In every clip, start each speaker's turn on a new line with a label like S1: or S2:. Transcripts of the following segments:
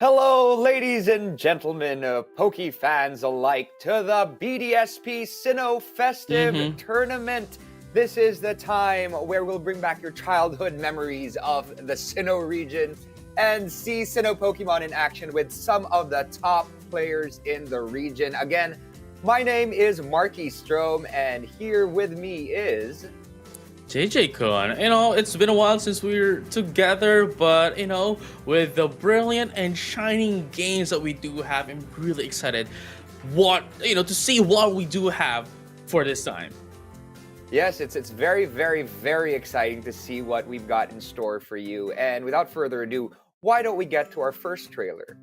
S1: Hello, ladies and gentlemen, Poke fans alike, to the BDSP Sinnoh Festive Tournament. This is the time where we'll bring back your childhood memories of the Sinnoh region and see Sinnoh Pokemon in action with some of the top players in the region. Again, my name is Marky Strom, and here with me is...
S2: JJ Kun, it's been a while since we were together, but with the brilliant and shining games that we do have, I'm really excited to see what we do have for this time.
S1: Yes, it's very, very, very exciting to see what we've got in store for you. And without further ado, why don't we get to our first trailer?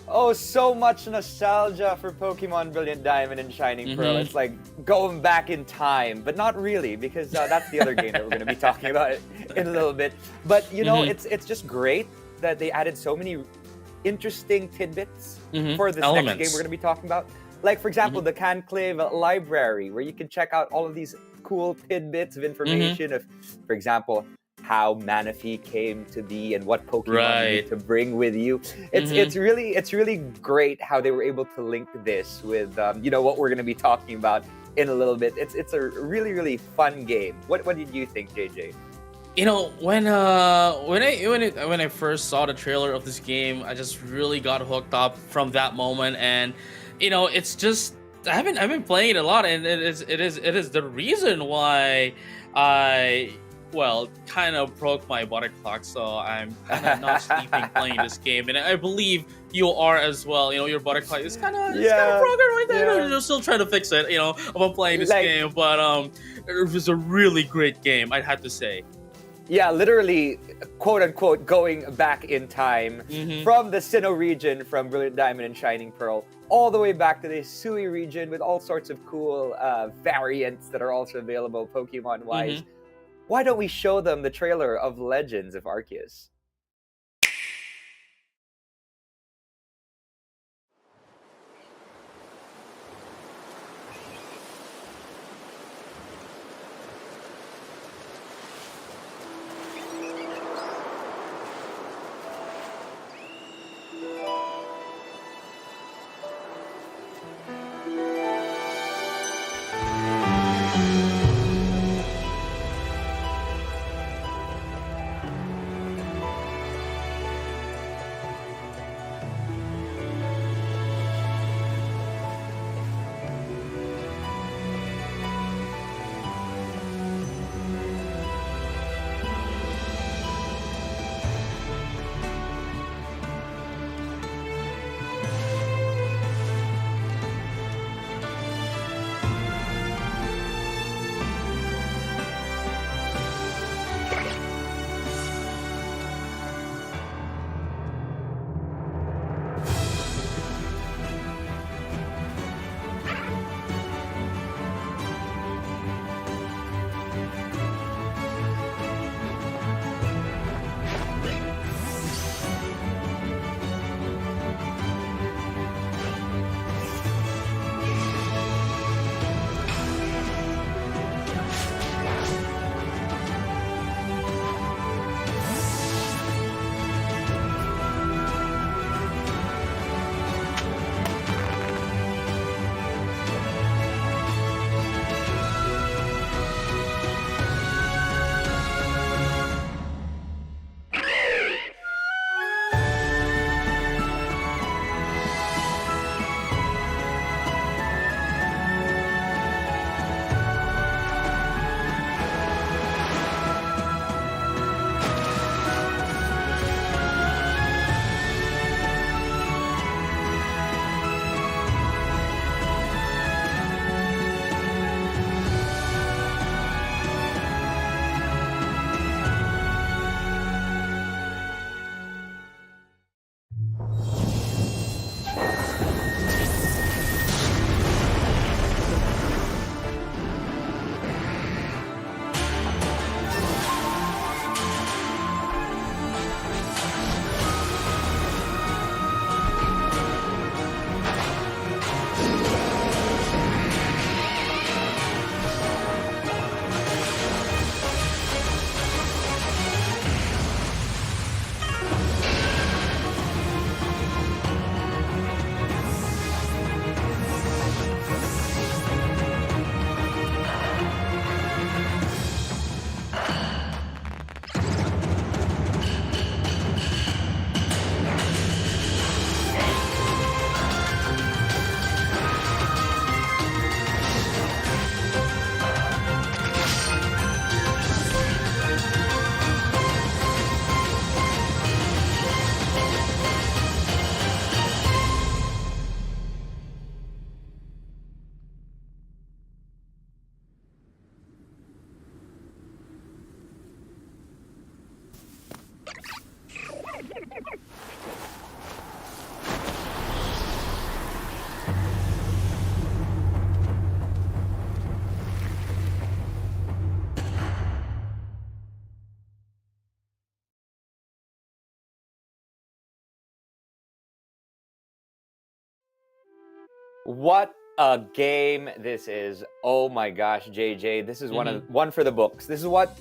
S1: Oh, so much nostalgia for Pokemon Brilliant Diamond and Shining Pearl. It's like going back in time, but not really, because that's the other game that we're going to be talking about in a little bit. But, it's just great that they added so many interesting tidbits for this next game we're going to be talking about. Like, for example, the Conclave Library, where you can check out all of these cool tidbits of information of, for example, how Manaphy came to be and what Pokemon you need to bring with you. It's really great how they were able to link this with what we're going to be talking about in a little bit. It's a really fun game. What did you think, JJ?
S2: You know, when I first saw the trailer of this game, I just really got hooked up from that moment, and it's just I've been playing it a lot, and it is the reason why I kind of broke my body clock, so I'm kind of not sleeping playing this game, and I believe you are as well. Your body clock is kind of
S1: Yeah,
S2: broken right now.
S1: yeah.
S2: You're still trying to fix it. About playing this
S1: Like,
S2: game, but it was a really great game, I'd have to say.
S1: yeah, literally, quote unquote, going back in time
S2: Mm-hmm.
S1: from the Sinnoh region, from Brilliant Diamond and Shining Pearl, all the way back to the Sui region with all sorts of cool variants that are also available Pokemon wise.
S2: Mm-hmm.
S1: Why don't we show them the trailer of Legends of Arceus? What a game this is. Oh my gosh, JJ, this is one for the books. This is what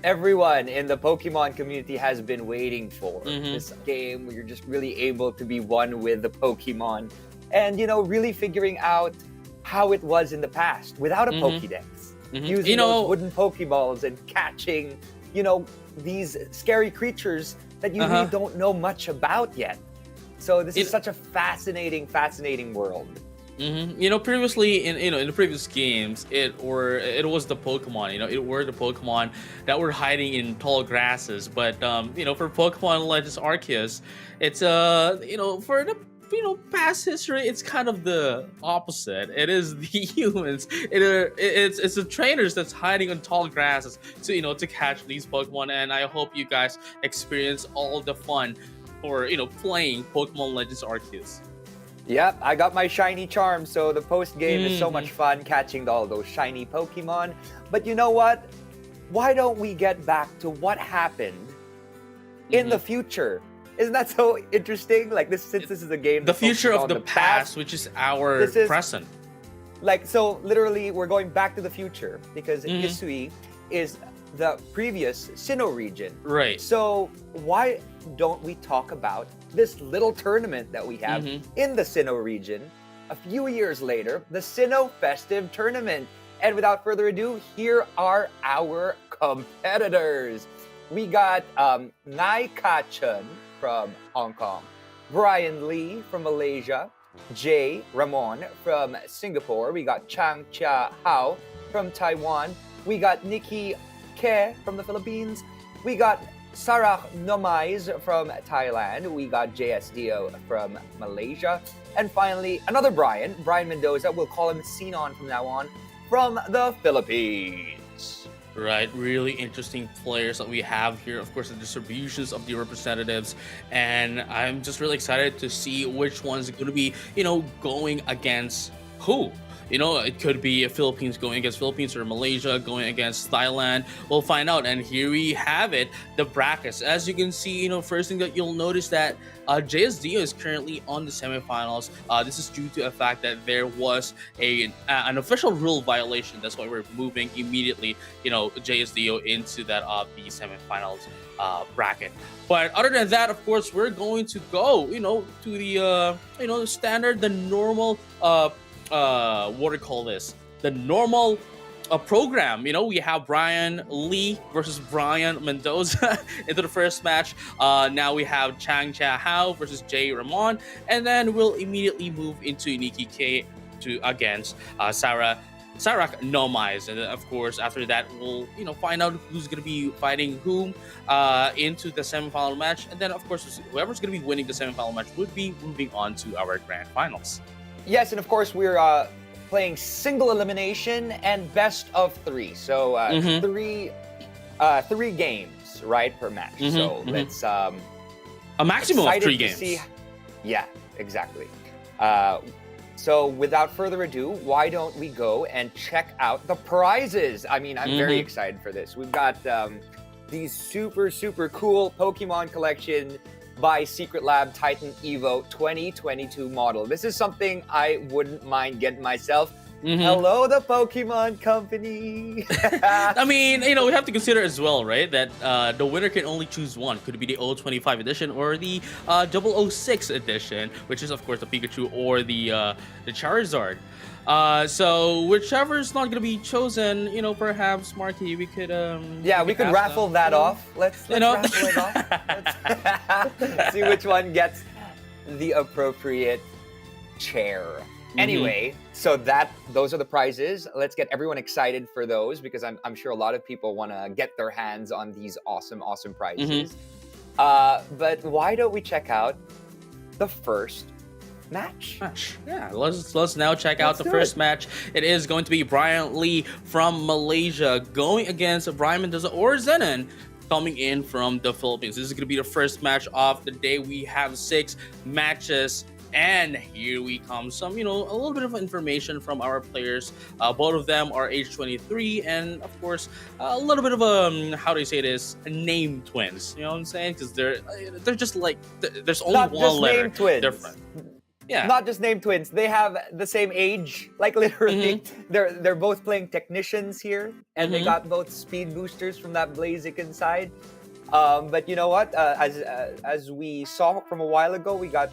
S1: everyone in the Pokemon community has been waiting for. This game where you're just really able to be one with the Pokemon and really figuring out how it was in the past without a Pokédex. Using those wooden Pokeballs and catching these scary creatures that you really don't know much about yet. So this is such a fascinating world.
S2: Previously in the previous games, it was the Pokemon. It were the Pokemon that were hiding in tall grasses. But for Pokemon Legends Arceus, it's for the past history, it's kind of the opposite. It is the humans. It's the trainers that's hiding on tall grasses to catch these Pokemon. And I hope you guys experience all the fun for playing Pokemon Legends Arceus.
S1: Yep, I got my shiny charm, so the post game is so much fun catching all those shiny Pokemon. But you know what? Why don't we get back to what happened in the future? Isn't that so interesting? Since this is a game,
S2: the future of the past, which is our present.
S1: So literally, we're going back to the future because Hisui is the previous Sinnoh region.
S2: Right.
S1: So why don't we talk about this little tournament that we have in the Sinnoh region a few years later, the Sinnoh Festive Tournament. And without further ado, here are our competitors. We got Nai Ka-chun from Hong Kong, Brian Lee from Malaysia, Jay Ramon from Singapore, we got Chang Chia Hao from Taiwan, we got Nikki Ke from the Philippines, we got Sarah Nomais from Thailand, we got JSDO from Malaysia, and finally another Brian Mendoza, we'll call him Sinnoh from now on, from the Philippines.
S2: Right, really interesting players that we have here. Of course, the distributions of the representatives, and I'm just really excited to see which one's going to be, going against who. It could be Philippines going against Philippines or Malaysia going against Thailand. We'll find out. And here we have it, the brackets. As you can see, first thing that you'll notice that JSDO is currently on the semifinals. This is due to the fact that there was an official rule violation. That's why we're moving immediately, JSDO into that the semifinals bracket. But other than that, of course, we're going to go, to the the standard, the normal what do you call this? The normal program. We have Brian Lee versus Brian Mendoza into the first match. Now we have Chang Chia Hao versus Jay Ramon, and then we'll immediately move into Nikki K against Sarah Nomais, and then of course after that we'll find out who's gonna be fighting whom into the semifinal match, and then of course whoever's gonna be winning the semifinal match would be moving on to our grand finals.
S1: Yes, and of course we're playing single elimination and best of 3. So three games, right, per match. So let's
S2: a maximum of 3 games.
S1: Yeah, exactly. So without further ado, why don't we go and check out the prizes? I mean, I'm very excited for this. We've got these super cool Pokemon collection by Secret Lab Titan Evo 2022 model. This is something I wouldn't mind getting myself. Hello, the Pokemon Company.
S2: I mean, we have to consider as well, right, that the winner can only choose one. Could it be the 025 edition or the 006 edition, which is of course the Pikachu or the Charizard. So whichever is not going to be chosen, perhaps Marky, we could
S1: we could raffle that off. Let's raffle it off. Let's see which one gets the appropriate chair. Anyway, so those are the prizes. Let's get everyone excited for those because I'm sure a lot of people want to get their hands on these awesome prizes. But why don't we check out the first match?
S2: Yeah, let's now check out the first match. It is going to be Brian Lee from Malaysia going against Brian Mendoza or Zenon coming in from the Philippines. This is going to be the first match of the day. We have 6 matches. And here we come some, a little bit of information from our players. Both of them are age 23, and of course, a little bit of how do you say this? Name twins. You know what I'm saying? Because they're just like there's only
S1: not
S2: one
S1: just
S2: letter
S1: name twins.
S2: different. Yeah,
S1: not just name twins. They have the same age. Like literally, they're both playing technicians here, and they got both speed boosters from that Blaziken side. But you know what? As we saw from a while ago, we got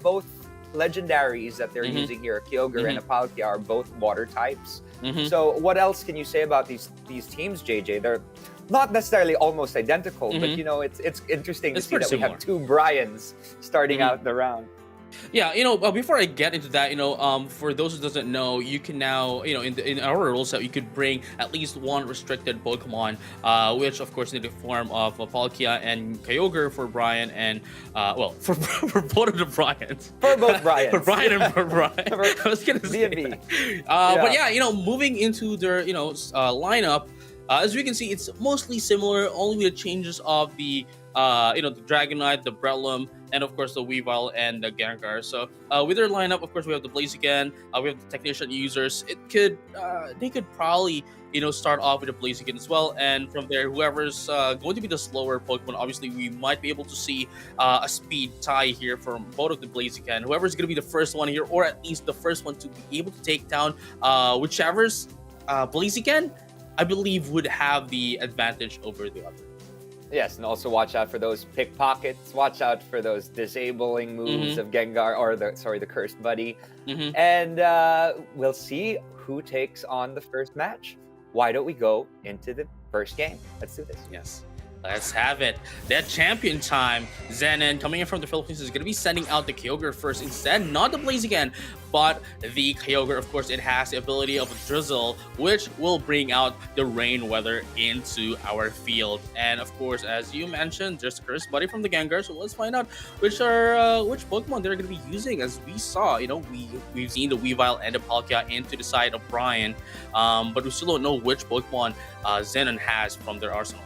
S1: both legendaries that they're using here, Kyogre and Apalkia, are both water types. So what else can you say about these teams, JJ? They're not necessarily almost identical, but you know, it's interesting to
S2: It's
S1: see that
S2: pretty
S1: we have two Brians starting out the round.
S2: Yeah, before I get into that, for those who doesn't know, you can now, in our rules that you could bring at least one restricted Pokemon, which of course in the form of Palkia and Kyogre for Brian, and for for both of the Bryans.
S1: For both Bryans.
S2: For Brian and for Brian. I was gonna say
S1: B&B.
S2: that. But yeah, moving into their lineup, as we can see, it's mostly similar, only with the changes of the the Dragonite, the Breloom, and of course the Weavile and the Gengar. So with their lineup, of course, we have the Blaziken, we have the Technician users. They could probably start off with the Blaziken as well, and from there, whoever's going to be the slower Pokemon, obviously we might be able to see a speed tie here from both of the Blaziken. Whoever's going to be the first one here, or at least the first one to be able to take down whichever's Blaziken, I believe would have the advantage over the other.
S1: Yes, and also watch out for those pickpockets. Watch out for those disabling moves of Gengar, or the Cursed Buddy. And we'll see who takes on the first match. Why don't we go into the first game? Let's do this.
S2: Yes. Let's have it. That champion time. Zenon, coming in from the Philippines, is going to be sending out the Kyogre first instead. Not the Blaziken, but the Kyogre. Of course, it has the ability of a drizzle, which will bring out the rain weather into our field. And of course, as you mentioned, there's a Cursed Buddy from the Gengar. So let's find out which Pokemon they're going to be using. As we saw, we've seen the Weavile and the Palkia into the side of Brian, but we still don't know which Pokemon Zenon has from their arsenal.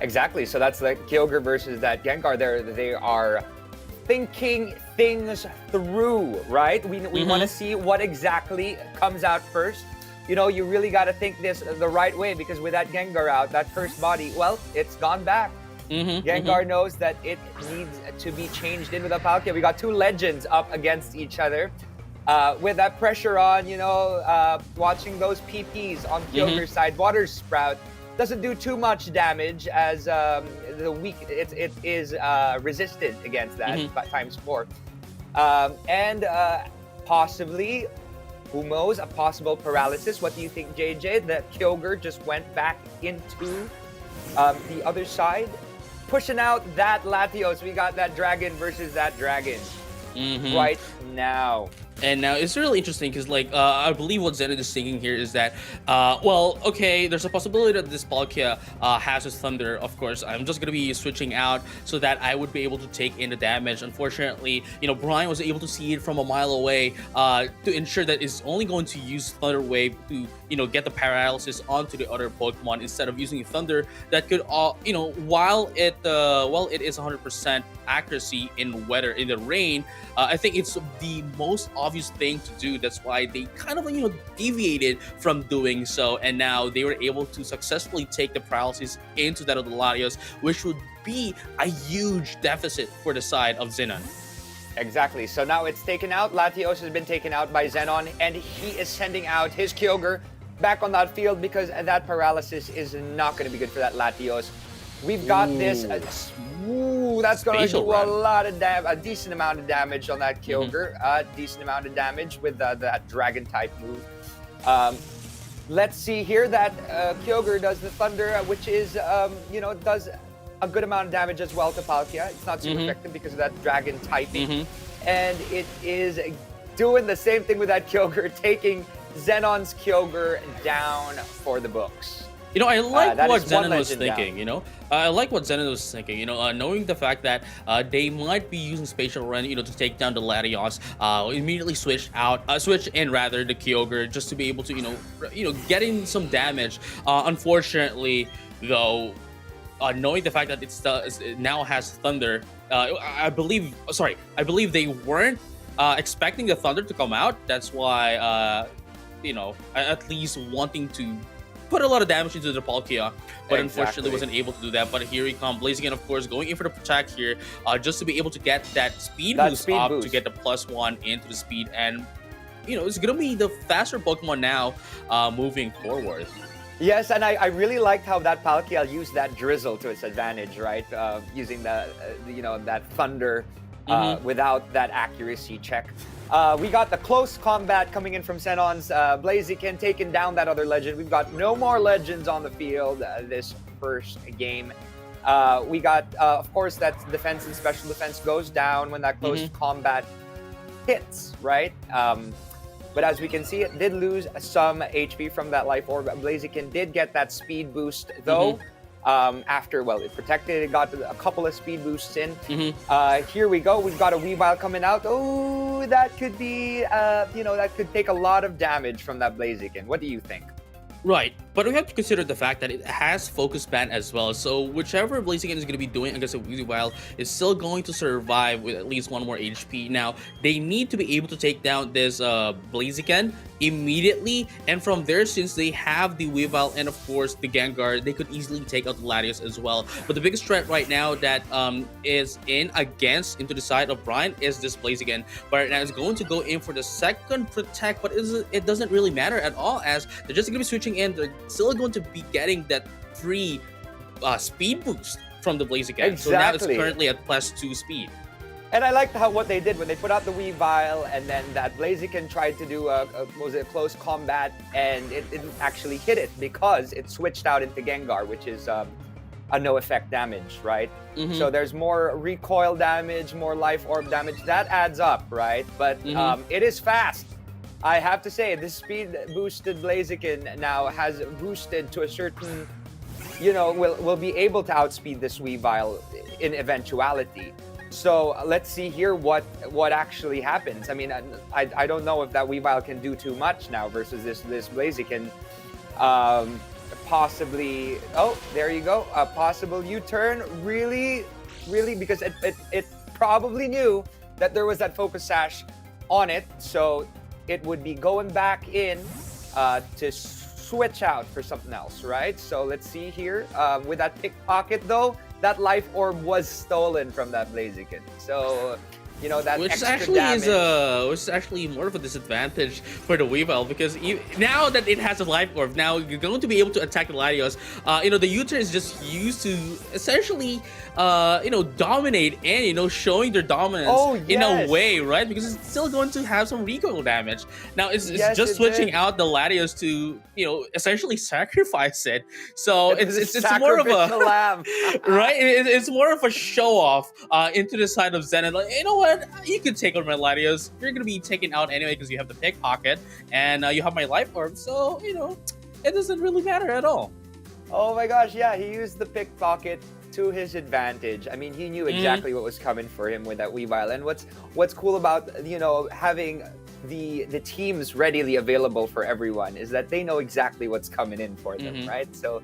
S1: Exactly. So that's the Kyogre versus that Gengar. They are thinking things through, right? We want to see what exactly comes out first. You really got to think this the right way, because with that Gengar out, that first body, well, it's gone back. Gengar knows that it needs to be changed in with a Palkia. We got two legends up against each other. With that pressure on, watching those PPs on Kyogre's side, Water Sprout doesn't do too much damage, as it is resistant against that times 4. And possibly, who knows, a possible paralysis. What do you think, JJ? That Kyogre just went back into the other side, pushing out that Latios. We got that dragon versus that dragon right now.
S2: And now it's really interesting because, I believe what Zenon is thinking here is that, there's a possibility that this Palkia has his Thunder. Of course, I'm just going to be switching out so that I would be able to take in the damage. Unfortunately, Brian was able to see it from a mile away to ensure that it's only going to use Thunder Wave to, get the paralysis onto the other Pokemon instead of using Thunder that could, while it is 100% accuracy in weather, in the rain, I think it's the most obvious thing to do. That's why they kind of deviated from doing so, and now they were able to successfully take the paralysis into that of the Latios, which would be a huge deficit for the side of Zenon.
S1: Exactly. So now it's taken out. Latios has been taken out by Zenon, and he is sending out his Kyogre back on that field, because that paralysis is not going to be good for that Latios. We've got this. That's going to do a decent amount of damage on that Kyogre. Decent amount of damage with that Dragon type move. Let's see here that Kyogre does the Thunder, which is, does a good amount of damage as well to Palkia. It's not super effective because of that Dragon typing. And it is doing the same thing with that Kyogre, taking Zenon's Kyogre down for the books.
S2: I like what Zenon was thinking, I like what Zenon was thinking, knowing the fact that they might be using Spatial Run, to take down the Latios, immediately switch in the Kyogre just to be able to, getting some damage. Unfortunately, though, knowing the fact that it now has Thunder, I believe they weren't expecting the Thunder to come out. That's why, at least wanting to put a lot of damage into the Palkia, but unfortunately wasn't able to do that. But here he comes, Blaziken, of course, going in for the protect here, just to be able to get that speed boost to get the +1 into the speed. And, it's going to be the faster Pokemon now moving forward.
S1: Yes, and I really liked how that Palkia used that drizzle to its advantage, right? Using that Thunder without that accuracy check. We got the close combat coming in from Sinnoh's Blaziken taking down that other legend. We've got no more legends on the field this first game. We got, of course, that defense and special defense goes down when that close combat hits, right? But as we can see, it did lose some HP from that Life Orb. Blaziken did get that speed boost, though. After, well, it protected, it got a couple of speed boosts in. Here we go. We've got a Weavile coming out. Oh, that could be, that could take a lot of damage from that Blaziken. What do you think?
S2: Right, but we have to consider the fact that it has focus ban as well. So whichever Blaziken is going to be doing against a Weavile is still going to survive with at least 1 more HP. Now, they need to be able to take down this Blaziken immediately. And from there, since they have the Weavile and, of course, the Gengar, they could easily take out the Latios as well. But the biggest threat right now that is into the side of Brian is this Blaziken. But right now, it's going to go in for the second protect, but it doesn't really matter at all, as they're just going to be switching in. They're still going to be getting that free speed boost from the Blaziken.
S1: Exactly.
S2: So now it's currently at +2 speed.
S1: And I liked what they did when they put out the Weavile, and then that Blaziken tried to do a close combat, and it didn't actually hit it because it switched out into Gengar, which is a no effect damage, right? So there's more recoil damage, more Life Orb damage. That adds up, right? But it is fast. I have to say, this speed boosted Blaziken now has boosted to a certain, will be able to outspeed this Weavile in eventuality. So let's see here what actually happens. I mean, I don't know if that Weavile can do too much now versus this Blaziken. Possibly, oh, there you go. A possible U-turn, really, because it probably knew that there was that focus sash on it, so it would be going back in to switch out for something else, right? So let's see here. With that pickpocket, though, that Life Orb was stolen from that Blaziken. So, that
S2: which
S1: extra damage.
S2: Which is actually more of a disadvantage for the Weavile, because now that it has a Life Orb, now you're going to be able to attack the Latios. The U-turn is just used to essentially, dominate and, showing their dominance in a way, right? Because it's still going to have some recoil damage. Now, it's just switching out the Latios to, essentially sacrifice it. So it's more of a
S1: lamb.
S2: right? It's more of a show off into the side of Zen. And like, you know what? You can take out my Latios. You're gonna be taken out anyway because you have the pickpocket and you have my Life Orb. So it doesn't really matter at all.
S1: Oh my gosh, yeah, he used the pickpocket to his advantage. I mean, he knew exactly what was coming for him with that Weavile. And what's cool about having the teams readily available for everyone is that they know exactly what's coming in for them, right? So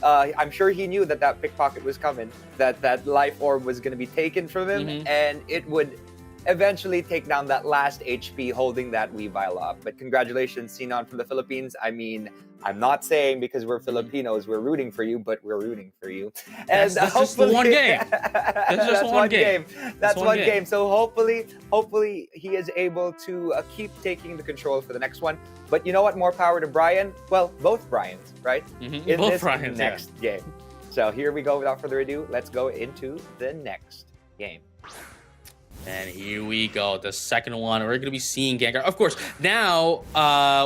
S1: I'm sure he knew that pickpocket was coming, that Life Orb was going to be taken from him, and it would eventually take down that last HP holding that Weavile up. But congratulations, Sinnoh from the Philippines. I mean, I'm not saying because we're Filipinos we're rooting for you, but we're rooting for you. And
S2: that's just one game. That's just one game.
S1: That's one game. So hopefully he is able to keep taking the control for the next one. But you know what? More power to Brian. Well, both Brians, right? In
S2: both
S1: this
S2: Brians,
S1: next game. So here we go. Without further ado, let's go into the next game.
S2: And here we go, the second one. We're going to be seeing Gengar. Of course, now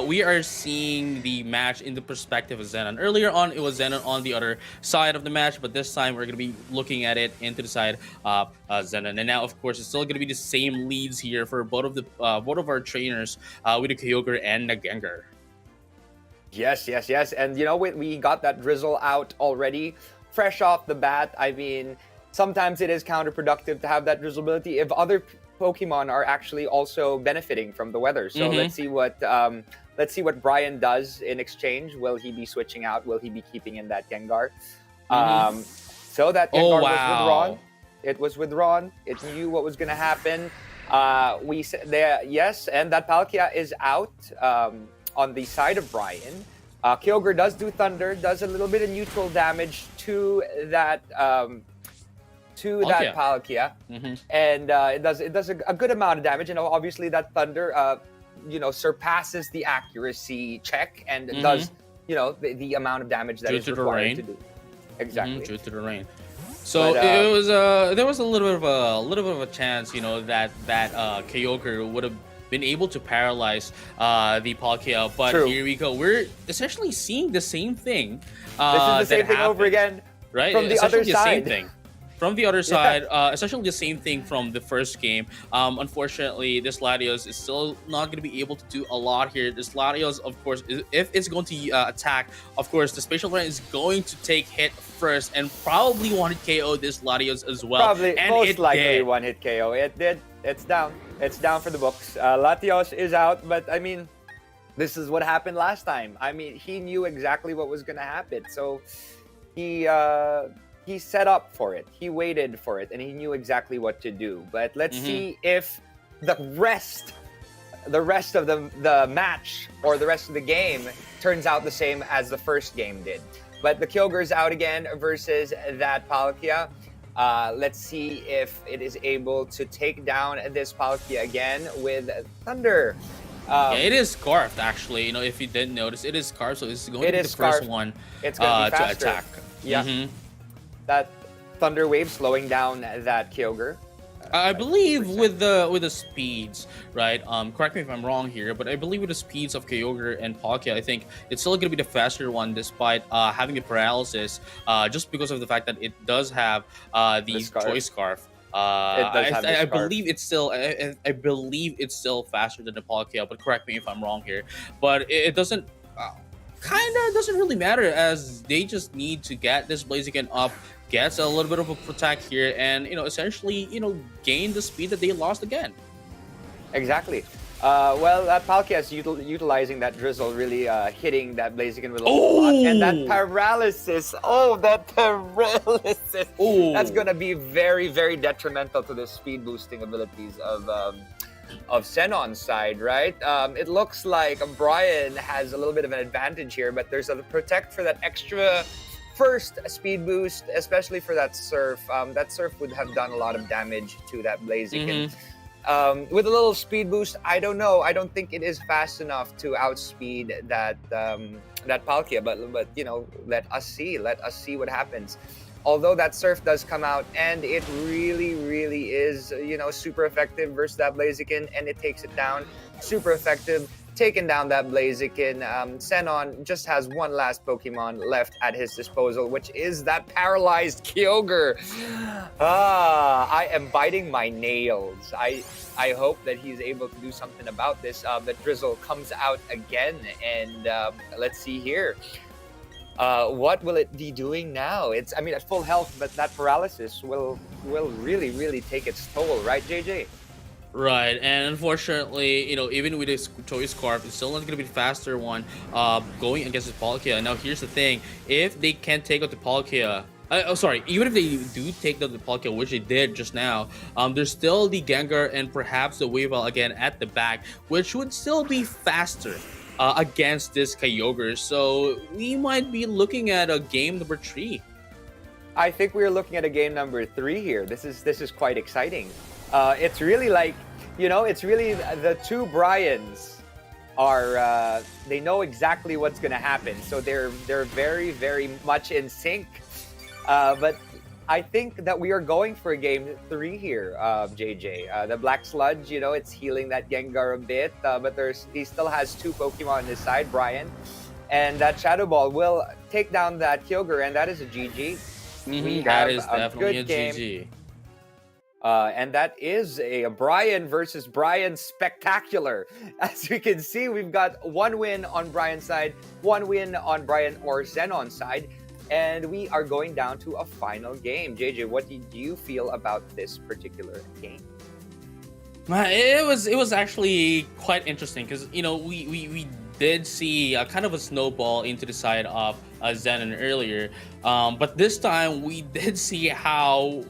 S2: we are seeing the match in the perspective of Zenon. Earlier on, it was Zenon on the other side of the match, but this time we're going to be looking at it into the side of Zenon. And now, of course, it's still going to be the same leads here for both of our trainers with the Kyogre and the Gengar.
S1: Yes. And we got that Drizzle out already, fresh off the bat. I mean, sometimes it is counterproductive to have that drizzleability if other Pokemon are actually also benefiting from the weather. So let's see what Brian does in exchange. Will he be switching out? Will he be keeping in that Gengar? So that Gengar was withdrawn. It was withdrawn. It knew what was going to happen. We said there, yes, and that Palkia is out on the side of Brian. Kyogre does do Thunder, does a little bit of neutral damage to that. That Palkia, and it does a good amount of damage. Obviously that Thunder, surpasses the accuracy check and does, the amount of damage that is required to do. Exactly.
S2: Due to the rain. So there was a little bit of a chance, that Kyogre would have been able to paralyze the Palkia. But
S1: True.
S2: here we go. We're essentially seeing the same thing.
S1: This is the
S2: that
S1: same thing over
S2: happened,
S1: again
S2: right?
S1: from the
S2: Essentially
S1: other
S2: the same
S1: side.
S2: thing. From the other
S1: Yeah.
S2: side, essentially the same thing from the first game. Unfortunately, this Latios is still not going to be able to do a lot here. This Latios, of course, if it's going to attack, of course, the Spatial Run is going to take hit first and probably want to KO this Latios as well.
S1: Probably,
S2: and
S1: most
S2: it
S1: likely
S2: did.
S1: one hit KO. It did. It's down. It's down for the books. Latios is out, but I mean, this is what happened last time. I mean, he knew exactly what was going to happen, so he set up for it. He waited for it, and he knew exactly what to do. But let's see if the rest of the match or the rest of the game turns out the same as the first game did. But the Kyogre's out again versus that Palkia. Let's see if it is able to take down this Palkia again with Thunder.
S2: Yeah, it is scarfed actually. You know, if you didn't notice, it is scarfed, so it's going to be the first one
S1: it's going to be faster.
S2: to attack.
S1: Yeah. That Thunder Wave slowing down that Kyogre.
S2: I believe with the speeds, right? Correct me if I'm wrong here, but I believe with the speeds of Kyogre and Palkia, I think it's still going to be the faster one, despite having the paralysis, just because of the fact that it does have the Choice Scarf. I believe it's still I believe it's still faster than the Palkia, but correct me if I'm wrong here. But it doesn't. Kind of doesn't really matter, as they just need to get this Blaziken up, gets a little bit of a protect here, and essentially gain the speed that they lost again.
S1: Exactly. Well, that Palkia is utilizing that drizzle, really hitting that Blaziken with a lot, and that paralysis. Oh, that paralysis! That's gonna be very, very detrimental to the speed boosting abilities of Sinnoh's side, right? It looks like Brian has a little bit of an advantage here, but there's a protect for that extra first speed boost, especially for that Surf. That Surf would have done a lot of damage to that Blaziken. With a little speed boost, I don't know. I don't think it is fast enough to outspeed that Palkia, but let us see. Let us see what happens. Although that Surf does come out, and it really, really is, super effective versus that Blaziken, and it takes it down. Super effective, taking down that Blaziken. Sinnoh just has one last Pokemon left at his disposal, which is that paralyzed Kyogre. I am biting my nails. I hope that he's able to do something about this. The Drizzle comes out again, and let's see here. What will it be doing now? It's, I mean, at full health, but that paralysis will really, really take its toll, right, JJ?
S2: Right, and unfortunately, even with this Choice Scarf, it's still not going to be the faster one going against this Palkia. Now, here's the thing. If they can't take out the Palkia, even if they do take out the Palkia, which they did just now, there's still the Gengar and perhaps the Weavile again at the back, which would still be faster against this Kyogre. So we might be looking at a game number 3.
S1: I think we're looking at a game number 3 here. This is quite exciting. It's really like, it's really the two Bryans are they know exactly what's gonna happen. So they're very, very much in sync. But I think that we are going for game 3 here, JJ. The Black Sludge, it's healing that Gengar a bit, but he still has 2 Pokemon on his side, Brian. And that Shadow Ball will take down that Kyogre, and that is a GG.
S2: That is definitely a GG.
S1: And that is a Brian versus Brian spectacular. As we can see, we've got 1 win on Brian's side, 1 win on Brian or Sinnoh's side. And we are going down to a final game. JJ, what do you feel about this particular game?
S2: It was actually quite interesting because we did see kind of a snowball into the side of Zenon earlier, but this time we did see how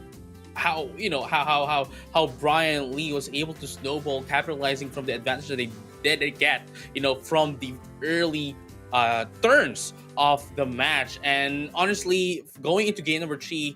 S2: Brian Lee was able to snowball, capitalizing from the advantage that they did get from the early turns of the match. And honestly, going into game number 3,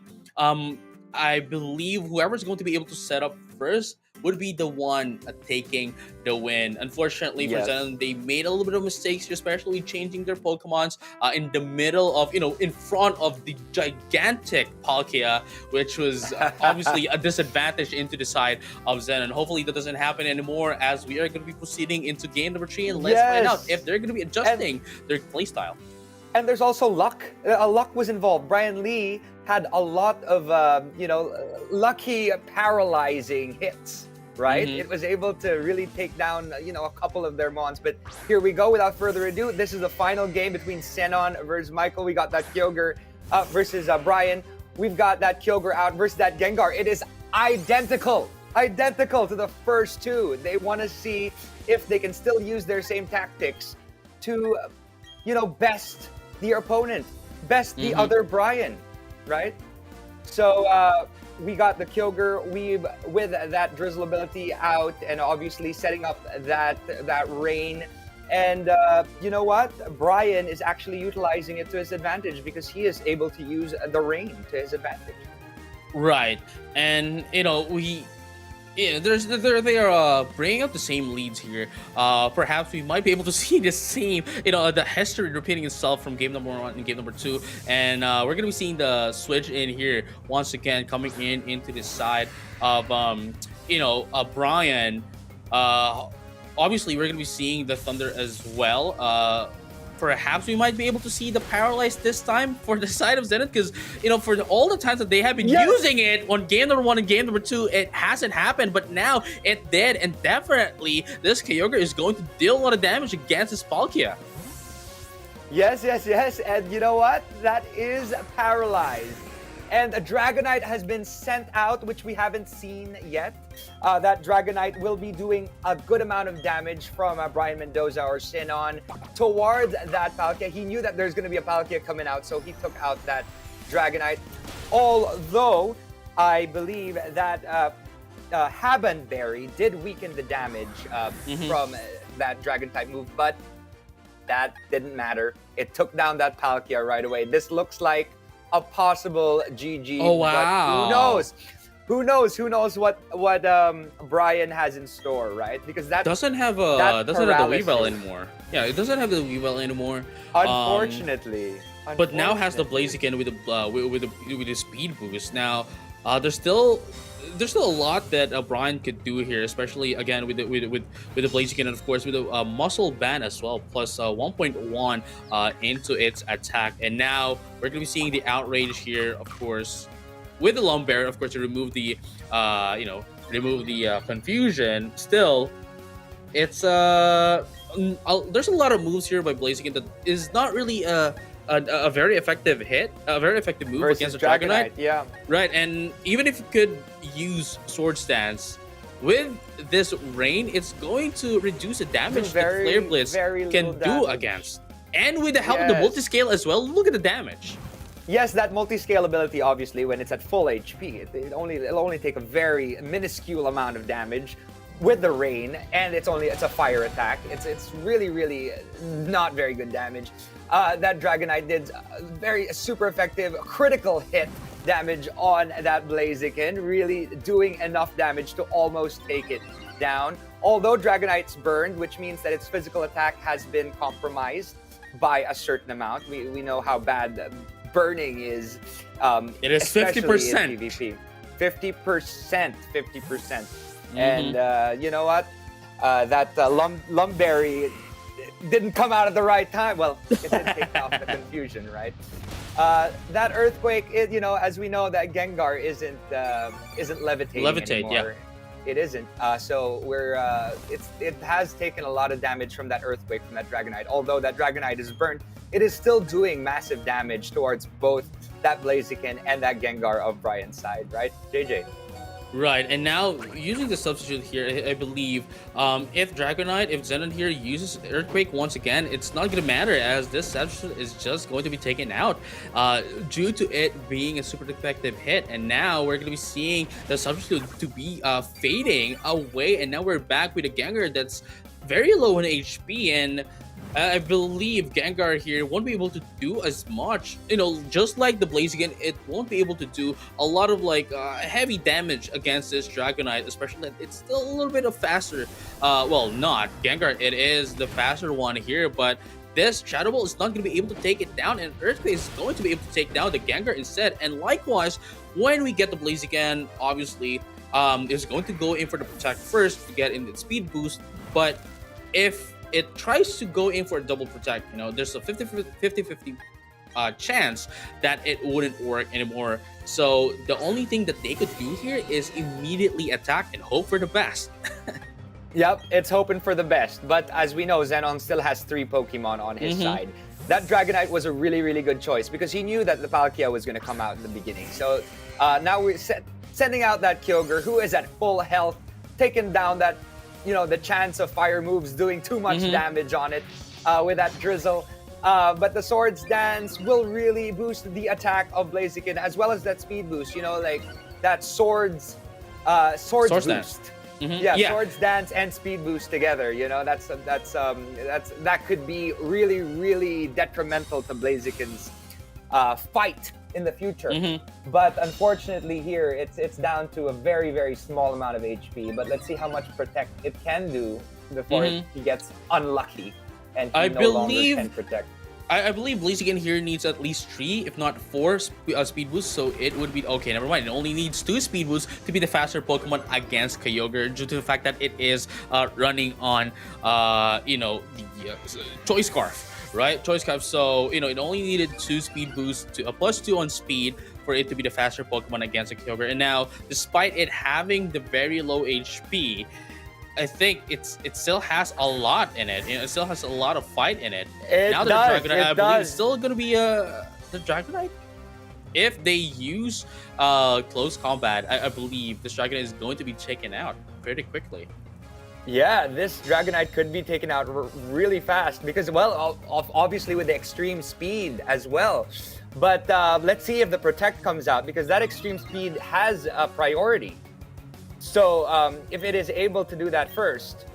S2: I believe whoever's going to be able to set up first would be the one taking the win. Unfortunately for
S1: Yes.
S2: Zenon, they made a little bit of mistakes here, especially changing their Pokemons in the middle of, in front of the gigantic Palkia, which was obviously a disadvantage into the side of Zenon. Hopefully that doesn't happen anymore as we are going to be proceeding into game number 3, and let's find out
S1: Yes.
S2: if they're going to be adjusting their playstyle.
S1: And there's also luck. Luck was involved. Brian Lee had a lot of, lucky paralyzing hits, right?
S2: Mhm.
S1: It was able to really take down, a couple of their mons. But here we go. Without further ado, this is the final game between Sinnoh versus Michael. We got that Kyogre versus Brian. We've got that Kyogre out versus that Gengar. It is identical to the first two. They want to see if they can still use their same tactics to, best the opponent, best the other Brian, right? So we got the Kyogre Weave with that Drizzle ability out, and obviously setting up that rain. And you know what? Brian is actually utilizing it to his advantage because he is able to use the rain to his advantage.
S2: Right, and they are bringing up the same leads here. Perhaps we might be able to see the same, the history repeating itself from game number 1 and game number 2, and we're gonna be seeing the switch in here once again coming into the side of Brian. Obviously, we're gonna be seeing the Thunder as well. Perhaps we might be able to see the Paralyzed this time for the side of Zenith, because for all the times that they have been using it on game number 1 and game number 2, it hasn't happened, but now it did, and definitely this Kyogre is going to deal a lot of damage against this Palkia.
S1: Yes, and you know what? That is paralyzed. And a Dragonite has been sent out, which we haven't seen yet. That Dragonite will be doing a good amount of damage from Brian Mendoza or Sinnoh towards that Palkia. He knew that there's going to be a Palkia coming out, so he took out that Dragonite. Although, I believe that Habanberry did weaken the damage from that Dragon-type move, but that didn't matter. It took down that Palkia right away. This looks like a possible GG.
S2: Oh wow!
S1: But who knows what Brian has in store, right? Because that
S2: doesn't have the Weavile anymore. Yeah, it doesn't have the Weavile anymore.
S1: Unfortunately.
S2: But now has the Blaziken with the speed boost. Now, there's still a lot that Brian could do here, especially again with the Blaziken, and of course with the Muscle Band as well, plus 1.1 into its attack. And now we're gonna be seeing the Outrage here, of course, with the Lumberry, of course, to remove the confusion. Still, it's there's a lot of moves here by Blaziken that is not really a very effective hit, a very effective move
S1: versus
S2: against a Dragonite.
S1: Yeah.
S2: Right, and even if you could use Sword Stance, with this rain, it's going to reduce the damage that Flare Blitz can do against. And with the help of the multi-scale as well, look at the damage.
S1: Yes, that multi-scale ability, obviously, when it's at full HP, it'll only take a very minuscule amount of damage with the rain, and it's a fire attack. It's really not very good damage. That Dragonite did very super effective critical hit damage on that Blaziken, really doing enough damage to almost take it down. Although Dragonite's burned, which means that its physical attack has been compromised by a certain amount. We know how bad burning is.
S2: It is 50%.
S1: PvP. 50%. And you know what? That Lumberry didn't come out at the right time. Well, it didn't take off the confusion, right? That Earthquake, as we know, that Gengar isn't levitating anymore.
S2: Yeah.
S1: It isn't. So it has taken a lot of damage from that Earthquake from that Dragonite. Although that Dragonite is burnt, it is still doing massive damage towards both that Blaziken and that Gengar of Brian's side, right, JJ?
S2: Right, and now using the substitute here, I believe if Zenon here uses Earthquake once again, it's not going to matter, as this substitute is just going to be taken out due to it being a super effective hit. And now we're going to be seeing the substitute to be fading away, and now we're back with a Gengar that's very low in HP, and I believe Gengar here won't be able to do as much. Just like the Blaziken, it won't be able to do a lot of like heavy damage against this Dragonite, especially that it's still a little bit of faster. Well, not Gengar. It is the faster one here, but this Shadow Ball is not going to be able to take it down, and Earthquake is going to be able to take down the Gengar instead. And likewise, when we get the Blaziken, obviously, it's going to go in for the Protect first to get in its speed boost. But if it tries to go in for a double Protect, there's a 50-50 chance that it wouldn't work anymore. So the only thing that they could do here is immediately attack and hope for the best.
S1: Yep, it's hoping for the best. But as we know, Zenon still has 3 Pokemon on his side. That Dragonite was a really, really good choice because he knew that the Palkia was going to come out in the beginning. So now we're sending out that Kyogre, who is at full health, taking down that, the chance of fire moves doing too much damage on it with that Drizzle. But the Swords Dance will really boost the attack of Blaziken as well as that speed boost. Like that Swords boost.
S2: Dance.
S1: Yeah, Swords Dance and Speed Boost together. That could be really, really detrimental to Blaziken's fight in the future. But unfortunately here, it's down to a very, very small amount of HP. But let's see how much Protect it can do before he gets unlucky and he no longer can Protect.
S2: I believe Blaziken here needs at least 3, if not 4 speed boosts, so it would be okay. Never mind. It only needs 2 speed boosts to be the faster Pokemon against Kyogre, due to the fact that it is running on, the Choice Scarf, right? Choice Scarf. So it only needed 2 speed boosts to a +2 on speed for it to be the faster Pokemon against a Kyogre. And now, despite it having the very low HP, I think it still has a lot in it. It still has a lot of fight in it. Now the Dragonite, I believe, is still going to be the Dragonite. If they use close combat, I believe this Dragonite is going to be taken out pretty quickly.
S1: Yeah, this Dragonite could be taken out really fast because, well, obviously with the extreme speed as well. But let's see if the Protect comes out because that extreme speed has a priority. So if it is able to do that first,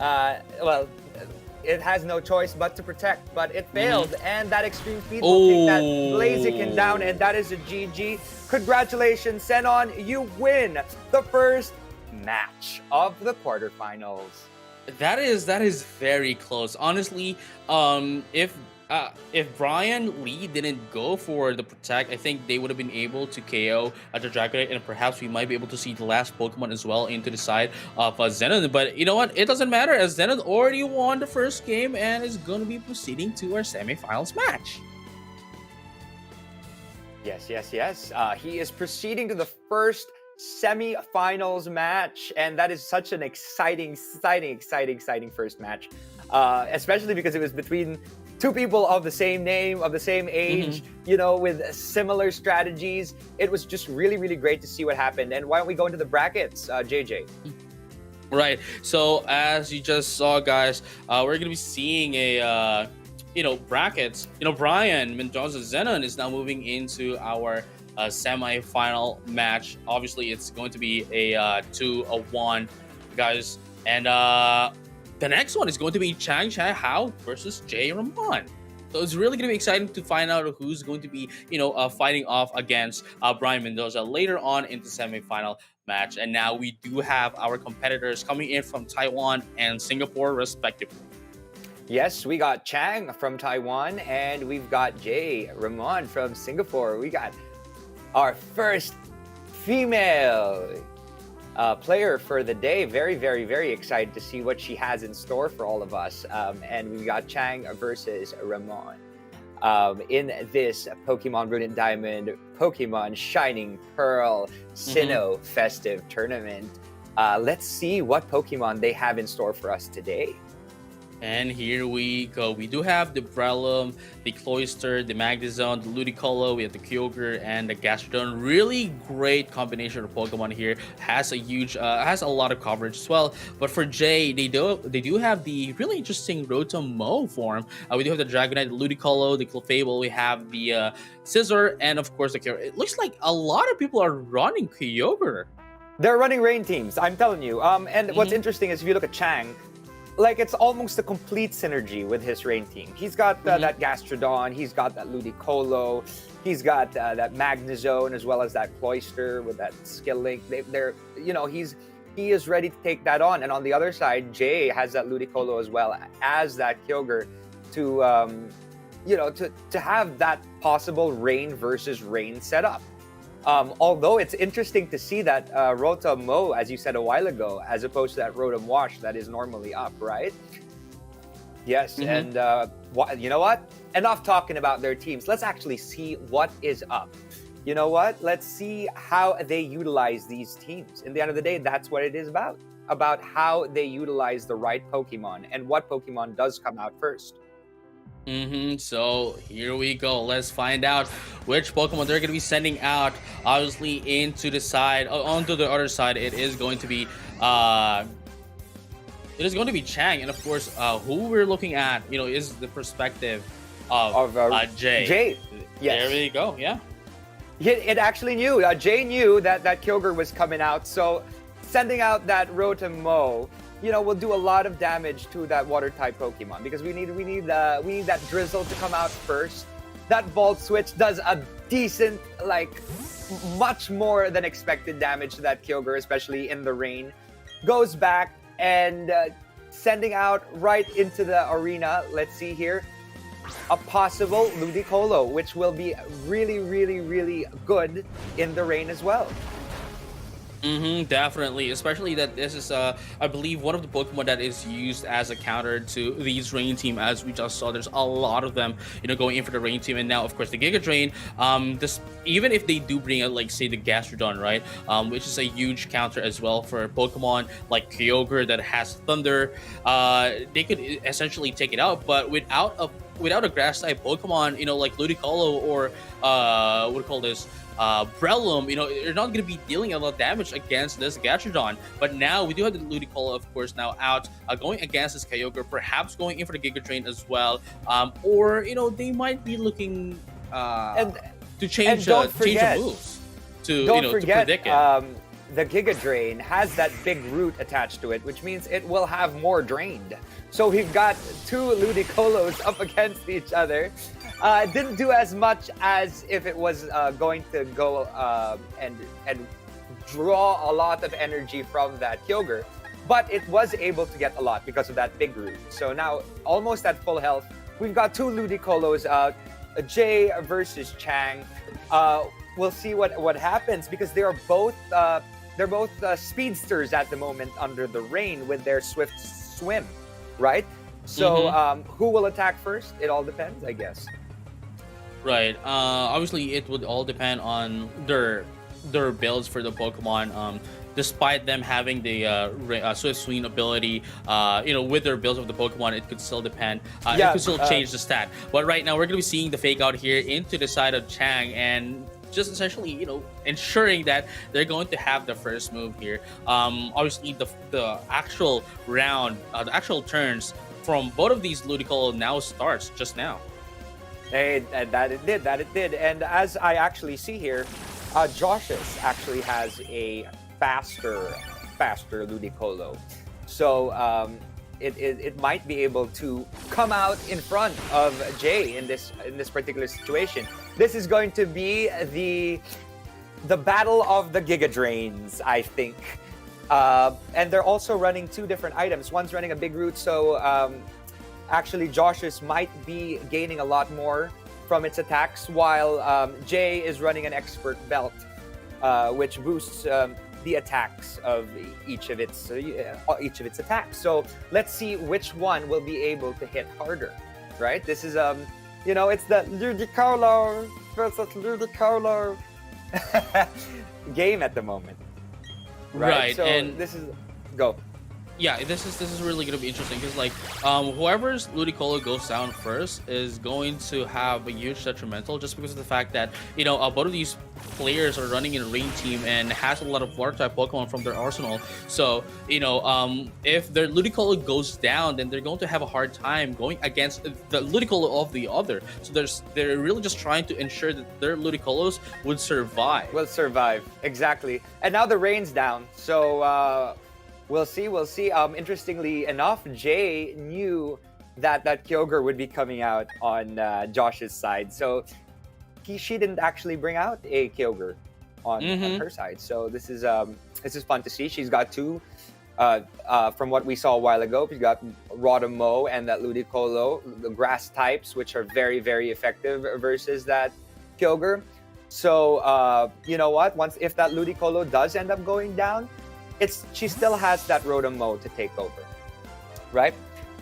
S1: it has no choice but to Protect. But it failed, and that extreme speed will take that Blaziken down, and that is a GG. Congratulations, Zenon, you win the first match of the quarterfinals.
S2: That is very close. Honestly, if Brian Lee didn't go for the Protect, I think they would have been able to KO the Dragonite, and perhaps we might be able to see the last Pokemon as well into the side of Zenon. But you know what? It doesn't matter, as Zenon already won the first game and is going to be proceeding to our semifinals match.
S1: Yes. He is proceeding to the first semi-finals match, and that is such an exciting first match, especially because it was between 2 people of the same name, of the same age, with similar strategies. It was just really, really great to see what happened. And why don't we go into the brackets, JJ?
S2: Right. So as you just saw, guys, we're gonna be seeing a brackets. Brian Mendoza Zenon is now moving into our semi-final match. Obviously, it's going to be a 2-1, guys, and the next one is going to be Chang Chai Hao versus Jay Ramon. So it's really going to be exciting to find out who's going to be, fighting off against Brian Mendoza later on in the semifinal match. And now we do have our competitors coming in from Taiwan and Singapore, respectively.
S1: Yes, we got Chang from Taiwan, and we've got Jay Ramon from Singapore. We got our first female player for the day. Very, very, very excited to see what she has in store for all of us. And we've got Chang versus Ramon in this Pokemon Brilliant Diamond, Pokemon Shining Pearl, Sinnoh Festive Tournament. Let's see what Pokemon they have in store for us today.
S2: And here we go. We do have the Breloom, the Cloyster, the Magnezone, the Ludicolo, we have the Kyogre, and the Gastrodon. Really great combination of Pokemon here. Has a lot of coverage as well. But for Jay, they do have the really interesting Rotom-Mow form. We do have the Dragonite, the Ludicolo, the Clefable, we have the Scizor, and of course the Kyogre. It looks like a lot of people are running Kyogre.
S1: They're running rain teams, I'm telling you. And what's interesting is if you look at Chang, like it's almost a complete synergy with his Rain team. He's got that Gastrodon, he's got that Ludicolo, he's got that Magnezone, as well as that Cloyster with that Skill Link. They're he is ready to take that on. And on the other side, Jay has that Ludicolo as well as that Kyogre to have that possible Rain versus Rain setup. Although it's interesting to see that Rotom Mow, as you said a while ago, as opposed to that Rotom Wash that is normally up, right? Yes, and you know what? Enough talking about their teams. Let's actually see what is up. You know what? Let's see how they utilize these teams. In the end of the day, that's what it is about how they utilize the right Pokemon and what Pokemon does come out first.
S2: So here we go. Let's find out which Pokemon they're going to be sending out. Obviously, onto the other side, it is going to be Chang, and of course, who we're looking at, is the perspective of Jay.
S1: Jay, yes.
S2: There we go. Yeah.
S1: It actually knew. Jay knew that Kyogre was coming out, so sending out that Rotom Mow, will do a lot of damage to that water type Pokemon, because we need that Drizzle to come out first. That Volt Switch does a decent, much more than expected damage to that Kyogre, especially in the rain. Goes back and sending out right into the arena. Let's see here. A possible Ludicolo, which will be really, really, really good in the rain as well.
S2: Definitely, especially that this is I believe one of the Pokemon that is used as a counter to these Rain team. As we just saw, there's a lot of them going in for the Rain team, and now of course the Giga Drain, even if they do bring out, like, say, the Gastrodon, right, which is a huge counter as well for Pokemon like Kyogre that has Thunder, they could essentially take it out. But without a grass type Pokemon, like Ludicolo or what do you call this, Breloom, you're not going to be dealing a lot of damage against this Gastrodon. But now we do have the Ludicolo, of course, now out, going against this Kyogre, perhaps going in for the Giga Drain as well, or they might be looking to change the moves to predict it.
S1: The Giga Drain has that big root attached to it, which means it will have more drained. So we've got two Ludicolos up against each other. Didn't do as much as if it was going to go and draw a lot of energy from that Kyogre, but it was able to get a lot because of that big root. So now almost at full health. We've got two Ludicolos out. Jay versus Chang. We'll see what happens, because they're both speedsters at the moment under the rain with their swift swim, right? So who will attack first? It all depends, I guess.
S2: Right. Obviously, it would all depend on their builds for the Pokemon. Despite them having the Swift Swing ability, with their builds of the Pokemon, it could still depend. It could still change the stat. But right now, we're going to be seeing the fake out here into the side of Chang, and just essentially, ensuring that they're going to have the first move here. Obviously, the actual round, the actual turns from both of these Ludicolo now starts just now.
S1: Hey, that it did. And as I actually see here, Josh's actually has a faster Ludicolo. So it might be able to come out in front of Jay in this particular situation. This is going to be the battle of the Giga Drains, I think. And they're also running two different items. One's running a big root, so actually Josh's might be gaining a lot more from its attacks, while Jay is running an Expert Belt, which boosts the attacks of each of its attacks. So let's see which one will be able to hit harder, right? This is it's the Ludicolo versus Ludicolo game at the moment, right? So
S2: and
S1: this is go.
S2: Yeah, this is really going to be interesting, because whoever's Ludicolo goes down first is going to have a huge detrimental, just because of the fact that both of these players are running in a rain team and has a lot of water type Pokemon from their arsenal. So if their Ludicolo goes down, then they're going to have a hard time going against the Ludicolo of the other. So they're really just trying to ensure that their Ludicolos would survive.
S1: Will survive, exactly. And now the rain's down, so We'll see. We'll see. Interestingly enough, Jay knew that Kyogre would be coming out on Josh's side, so she didn't actually bring out a Kyogre on her side. So this is fun to see. She's got two. From what we saw a while ago, she's got Rotom and that Ludicolo, the grass types, which are very, very effective versus that Kyogre. So you know what? If that Ludicolo does end up going down, she still has that Rotom to take over, right?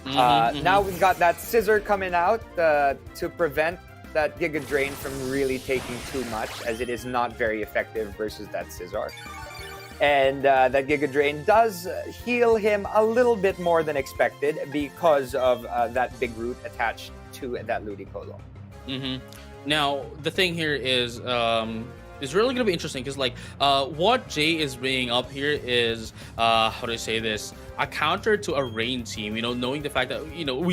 S1: Now we've got that Scissor coming out to prevent that Giga Drain from really taking too much, as it is not very effective versus that Scizor. And that Giga Drain does heal him a little bit more than expected because of that big root attached to that Ludicolo.
S2: Now the thing here is really gonna be interesting because like what Jay is bringing up here is how do I say this, a counter to a rain team, knowing the fact that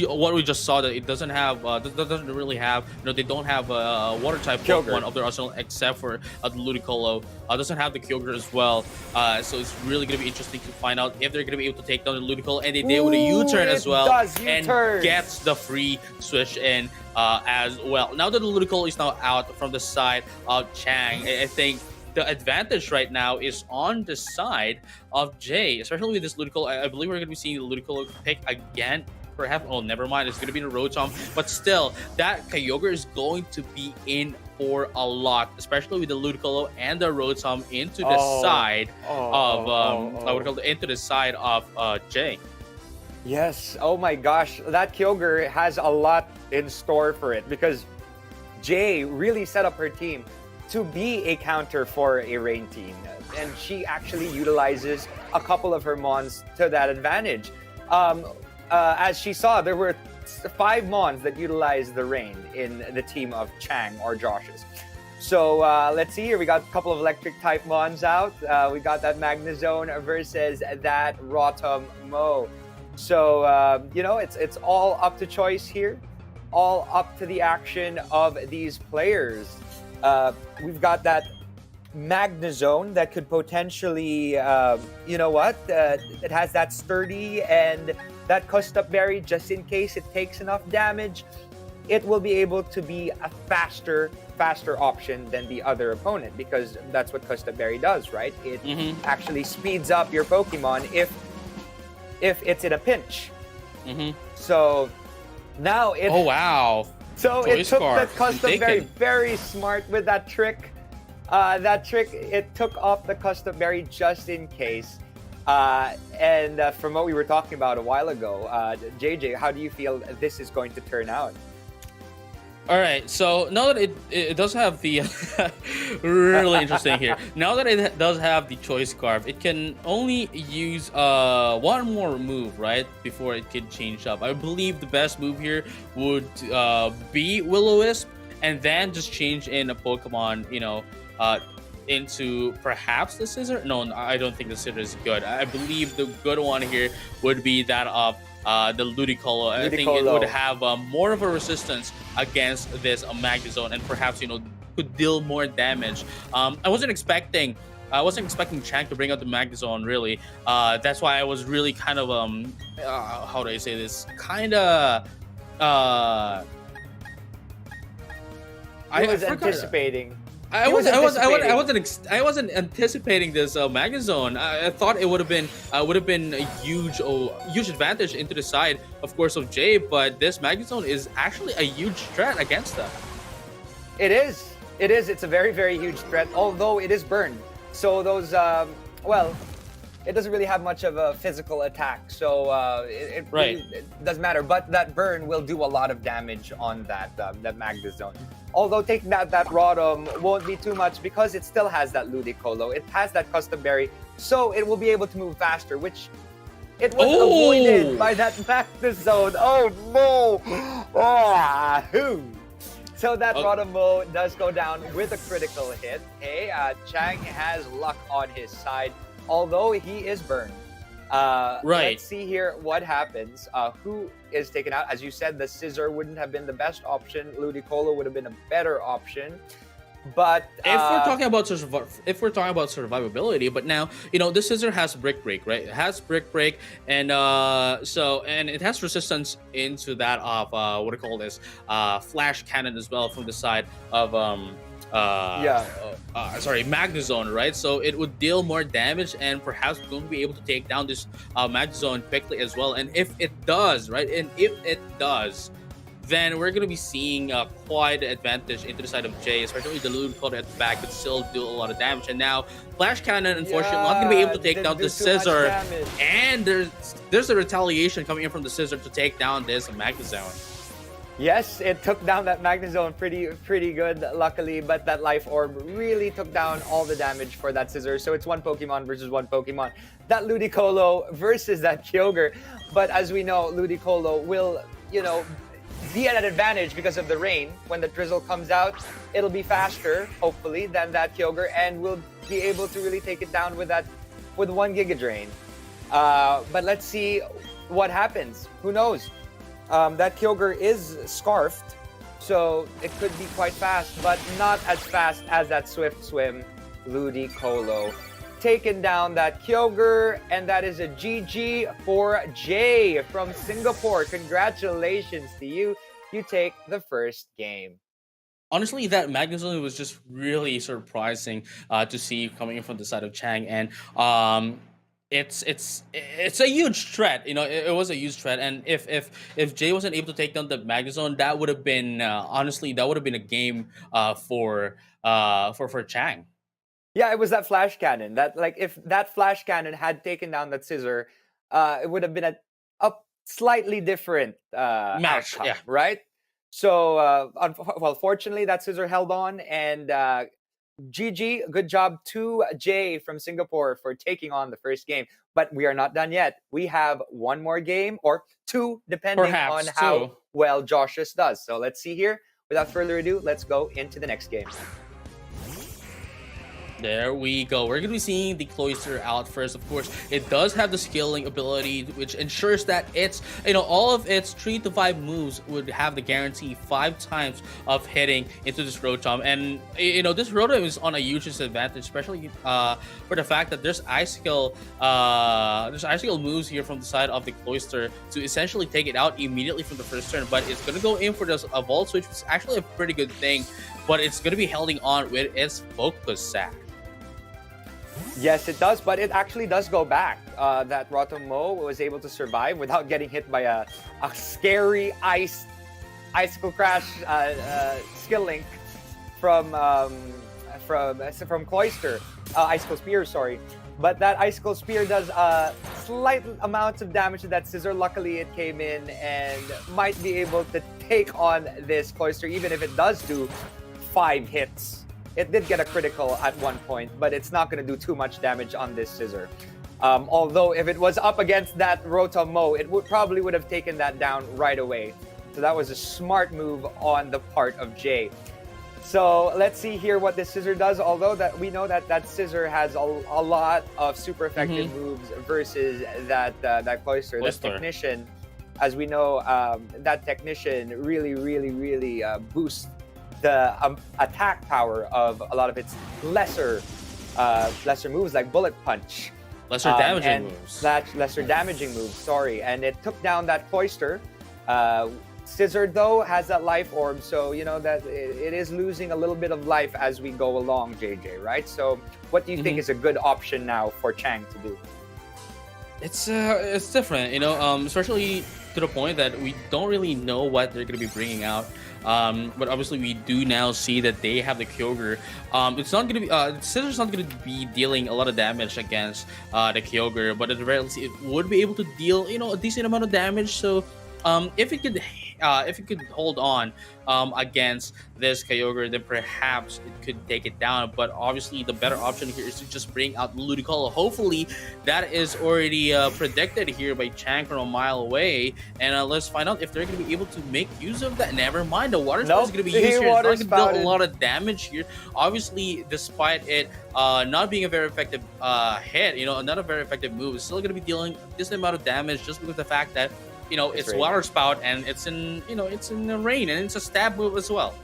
S2: what we just saw, that it doesn't have doesn't really have, they don't have a water type Pokemon of their arsenal except for the Ludicolo. Doesn't have the Kyogre as well, so it's really gonna be interesting to find out if they're gonna be able to take down the Ludicolo, and they did with a U-turn as well, and gets the free switch in as well. Now that the Ludicolo is now out from the side of Chang, I think the advantage right now is on the side of Jay, especially with this Ludicolo. I believe we're going to be seeing the Ludicolo pick again. Perhaps, oh, never mind. It's going to be the Rotom. But still, that Kyogre is going to be in for a lot, especially with the Ludicolo and the Rotom into the side of into the side of Jay.
S1: Yes. Oh my gosh, that Kyogre has a lot in store for it, because Jay really set up her team to be a counter for a rain team, and she actually utilizes a couple of her Mons to that advantage. As she saw, there were 5 Mons that utilized the rain in the team of Chang or Josh's. So let's see here. We got a couple of electric type Mons out. We got that Magnezone versus that Rotom. So it's all up to choice here, all up to the action of these players. We've got that Magnezone that could potentially, it has that sturdy and that Custap Berry, just in case it takes enough damage. It will be able to be a faster option than the other opponent, because that's what Custap Berry does, right? It actually speeds up your Pokemon if it's in a pinch. So now it...
S2: Oh, wow.
S1: So it took the Custap Berry, very smart with that trick. It took off the Custap Berry just in case. And from what we were talking about a while ago, JJ, how do you feel this is going to turn out?
S2: All right, so now that it does have the really interesting here. Now that it does have the choice scarf, it can only use one more move, right, before it can change up. I believe the best move here would be Will-O-Wisp, and then just change in a Pokemon, into perhaps the Scissor. No, I don't think the Scissor is good. I believe the good one here would be that of the Ludicolo. I think it would have more of a resistance against this Magnezone, and perhaps could deal more damage. I wasn't expecting Chang to bring out the Magnezone, really. That's why I was really kind of how do I say this? Kind of I
S1: was anticipating.
S2: I wasn't anticipating this Magnezone. I thought it would have been a huge advantage into the side, of course, of Jay. But this Magnezone is actually a huge threat against them.
S1: It is. It's a very, very huge threat. Although it is burned, so those it doesn't really have much of a physical attack. So it doesn't matter. But that burn will do a lot of damage on that Magnezone. Although taking that Rotom won't be too much, because it still has that Ludicolo. It has that Custap Berry, so it will be able to move faster, which it was avoided by that Magnezone. Oh no! So that Rotom does go down with a critical hit. Hey, Chang has luck on his side, although he is burned. Let's see here what happens. Who is taken out? As you said, the Scissor wouldn't have been the best option. Ludicolo would have been a better option. But
S2: if we're talking about survivability, but now this scissor has brick break, right? It has brick break, and and it has resistance into that of what do you call this? Flash cannon as well from the side of
S1: yeah,
S2: sorry, Magnezone, right? So it would deal more damage, and perhaps we won't be able to take down this Magnezone quickly as well. And if it does, right, and if it does, then we're gonna be seeing quite an advantage into the side of Jay, especially the Ludicolo at the back could still do a lot of damage. And now Flash Cannon, unfortunately, not gonna be able to take down the Scissor, and there's a retaliation coming in from the Scissor to take down this Magnezone.
S1: Yes, it took down that Magnezone pretty good, luckily, but that Life Orb really took down all the damage for that Scissor. So it's one Pokemon versus one Pokemon. That Ludicolo versus that Kyogre. But as we know, Ludicolo will, be at an advantage because of the rain. When the drizzle comes out, it'll be faster, hopefully, than that Kyogre, and we'll be able to really take it down with one Giga Drain. But let's see what happens. Who knows? That Kyogre is scarfed, so it could be quite fast, but not as fast as that Swift Swim Ludicolo. Taken down that Kyogre, and that is a GG for Jay from Singapore. Congratulations to you. You take the first game.
S2: Honestly, that Magnezone was just really surprising to see coming in from the side of Chang, and it's a huge threat. It was a huge threat, and if Jay wasn't able to take down the Magnezone, that would have been honestly a game for Chang.
S1: Yeah, it was that Flash Cannon. If that Flash Cannon had taken down that Scissor, it would have been a slightly different
S2: match,
S1: outcome,
S2: yeah.
S1: Right? So, fortunately, that Scissor held on, and GG, good job to Jay from Singapore for taking on the first game. But we are not done yet. We have one more game, or two, depending
S2: Perhaps
S1: on how
S2: two.
S1: well Joshus does. So let's see here. Without further ado, let's go into the next game.
S2: There we go. We're going to be seeing the Cloyster out first. Of course, it does have the scaling ability, which ensures that it's, all of its 3 to 5 moves would have the guarantee 5 times of hitting into this Rotom. And, this Rotom is on a huge disadvantage, especially for the fact that there's Icicle moves here from the side of the Cloyster to essentially take it out immediately from the first turn. But it's going to go in for this Volt Switch, which is actually a pretty good thing. But it's going to be holding on with its Focus Sack.
S1: Yes, it does, but it actually does go back. That Rotom was able to survive without getting hit by a scary Icicle Crash skill link from Cloyster. Icicle Spear, sorry. But that Icicle Spear does slight amounts of damage to that Scissor. Luckily, it came in and might be able to take on this Cloyster, even if it does do 5 hits. It did get a critical at one point, but it's not going to do too much damage on this Scissor. Although if it was up against that Rotom, it probably would have taken that down right away. So that was a smart move on the part of Jay. So let's see here what this Scissor does. Although that we know that Scissor has a lot of super effective moves versus that Cloyster. That Technician, as we know, that Technician really boosts the attack power of a lot of its lesser moves, like Bullet Punch.
S2: Lesser damaging moves.
S1: Sorry. And it took down that Cloyster. Scissor, though, has that Life Orb, so that it is losing a little bit of life as we go along, JJ, right? So what do you think is a good option now for Chang to do?
S2: It's different, especially to the point that we don't really know what they're going to be bringing out. But obviously we do now see that they have the Kyogre. It's not going to be Scissor's not going to be dealing a lot of damage against the Kyogre, but at the very least it would be able to deal a decent amount of damage. So if it could hold on against this Kyogre, then perhaps it could take it down. But obviously the better option here is to just bring out Ludicolo. Hopefully that is already predicted here by Chang from a mile away. And let's find out if they're going to be able to make use of that. Never mind, the Water Spout is going to be used here. It's not going to deal a lot of damage here. Obviously, despite it not being a very effective hit, not a very effective move, it's still going to be dealing this amount of damage just because of the fact that it's Water Spout, and it's in the rain, and it's a stab move as well.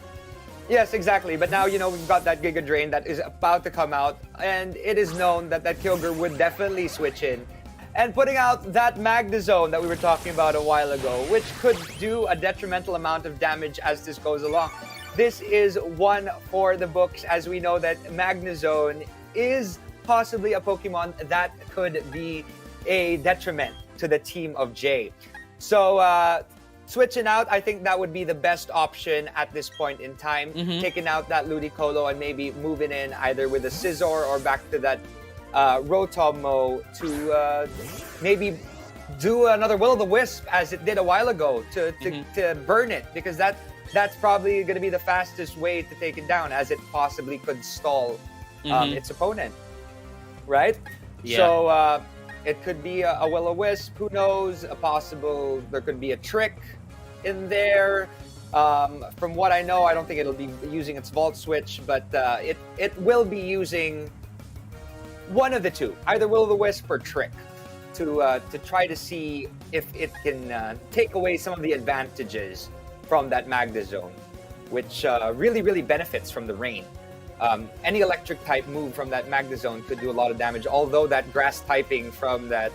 S1: Yes, exactly. But now, we've got that Giga Drain that is about to come out, and it is known that Kyogre would definitely switch in. And putting out that Magnezone that we were talking about a while ago, which could do a detrimental amount of damage as this goes along. This is one for the books, as we know that Magnezone is possibly a Pokemon that could be a detriment to the team of Jay. So, switching out, I think that would be the best option at this point in time. Taking out that Ludicolo and maybe moving in either with a Scizor or back to that Rotom-Mo to maybe do another Will-O-The-Wisp as it did a while ago to burn it, because that's probably going to be the fastest way to take it down, as it possibly could stall its opponent, right?
S2: Yeah.
S1: So it could be a Will-O-Wisp, who knows, there could be a Trick in there. From what I know, I don't think it'll be using its Volt Switch, but it will be using one of the two, either Will-O-The-Wisp or Trick, to try to see if it can take away some of the advantages from that Magnezone, which really, really benefits from the rain. Any electric type move from that Magnezone could do a lot of damage, although that grass typing from that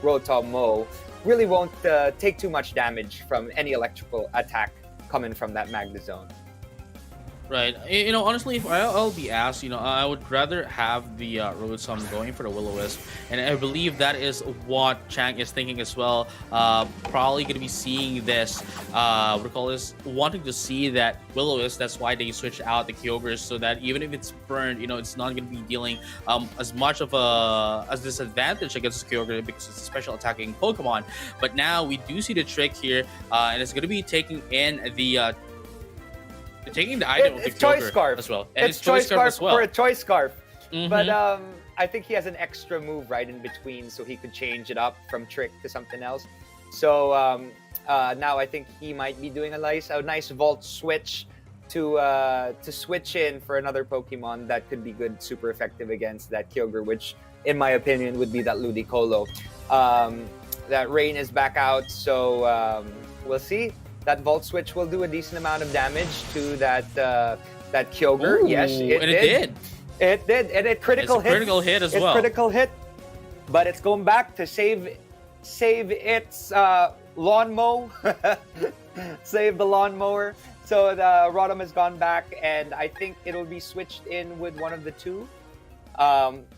S1: Rotom-Mo really won't take too much damage from any electrical attack coming from that Magnezone.
S2: Right. Honestly, if I'll be asked, I would rather have the Rotom going for the Will-O-Wisp, and I believe that is what Chang is thinking as well. Probably going to be seeing this, wanting to see that Will-O-Wisp. That's why they switched out the Kyogre, so that even if it's burned, it's not going to be dealing as much of a disadvantage against Kyogre, because it's a special attacking Pokemon. But now we do see the Trick here, and it's going to be taking in the taking the item of the
S1: Choice Scarf
S2: as well. And
S1: it's Choice Scarf
S2: as well.
S1: for a Choice Scarf. But I think he has an extra move right in between, so he could change it up from Trick to something else. So now I think he might be doing a nice Volt Switch to switch in for another Pokemon that could be good, super effective against that Kyogre, which in my opinion would be that Ludicolo. That Rain is back out, so we'll see. That Volt Switch will do a decent amount of damage to that Kyogre.
S2: Ooh,
S1: yes, it did. It did, and it critical hit.
S2: Critical hit as well.
S1: Critical hit, but it's going back to save its lawnmower. Save the lawnmower. So the Rotom has gone back, and I think it'll be switched in with one of the two.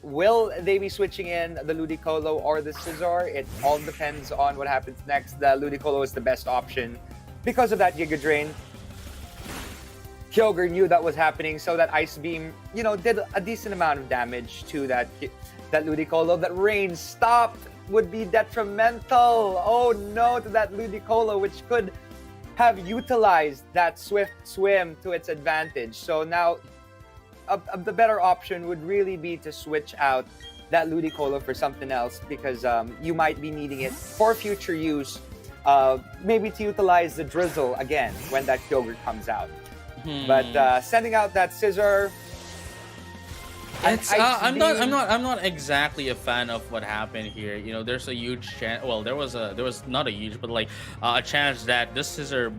S1: Will they be switching in the Ludicolo or the Scizor? It all depends on what happens next. The Ludicolo is the best option because of that Giga Drain. Kyogre knew that was happening, so that Ice Beam, did a decent amount of damage to that Ludicolo. That Rain stopped would be detrimental. Oh no, to that Ludicolo, which could have utilized that Swift Swim to its advantage. So now, the better option would really be to switch out that Ludicolo for something else, because you might be needing it for future use. Maybe to utilize the Drizzle again when that Kyogre comes out. But sending out that Scizor,
S2: I'm not exactly a fan of what happened here. There's a huge chance. Well, there was not a huge, but like a chance that this Scizor,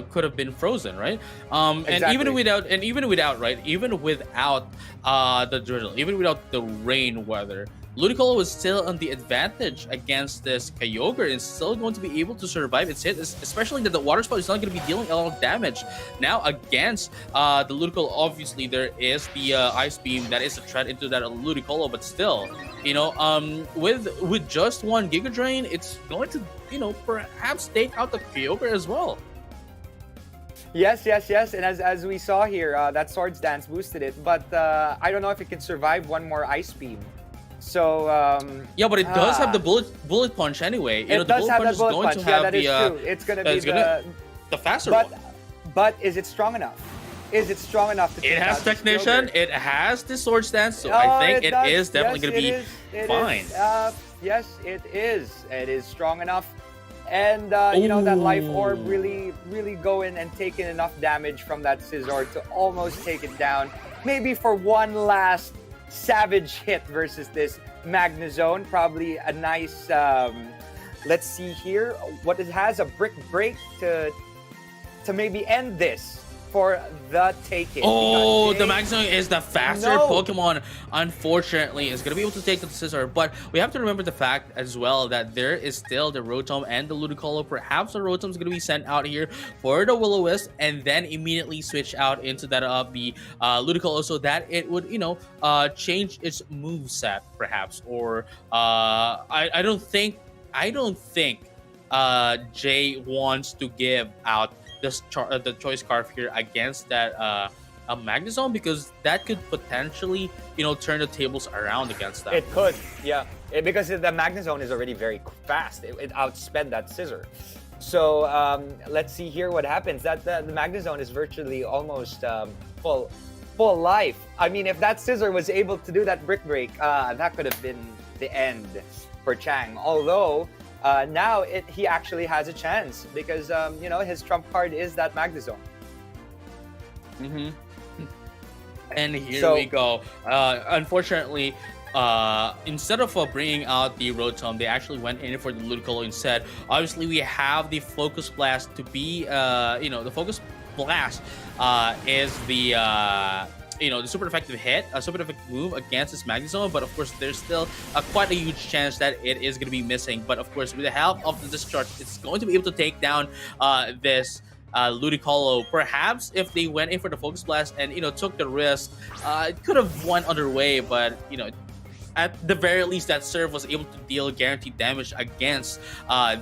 S2: could have been frozen, right?
S1: Exactly.
S2: And even without the Drizzle, even without the rain weather, Ludicolo was still on the advantage against this Kyogre and still going to be able to survive its hit, especially that the Water Spout is not going to be dealing a lot of damage. Now against the Ludicolo, obviously there is the Ice Beam that is a threat into that Ludicolo, but still, with just one Giga Drain, it's going to, perhaps take out the Kyogre as well.
S1: Yes. And as we saw here, that Swords Dance boosted it, but I don't know if it can survive one more Ice Beam. So
S2: yeah, but it does have the bullet punch anyway.
S1: It does have that bullet punch. Yeah, that is true. It's gonna be
S2: the faster one.
S1: But is it strong enough? Is it strong enough to take
S2: It has
S1: out
S2: Technician. It has the Sword Stance, so I think it is definitely going to be fine.
S1: Yes, it is. It is strong enough. And, that Life Orb really going and taking enough damage from that Scizor to almost take it down. Maybe for one last savage hit versus this Magnezone. Probably a nice, let's see here. What it has, a Brick Break to maybe end this for the taking.
S2: Oh, the Magnezone is the faster
S1: No.
S2: Pokemon. Unfortunately, is gonna be able to take the Scissor, but we have to remember the fact as well that there is still the Rotom and the Ludicolo. Perhaps the Rotom is gonna be sent out here for the Will-O-Wisp, and then immediately switch out into that of the Ludicolo, so that it would change its move set, perhaps. Or I don't think Jay wants to give out the choice scarf here against that a Magnezone, because that could potentially turn the tables around against that.
S1: It could, yeah, because the Magnezone is already very fast. It outsped that Scissor. So let's see here what happens. That the Magnezone is virtually almost full life. I mean, if that Scissor was able to do that Brick Break, that could have been the end for Chang. Although now he actually has a chance because his trump card is that Magnezone.
S2: And here we go. Unfortunately, instead of bringing out the Rotom, they actually went in for the Ludicolo instead. Obviously, we have the Focus Blast to be, the Focus Blast is the the super effective hit, a super effective move against this Magnezone, but of course there's still quite a huge chance that it is going to be missing. But of course, with the help of the Discharge, it's going to be able to take down this Ludicolo. Perhaps if they went in for the Focus Blast and took the risk, it could have went underway, but at the very least, that serve was able to deal guaranteed damage against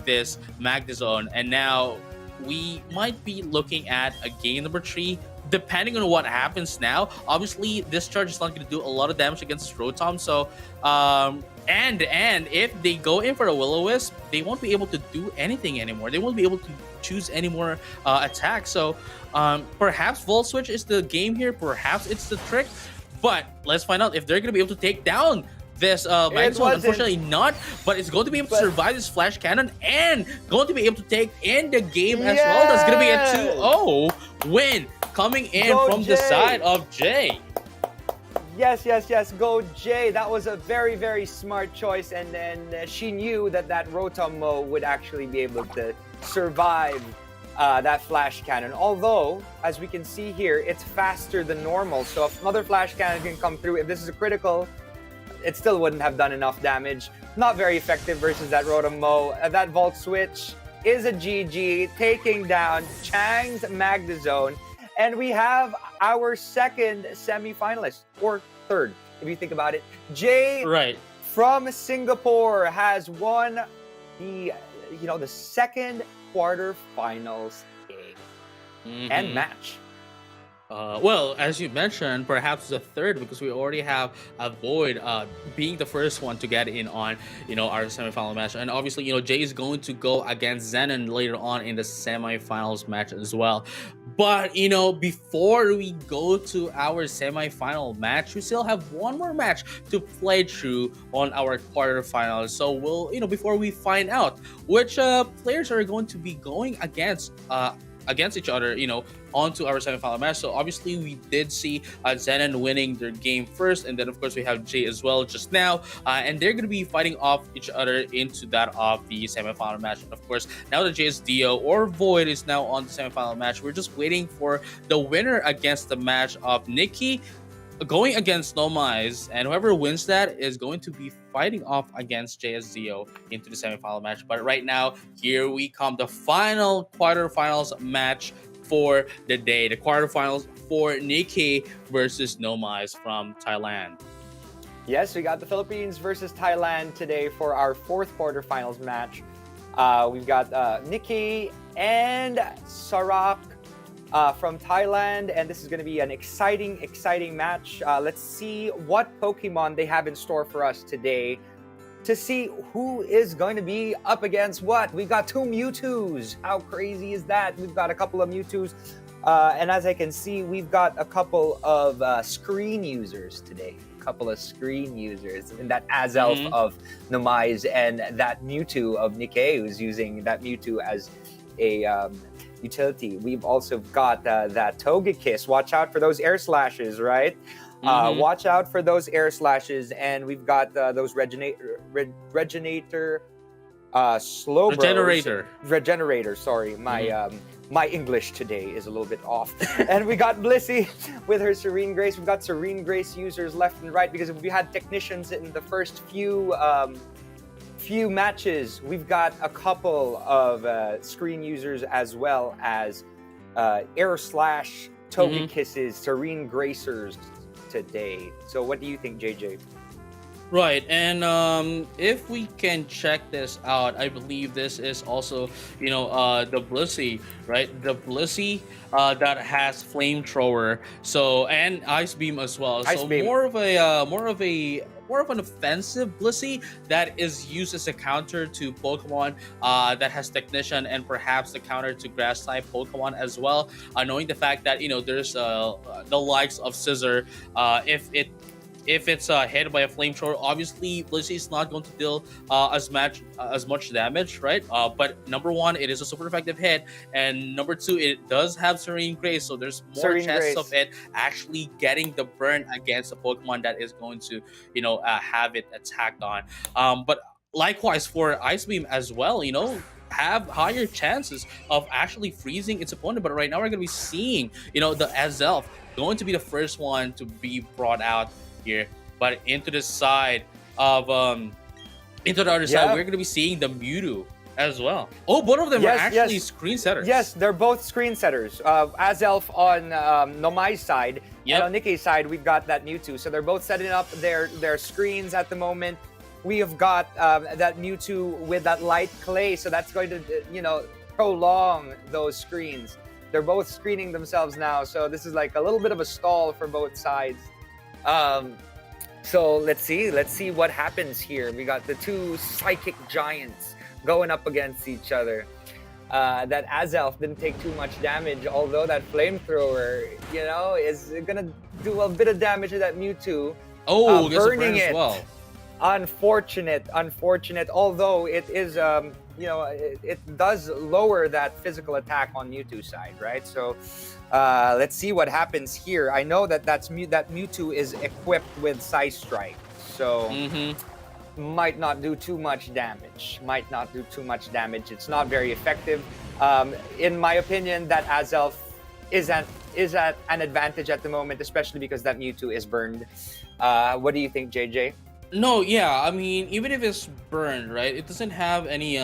S2: this Magnezone. And now we might be looking at a game number 3, depending on what happens now. Obviously, this charge is not going to do a lot of damage against Rotom. So, and if they go in for a Will-O-Wisp, they won't be able to do anything anymore. They won't be able to choose any more attacks. So, perhaps Volt Switch is the game here. Perhaps it's the trick. But let's find out if they're going to be able to take down this Magnezone. Unfortunately not, but it's going to be able to survive this Flash Cannon and going to be able to take in the game as well. That's going to be a 2-0 win coming in from the side of Jay.
S1: Yes. Go Jay. That was a very, very smart choice. And then she knew that Rotom would actually be able to survive that Flash Cannon. Although, as we can see here, it's faster than normal. So if another Flash Cannon can come through, if this is a critical, it still wouldn't have done enough damage. Not very effective versus that Rotom. That Volt Switch is a GG, taking down Chang's Magnezone. And we have our second semi-finalist, or third, if you think about it. Jay from Singapore has won the second quarterfinals game and match.
S2: Well, as you mentioned, perhaps the third, because we already have a Void being the first one to get in on our semifinal match. And obviously, Jay is going to go against Zenon later on in the semifinals match as well. But before we go to our semifinal match, we still have one more match to play through on our quarterfinals. So we'll before we find out which players are going to be going against each other, onto our semifinal match. So obviously we did see Zenon winning their game first, and then of course we have Jay as well just now, and they're going to be fighting off each other into that of the semifinal match. And of course, now that Jay's Dio or Void is now on the semifinal match, we're just waiting for the winner against the match of Nikki going against Nomize, and whoever wins that is going to be fighting off against JSZO into the semifinal match. But right now, here we come, the final quarterfinals match for the day. The quarterfinals for Nikki versus Nomize from Thailand.
S1: Yes, we got the Philippines versus Thailand today for our fourth quarterfinals match. We've got Nikki and Sarak from Thailand, and this is going to be an exciting match. Let's see what Pokemon they have in store for us today to see who is going to be up against what. We've got 2 Mewtwo's. How crazy is that? We've got a couple of Mewtwo's, and as I can see, we've got a couple of screen users today. Couple of screen users, and that Azelf of Nomize and that Mewtwo of Nikkei, who's using that Mewtwo as a utility. We've also got that Togekiss. Watch out for those air slashes, right? Watch out for those air slashes, and we've got those Regenerator. Sorry, My English today is a little bit off. And we got Blissey with her Serene Grace. We've got Serene Grace users left and right because we had technicians in the first few matches. We've got a couple of screen users as well as Air Slash, Toby Kisses, Serene Gracers today. So what do you think, JJ?
S2: Right, and if we can check this out, I believe this is also, the Blissey, right? The Blissey that has Flamethrower, so and Ice Beam as well.
S1: Ice
S2: So
S1: Beam.
S2: more of an offensive Blissey that is used as a counter to Pokemon that has Technician and perhaps the counter to Grass type Pokemon as well. Knowing the fact that there's the likes of Scissor, if it's hit by a flamethrower, obviously Blissey is not going to deal as much damage, right? But number one, it is a super effective hit, and number two, it does have Serene Grace, so there's more
S1: Serene
S2: chances
S1: Grace.
S2: of it actually getting the burn against a Pokemon that is going to, have it attacked on. But likewise for Ice Beam as well, have higher chances of actually freezing its opponent. But right now we're going to be seeing, the Azelf going to be the first one to be brought out here, but into the side of into the other side, we're going to be seeing the Mewtwo as well. Oh, both of them are actually screen setters.
S1: Yes, they're both screen setters. Azelf on Nomai's side, and on Nikki's side, we've got that Mewtwo. So they're both setting up their screens at the moment. We have got that Mewtwo with that light clay, so that's going to prolong those screens. They're both screening themselves now, so this is like a little bit of a stall for both sides. So let's see what happens here. We got the two psychic giants going up against each other. That Azelf didn't take too much damage, although that flamethrower, is gonna do a bit of damage to that Mewtwo.
S2: Oh,
S1: burning it.
S2: As well.
S1: Unfortunate. Although it is, it does lower that physical attack on Mewtwo's side, right? So let's see what happens here. I know that that Mewtwo is equipped with Psy Strike, so might not do too much damage. It's not very effective. In my opinion, that Azelf is at an advantage at the moment, especially because that Mewtwo is burned. What do you think, JJ?
S2: No, yeah, I mean, even if it's burned, right, it doesn't have any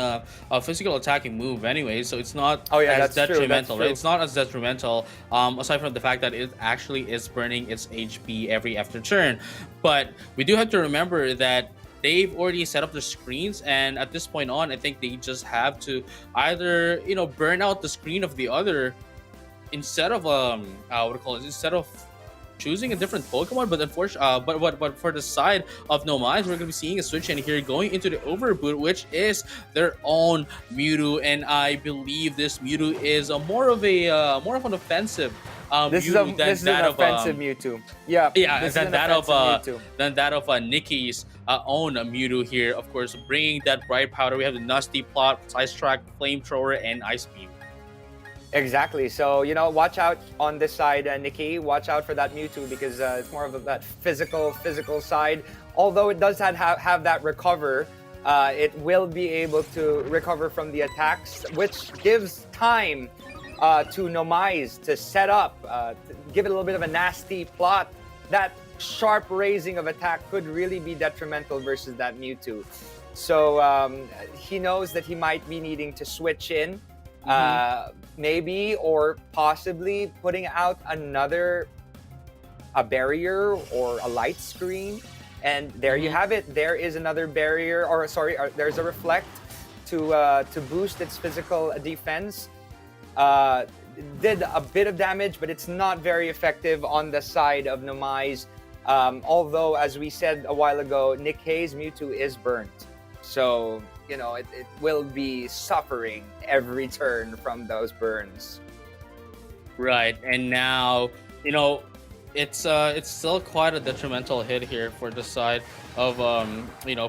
S2: physical attacking move anyway, so it's not as detrimental, right? It's not as detrimental, aside from the fact that it actually is burning its HP every after turn. But we do have to remember that they've already set up the screens, and at this point on, I think they just have to either, burn out the screen of the other instead of instead of choosing a different Pokemon. But unfortunately, but for the side of Nomais, we're gonna be seeing a switch in here going into the Overboot, which is their own Mewtwo, and I believe this Mewtwo is more of an offensive
S1: This
S2: Mewtwo
S1: is an offensive Mewtwo. Yeah,
S2: than that of Nikki's own Mewtwo here. Of course, bringing that Bright Powder. We have the Nasty Plot, Ice Track, Flamethrower, and Ice Beam.
S1: Exactly. So, watch out on this side, Nikki. Watch out for that Mewtwo because it's more of that physical side. Although it does have that recover, it will be able to recover from the attacks, which gives time to Nomais to set up, to give it a little bit of a nasty plot. That sharp raising of attack could really be detrimental versus that Mewtwo. So he knows that he might be needing to switch in. Maybe or possibly putting out a barrier or a light screen, and there you have it. There is another barrier, there's a reflect to boost its physical defense. Did a bit of damage, but it's not very effective on the side of Nomais. Although, as we said a while ago, Nick Hayes' Mewtwo is burnt. So, it will be suffering every turn from those burns.
S2: Right, and now, it's still quite a detrimental hit here for the side of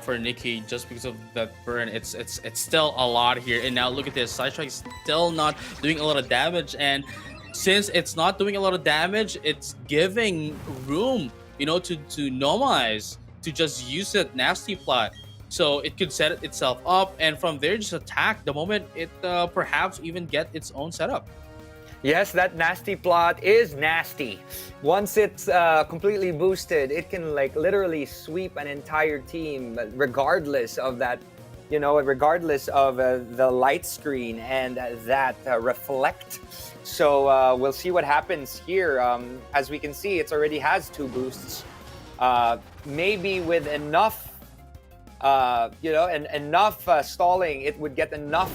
S2: for Nikki, just because of that burn. It's still a lot here, and now look at this. Side Strike is still not doing a lot of damage, and since it's not doing a lot of damage, it's giving room, to Nomais to just use that Nasty Plot. So it could set itself up, and from there just attack the moment it perhaps even get its own setup.
S1: Yes, that nasty plot is nasty. Once it's completely boosted, it can like literally sweep an entire team, regardless of that, regardless of the light screen and that reflect. So we'll see what happens here. As we can see, it already has 2 boosts. Maybe with enough, and enough stalling, it would get enough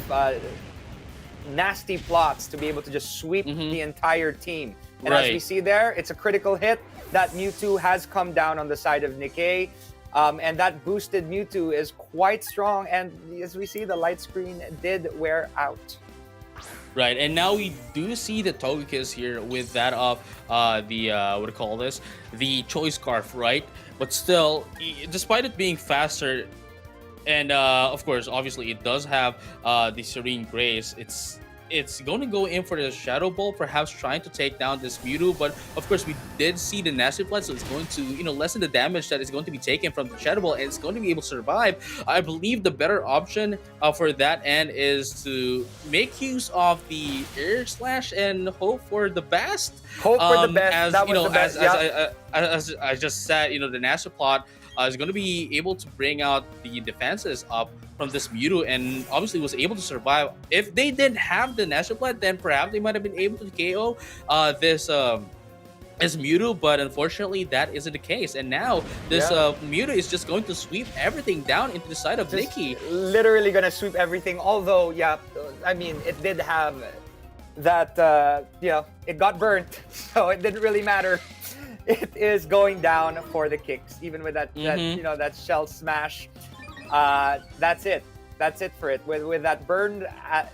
S1: nasty plots to be able to just sweep the entire team. And as we see there, it's a critical hit. That Mewtwo has come down on the side of Nikkei. And that boosted Mewtwo is quite strong. And as we see, the light screen did wear out.
S2: Right, and now we do see the Togekiss here with that of what do you call this? The Choice Scarf, right? But still, despite it being faster, and of course, obviously, it does have the Serene Grace. It's going to go in for the Shadow Ball, perhaps trying to take down this Mewtwo. But of course, we did see the Nasty Plot, so it's going to lessen the damage that is going to be taken from the Shadow Ball, and it's going to be able to survive. I believe the better option for that end is to make use of the Air Slash and hope for the best.
S1: Hope for the best.
S2: As
S1: that was the best.
S2: as I just said, the Nasty Plot is going to be able to bring out the defenses up from this Mewtwo, and obviously was able to survive. If they didn't have the Nasty Plot, then perhaps they might have been able to KO this Mewtwo, but unfortunately that isn't the case. And now this Mewtwo is just going to sweep everything down into the side of Nicky.
S1: Literally gonna sweep everything. Although, I mean, it did have that, it got burnt, so it didn't really matter. It is going down for the kicks, even with that, that shell smash. That's it. That's it for it. With that burn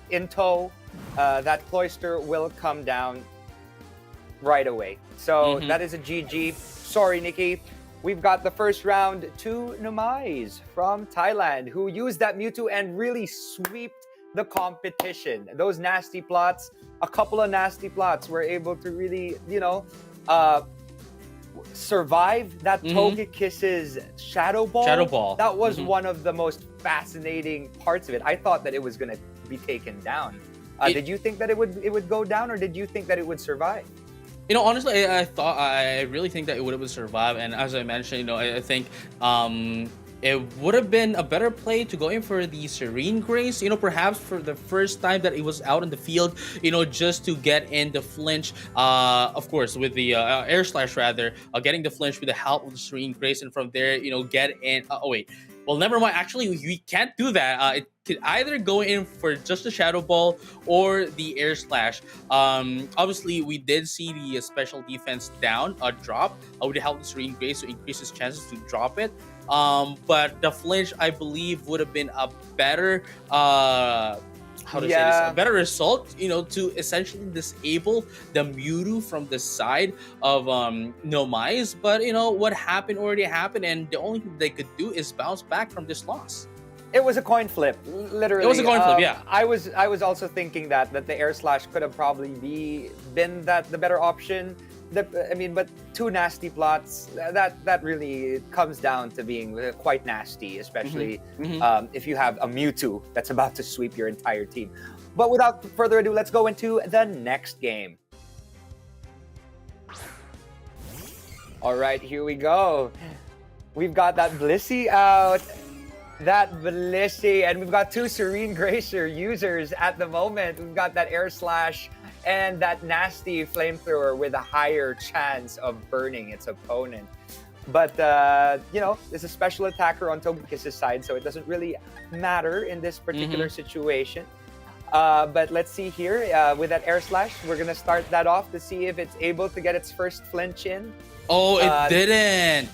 S1: in tow, that Cloyster will come down right away. So that is a GG. Sorry, Nikki. We've got the first round to Numais from Thailand, who used that Mewtwo and really swept the competition. Those nasty plots, a couple of nasty plots, were able to really, survive that Togekiss's Shadow Ball. That was one of the most fascinating parts of it. I thought that it was going to be taken down. Did you think that it would go down, or did you think that it would survive?
S2: Honestly, I really think that it would survive. And as I mentioned, I think it would have been a better play to go in for the Serene Grace, perhaps for the first time that it was out in the field, just to get in the flinch, of course, with the Air Slash, rather, getting the flinch with the help of the Serene Grace, and from there, get in. Well, never mind. Actually, we can't do that. It could either go in for just the Shadow Ball or the Air Slash. Obviously, we did see the special defense down, drop, with the help of the Serene Grace to increase his chances to drop it. But the flinch, I believe, would have been a better a better result, to essentially disable the Mewtwo from the side of Numais. But what happened already happened, and the only thing they could do is bounce back from this loss.
S1: It was a coin flip, literally.
S2: It was a coin flip, yeah.
S1: I was also thinking that the Air Slash could have probably been the better option. But 2 nasty plots, that really comes down to being quite nasty, especially if you have a Mewtwo that's about to sweep your entire team. But without further ado, let's go into the next game. All right, here we go. We've got that Blissey out. And we've got 2 Serene Gracer users at the moment. We've got that Air Slash and that nasty flamethrower with a higher chance of burning its opponent. But, there's a special attacker on Togekiss's side, so it doesn't really matter in this particular situation. But let's see here. With that Air Slash, we're going to start that off to see if it's able to get its first flinch in.
S2: Oh, it didn't.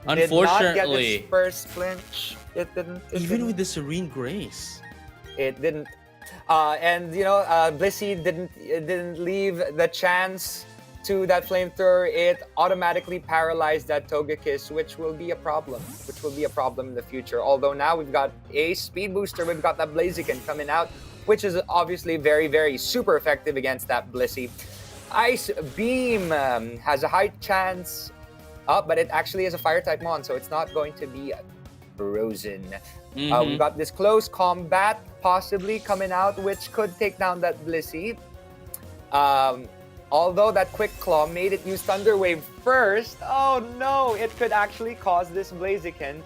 S2: Unfortunately.
S1: Did not get its first flinch. It didn't.
S2: Even with the Serene Grace.
S1: It didn't. Blissey didn't leave the chance to that flamethrower. It automatically paralyzed that Togekiss, which will be a problem. In the future. Although now we've got a speed booster. We've got that Blaziken coming out, which is obviously very, very super effective against that Blissey. Ice Beam has a high chance, but it actually is a fire type mon, so it's not going to be frozen. We've got this close combat possibly coming out, which could take down that Blissey. Although that Quick Claw made it use Thunder Wave first, oh no, it could actually cause this Blaziken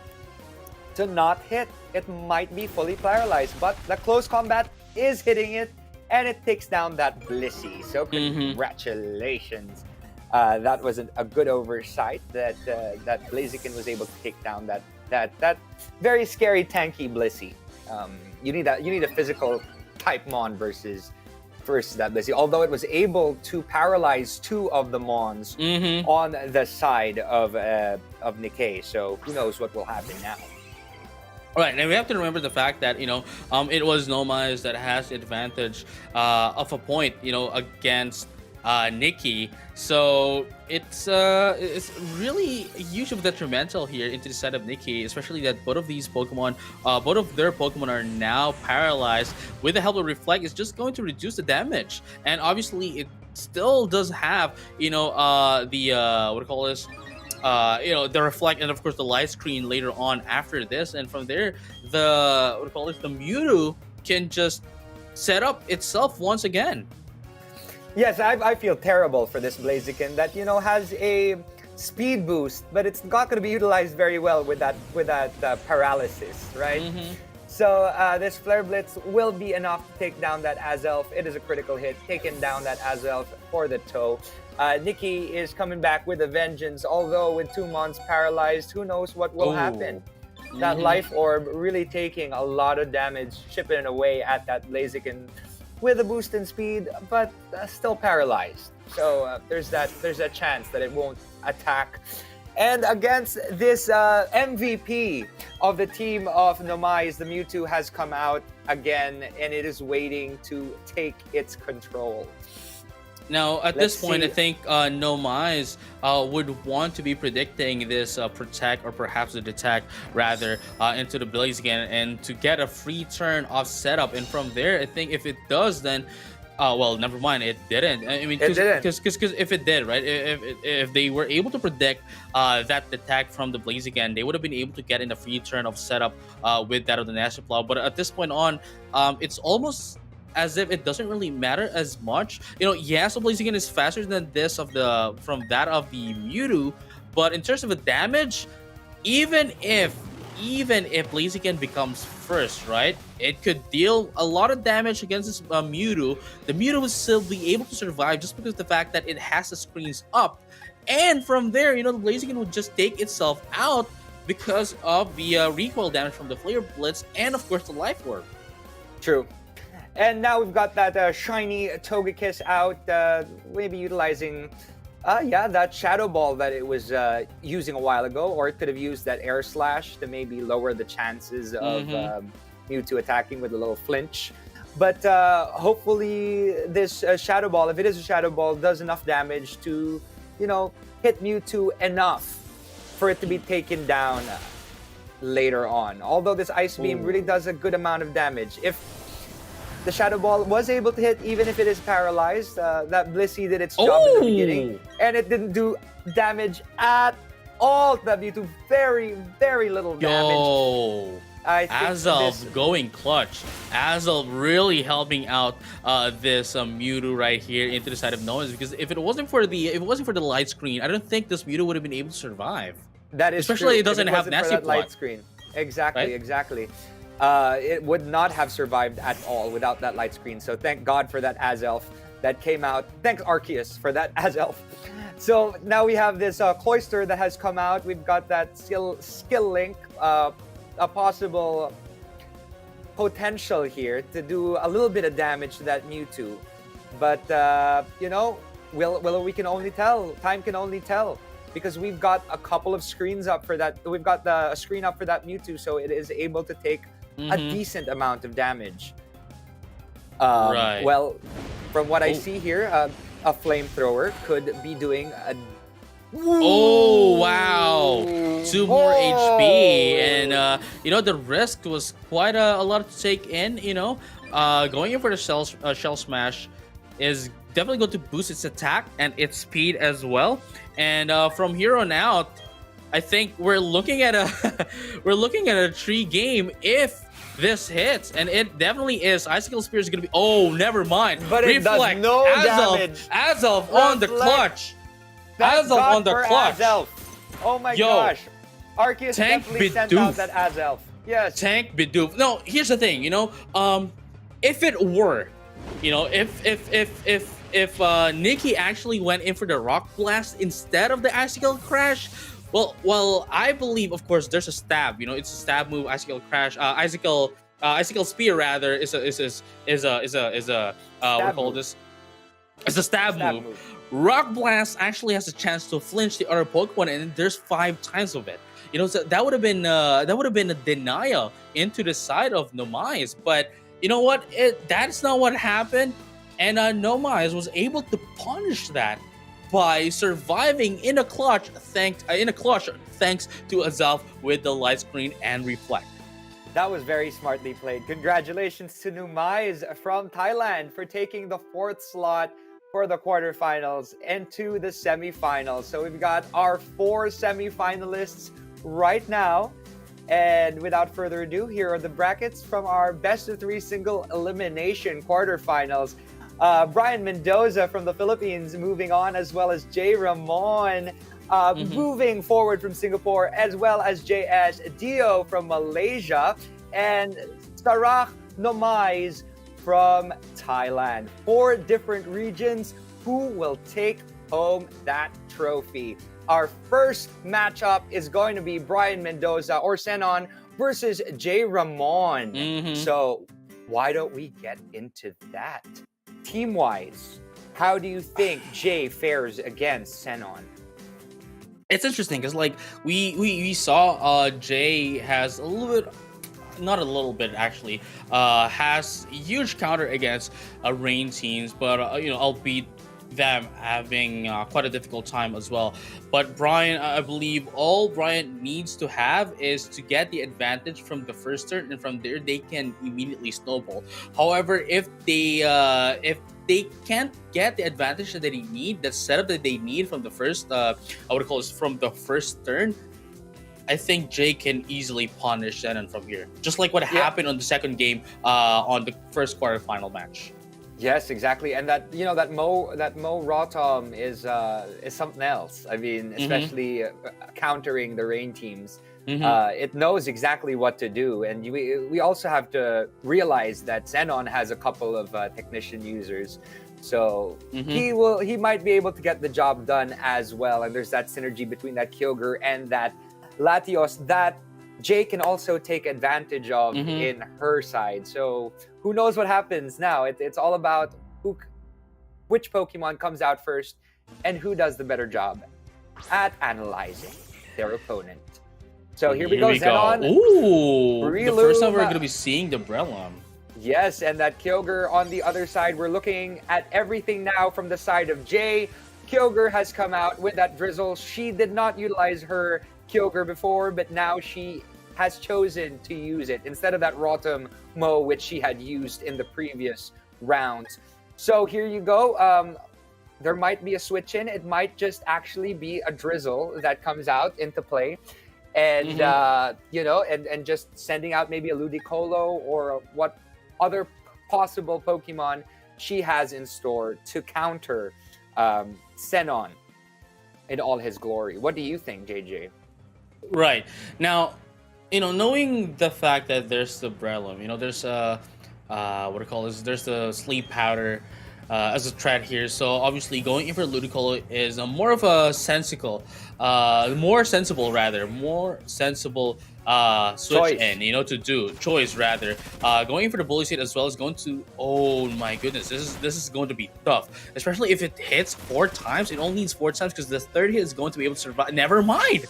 S1: to not hit. It might be fully paralyzed, but the close combat is hitting it, and it takes down that Blissey. So congratulations. That was a good oversight that that Blaziken was able to take down that very scary tanky Blissey. You need a physical type Mon versus that Blissey. Although it was able to paralyze 2 of the Mons on the side of Nikkei, so who knows what will happen now.
S2: All right, and we have to remember the fact that it was Nomais that has the advantage of a point against Nikki, so it's really hugely detrimental here into the side of Nikki, especially that both of their Pokemon are now paralyzed. With the help of Reflect, it's just going to reduce the damage, and obviously it still does have the what do you call this? The Reflect, and of course the Light Screen later on after this, and from there the the Mewtwo can just set up itself once again.
S1: Yes, I feel terrible for this Blaziken that has a speed boost, but it's not going to be utilized very well with that paralysis, right? So this Flare Blitz will be enough to take down that Azelf. It is a critical hit, taking down that Azelf for the toe. Nikki is coming back with a vengeance, although with 2 Mons paralyzed, who knows what will happen. That Life Orb really taking a lot of damage, chipping away at that Blaziken with a boost in speed, but still paralyzed. So there's that chance that it won't attack. And against this MVP of the team of Nomais, the Mewtwo has come out again, and it is waiting to take its control.
S2: Now, at this point, I think Nomais would want to be predicting this Protect, or perhaps a Detect, rather, into the Blaziken, and to get a free turn of setup. And from there, I think if it does, then well, never mind, it didn't. I mean, because if it did, right, if they were able to predict that attack from the Blaziken, they would have been able to get in a free turn of setup with that of the Nasty Plow. But at this point on, it's almost as if it doesn't really matter as much. Yes, the Blaziken is faster than this from that of the Mewtwo, but in terms of the damage, even if Blaziken becomes first, right, it could deal a lot of damage against this Mewtwo. The Mewtwo will still be able to survive just because of the fact that it has the screens up, and from there, the Blaziken would just take itself out because of the recoil damage from the Flare Blitz and of course the Life Orb.
S1: True. And now we've got that shiny Togekiss out, maybe utilizing that Shadow Ball that it was using a while ago, or it could have used that Air Slash to maybe lower the chances of Mewtwo attacking with a little flinch. But hopefully this Shadow Ball, if it is a Shadow Ball, does enough damage to, hit Mewtwo enough for it to be taken down later on. Although this Ice Beam really does a good amount of damage. If the Shadow Ball was able to hit, even if it is paralyzed, that Blissey did its job in the beginning, and it didn't do damage at all to that Mewtwo. Very, very little damage.
S2: Azelf going clutch. Azelf really helping out this Mewtwo right here into the side of Nomais, because if it wasn't for the Light Screen, I don't think this Mewtwo would have been able to survive.
S1: That is
S2: especially
S1: true.
S2: It doesn't have Nasty Plot.
S1: Light Screen. Exactly,
S2: right?
S1: Exactly. It would not have survived at all without that Light Screen. So thank God for that Azelf that came out. Thanks Arceus for that Azelf. So now we have this Cloyster that has come out. We've got that skill link, a possible potential here to do a little bit of damage to that Mewtwo. But we can only tell. Time can only tell. Because we've got a couple of screens up for that. We've got a screen up for that Mewtwo, so it is able to take a decent amount of damage.
S2: Right.
S1: Well, from what I see here, a Flamethrower could be doing a...
S2: Oh, wow. 2 more HP. And, the risk was quite a lot to take in, Going in for the Shell Smash is definitely going to boost its attack and its speed as well. And from here on out, I think we're looking at a we're looking at a 3 game if this hits, and it definitely is. Icicle Spear is gonna be. Oh, never mind.
S1: But it does
S2: Reflect.
S1: no damage.
S2: Azelf on the
S1: Reflect.
S2: clutch.
S1: Thank
S2: Azelf
S1: God
S2: on the
S1: for
S2: clutch.
S1: Azelf. Oh my
S2: Yo,
S1: gosh. Arceus
S2: Tank
S1: definitely sent
S2: Bidoof.
S1: out that Azelf. Yes.
S2: Tank Bidoof. No, here's the thing. If it were, if Nikki actually went in for the Rock Blast instead of the Icicle Crash, well, I believe, of course, there's a stab. It's a stab move. Icicle Crash. Icicle Spear rather is a what do you call this? It's a stab move. Rock Blast actually has a chance to flinch the other Pokemon, and there's 5 times of it. So that would have been a denial into the side of Nomize. But you know what? That's not what happened, and Nomize was able to punish that by surviving in a clutch thanks to Azelf with the Light Screen and Reflect.
S1: That was very smartly played. Congratulations to Numais from Thailand for taking the 4th slot for the quarterfinals and to the semifinals. So we've got our 4 semifinalists right now. And without further ado, here are the brackets from our best of 3 single elimination quarterfinals. Brian Mendoza from the Philippines moving on, as well as Jay Ramon moving forward from Singapore, as well as JS Dio from Malaysia, and Sarak Nomais from Thailand. 4 different regions. Who will take home that trophy? Our first matchup is going to be Brian Mendoza or Sinnoh versus Jay Ramon. So why don't we get into that? Team-wise, how do you think Jay fares against Sinnoh?
S2: It's interesting because we saw Jay has a little bit, not a little bit actually, has huge counter against rain teams, but albeit them having quite a difficult time as well. But Brian, I believe all Brian needs to have is to get the advantage from the first turn, and from there they can immediately snowball. However, if they can't get the advantage that they need, the setup that they need from the first, from the first turn, I think Jay can easily punish Sinnoh from here, just like what happened on the second game on the first quarterfinal match.
S1: Yes, exactly, and that Mo Rotom is something else. I mean, especially countering the rain teams. It knows exactly what to do, and we also have to realize that Sinnoh has a couple of technician users, so he might be able to get the job done as well. And there's that synergy between that Kyogre and that Latios that Jay can also take advantage of in her side. So who knows what happens now? It's all about which Pokemon comes out first and who does the better job at analyzing their opponent. So here we go, Sinnoh.
S2: Ooh, the first time we're going to be seeing the Breloom.
S1: Yes, and that Kyogre on the other side. We're looking at everything now from the side of Jay. Kyogre has come out with that Drizzle. She did not utilize her Kyogre before, but now she has chosen to use it instead of that Rotom Mo, which she had used in the previous rounds. So here you go. There might be a switch in. It might just actually be a Drizzle that comes out into play. And, and just sending out maybe a Ludicolo or what other possible Pokemon she has in store to counter Sinnoh in all his glory. What do you think, JJ?
S2: Right. Now, knowing the fact that there's the Breloom, there's there's the Sleep Powder as a threat here. So obviously going in for Ludicolo is more of a more sensible switch in, to do choice rather. Going for the Bully Seed as well is going to, oh my goodness, this is going to be tough, especially if it hits 4 times. It only needs 4 times because the third hit is going to be able to survive. Never mind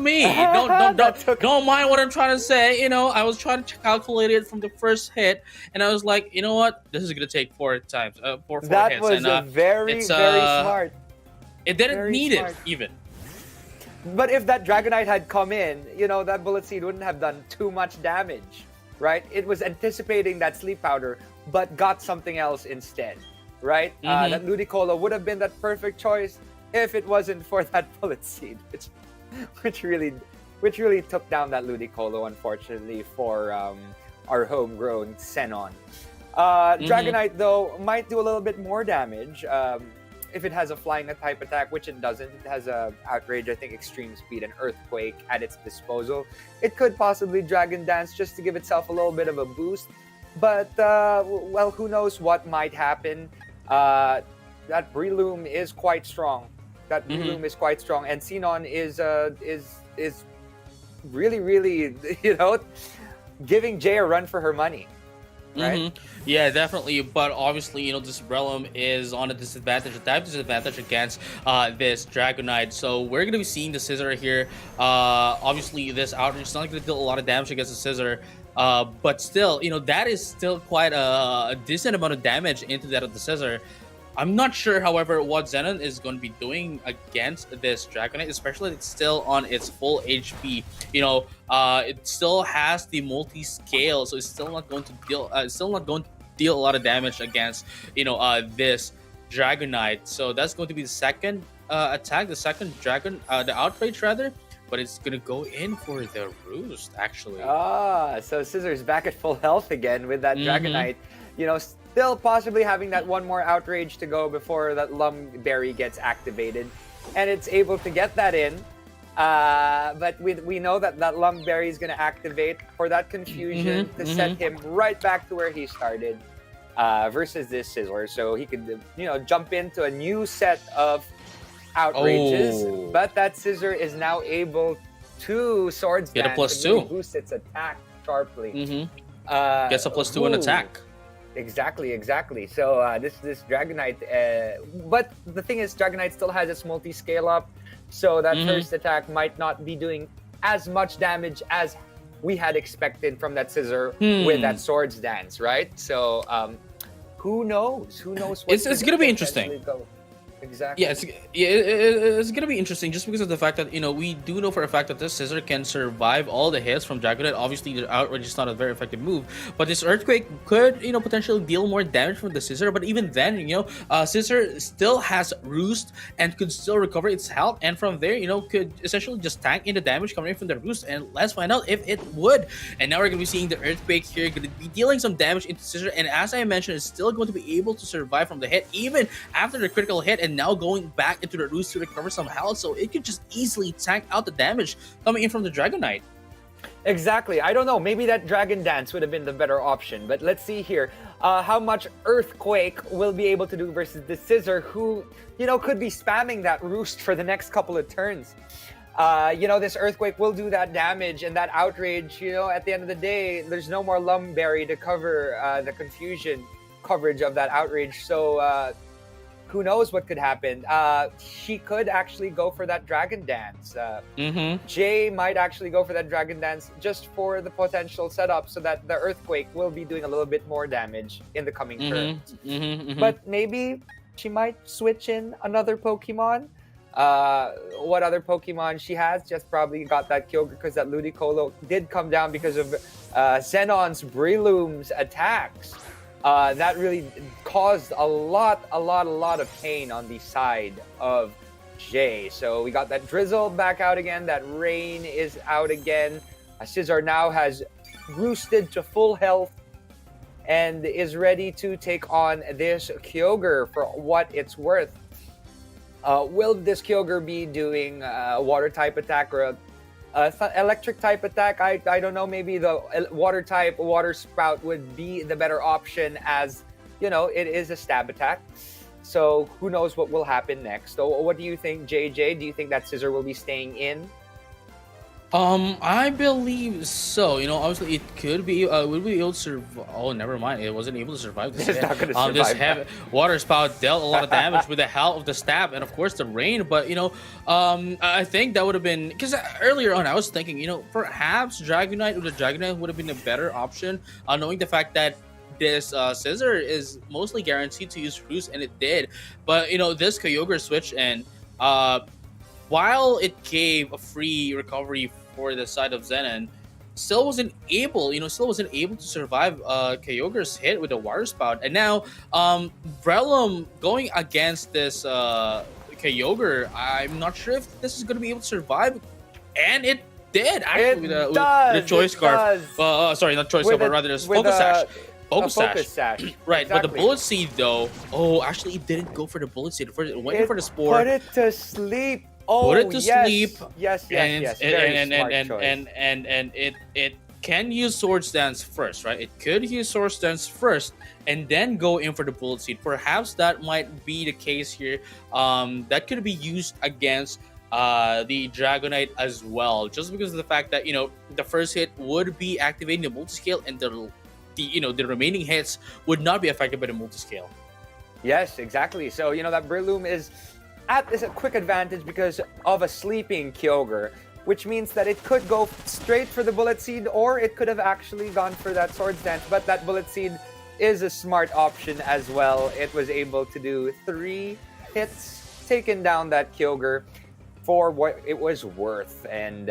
S2: me. Don't mind what I'm trying to say. I was trying to calculate it from the first hit, and I was like, you know what, this is gonna take 4 times, 4
S1: that
S2: hits.
S1: Was
S2: and
S1: very smart.
S2: It didn't need it even.
S1: But if that Dragonite had come in, that Bullet Seed wouldn't have done too much damage, right? It was anticipating that Sleep Powder, but got something else instead, right? That Ludicolo would have been that perfect choice if it wasn't for that Bullet Seed. which really, which really took down that Ludicolo, unfortunately, for our homegrown Sinnoh.
S2: Mm-hmm.
S1: Dragonite, though, might do a little bit more damage if it has a flying type attack, which it doesn't. It has a outrage, I think, extreme speed and earthquake at its disposal. It could possibly Dragon Dance just to give itself a little bit of a boost, but well, who knows what might happen. That Breloom is quite strong. That
S2: Mm-hmm.
S1: Breloom is quite strong, and Sinnoh is really, really, you know, giving Jay a run for her money, right?
S2: Mm-hmm. Yeah, definitely. But obviously, this Realm is on a disadvantage, a type disadvantage against this Dragonite. So we're gonna be seeing the Scissor here. Obviously, this outrage is not gonna deal a lot of damage against the Scissor. But still, that is still quite a decent amount of damage into that of the Scissor. I'm not sure, however, what Zenon is going to be doing against this Dragonite, especially it's still on its full HP. It still has the multi-scale, so it's still not going to deal a lot of damage against this Dragonite. So that's going to be the second attack, the second dragon, the outrage rather. But it's gonna go in for the roost, actually.
S1: So Scissor's back at full health again with that
S2: Mm-hmm.
S1: Dragonite. Still possibly having that one more outrage to go before that Lum Berry gets activated. And it's able to get that in. But we know that that Lum Berry is going to activate for that confusion
S2: Mm-hmm.
S1: to set
S2: Mm-hmm.
S1: him right back to where he started versus this Scissor. So he could, jump into a new set of outrages.
S2: Oh.
S1: But that Scissor is now able to Swords
S2: Get a
S1: Dance
S2: plus
S1: and really
S2: two.
S1: boost its attack sharply.
S2: Mm-hmm. Gets a plus two on
S1: Ooh.
S2: attack.
S1: Exactly. So this Dragonite, but the thing is, Dragonite still has its multi-scale up, so that
S2: Mm-hmm.
S1: first attack might not be doing as much damage as we had expected from that Scissor with that Swords Dance, right? So who knows? Who knows what
S2: It's gonna be interesting.
S1: potentially go. Exactly.
S2: Yeah, it's gonna be interesting just because of the fact that we do know for a fact that this Scissor can survive all the hits from Dragonite. Obviously, the outrage is not a very effective move, but this Earthquake could potentially deal more damage from the Scissor. But even then, Scissor still has Roost and could still recover its health, and from there, could essentially just tank in the damage coming in from the Roost. And let's find out if it would. And now we're gonna be seeing the Earthquake here, gonna be dealing some damage into Scissor, and as I mentioned, it's still going to be able to survive from the hit even after the critical hit. And now going back into the roost to recover some health, so it could just easily tank out the damage coming in from the Dragonite.
S1: Exactly. I don't know. Maybe that Dragon Dance would have been the better option. But let's see here how much Earthquake will be able to do versus the Scissor, who, could be spamming that Roost for the next couple of turns. This Earthquake will do that damage and that outrage. At the end of the day, there's no more Lumberry to cover the confusion coverage of that outrage. So, who knows what could happen? She could actually go for that Dragon Dance.
S2: Mm-hmm.
S1: Jay might actually go for that Dragon Dance just for the potential setup so that the Earthquake will be doing a little bit more damage in the coming turns.
S2: Mm-hmm.
S1: But maybe she might switch in another Pokemon. What other Pokemon she has? Just probably got that Kyogre because that Ludicolo did come down because of Xenon's Breloom's attacks. That really caused a lot of pain on the side of Jay. So we got that Drizzle back out again. That Rain is out again. Scissor now has roosted to full health and is ready to take on this Kyogre for what it's worth. Will this Kyogre be doing a water type attack or a electric type attack? I don't know. Maybe the water type water spout would be the better option, as it is a stab attack. So who knows what will happen next? So what do you think, JJ? Do you think that Scissor will be staying in?
S2: I believe so. Obviously it could be. Would be able to survive? Oh, never mind. It wasn't able to survive this.
S1: It's not gonna
S2: This
S1: survive
S2: heavy water spout dealt a lot of damage with the help of the stab and of course the rain. But I think that would have been because earlier on I was thinking, perhaps Dragonite or the Dragonite would have been a better option, knowing the fact that this Scissor is mostly guaranteed to use Roost, and it did. But this Kyogre switch, and while it gave a free recovery for the side of Zenon, still wasn't able to survive Kyogre's hit with the water spout. And now Breloom going against this Kyogre, I'm not sure if this is going to be able to survive and it did actually
S1: It
S2: with the
S1: does.
S2: choice
S1: It
S2: scarf.
S1: does.
S2: Sorry, not choice
S1: With
S2: scarf, but
S1: a
S2: rather this
S1: with
S2: focus sash.
S1: a
S2: Focus
S1: focus
S2: sash.
S1: sash.
S2: Right, but the
S1: Exactly.
S2: bullet seed though, actually it didn't go for the bullet seed. First, it went in
S1: It
S2: for the
S1: put
S2: spore,
S1: it to sleep.
S2: put
S1: Oh
S2: it to sleep,
S1: yes.
S2: and
S1: Very smart choice.
S2: it can use Swords Dance first, right? It could use Swords Dance first and then go in for the bullet seed. Perhaps that might be the case here. That could be used against the Dragonite as well, just because of the fact that the first hit would be activating the multiscale, and the remaining hits would not be affected by the multiscale.
S1: Yes, exactly. So that Breloom is a quick advantage because of a sleeping Kyogre, which means that it could go straight for the Bullet Seed, or it could have actually gone for that Swords Dance. But that Bullet Seed is a smart option as well. It was able to do 3 hits, taking down that Kyogre for what it was worth, and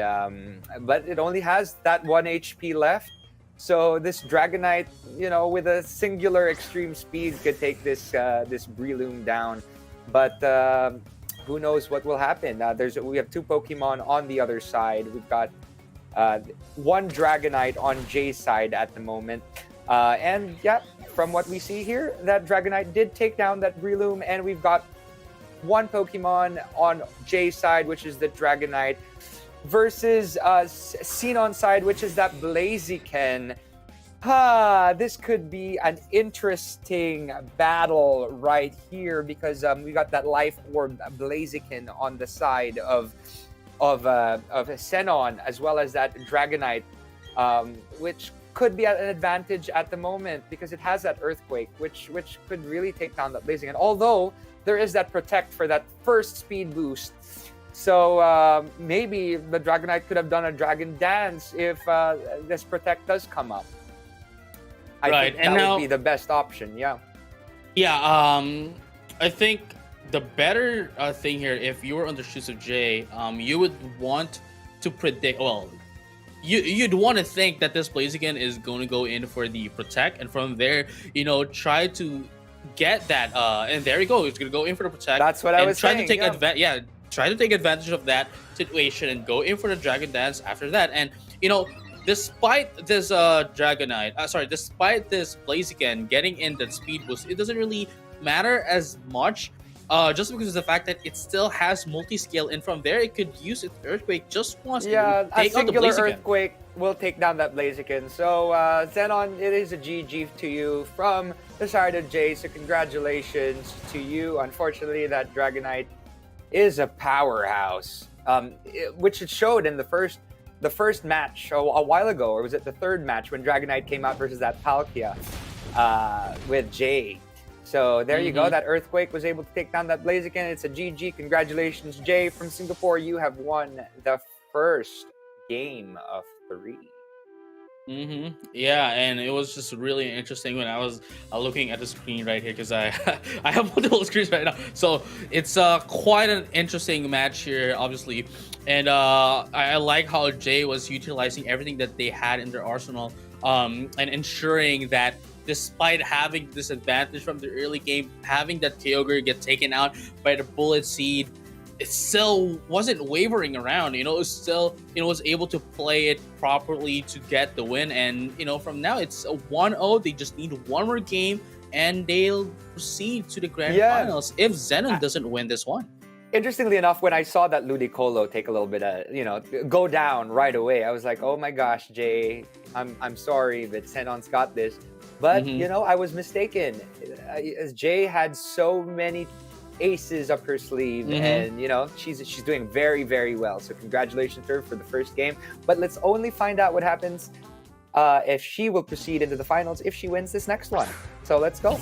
S1: but it only has that 1 HP left. So this Dragonite, with a singular extreme speed, could take this Breloom down. But who knows what will happen? We have 2 Pokemon on the other side. We've got 1 Dragonite on Jay's side at the moment. And yeah, from what we see here, that Dragonite did take down that Breloom, and we've got 1 Pokemon on Jay's side, which is the Dragonite, versus Sinnoh's side, which is that Blaziken. This could be an interesting battle right here because we got that Life Orb Blaziken on the side of Sinnoh, as well as that Dragonite, which could be at an advantage at the moment because it has that Earthquake, which could really take down that Blaziken. Although there is that Protect for that first speed boost. So maybe the Dragonite could have done a Dragon Dance if this Protect does come up. I think that would be the best option, yeah.
S2: Yeah, I think the better thing here, if you were on the shoes of Jay, you would want to predict, you'd want to think that this Blaziken is going to go in for the Protect, and from there, try to get that, and there you go, it's going to go in for the Protect.
S1: That's what I was saying,
S2: try to take advantage of that situation and go in for the Dragon Dance after that. And despite this despite this Blaziken getting in that speed boost, it doesn't really matter as much, just because of the fact that it still has multi-scale, and from there it could use its Earthquake just once to take out the
S1: singular
S2: Blaziken.
S1: Earthquake will take down that Blaziken. So Zenon, it is a GG to you from the side of Jay, so congratulations to you. Unfortunately, that Dragonite is a powerhouse, which it showed in the first match a while ago, or was it the third match when Dragonite came out versus that Palkia with Jay. So there you go. That Earthquake was able to take down that Blaziken. It's a GG. Congratulations, Jay from Singapore. You have won the first game of 3.
S2: Yeah, and it was just really interesting when I was looking at the screen right here, because I I have multiple screens right now, so it's quite an interesting match here, obviously. And I like how Jay was utilizing everything that they had in their arsenal, and ensuring that despite having disadvantage from the early game, having that Kyogre get taken out by the Bullet Seed, it still wasn't wavering around. It was still, was able to play it properly to get the win. And from now it's a 1-0. They just need one more game and they'll proceed to the grand finals if Zenon doesn't win this one.
S1: Interestingly enough, when I saw that Ludicolo take a little bit of, go down right away, I was like, oh my gosh, Jay, I'm sorry, but Zenon's got this. But, I was mistaken. Jay had so many aces up her sleeve, and she's doing very, very well. So congratulations to her for the first game. But let's only find out what happens if she will proceed into the finals if she wins this next one. So let's go.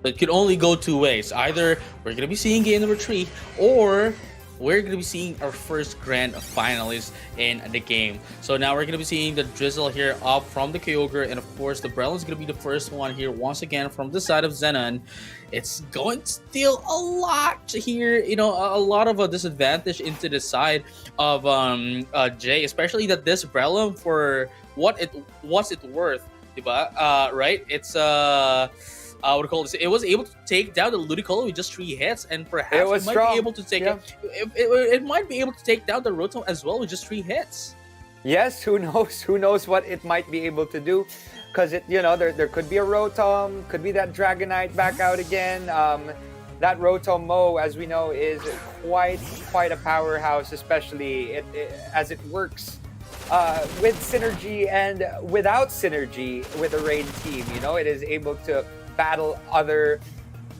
S2: It could only go 2 ways. Either we're gonna be seeing game number 3, or we're going to be seeing our first grand finalist in the game. So now we're going to be seeing the Drizzle here up from the Kyogre, and of course the Breloom is going to be the first one here once again from the side of Zenon. It's going to deal a lot here, a lot of a disadvantage into the side of Jay, especially that this Breloom, for what's it worth, diba? Right? It's what do you call this? It was able to take down the Ludicolo with just 3 hits, and perhaps
S1: It was
S2: might
S1: strong.
S2: be able to take
S1: Yeah.
S2: it might be able to take down the Rotom as well with just 3 hits.
S1: Yes, who knows? Who knows what it might be able to do? Because there could be a Rotom, could be that Dragonite back out again. That Rotom-Mo, as we know, is quite a powerhouse, especially as it works with synergy and without synergy with a raid team. It is able to battle other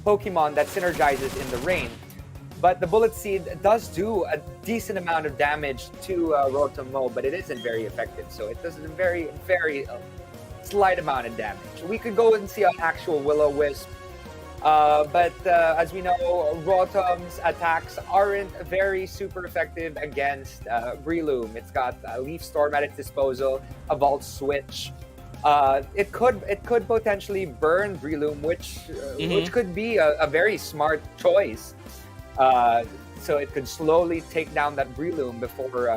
S1: Pokemon that synergizes in the rain. But the Bullet Seed does do a decent amount of damage to Rotom-Mo, but it isn't very effective. So it does a very, very slight amount of damage. We could go and see an actual Will-O-Wisp. But as we know, Rotom's attacks aren't very super effective against Breloom. It's got a Leaf Storm at its disposal, a Volt Switch. It could potentially burn Breloom, which could be a very smart choice. So it could slowly take down that Breloom before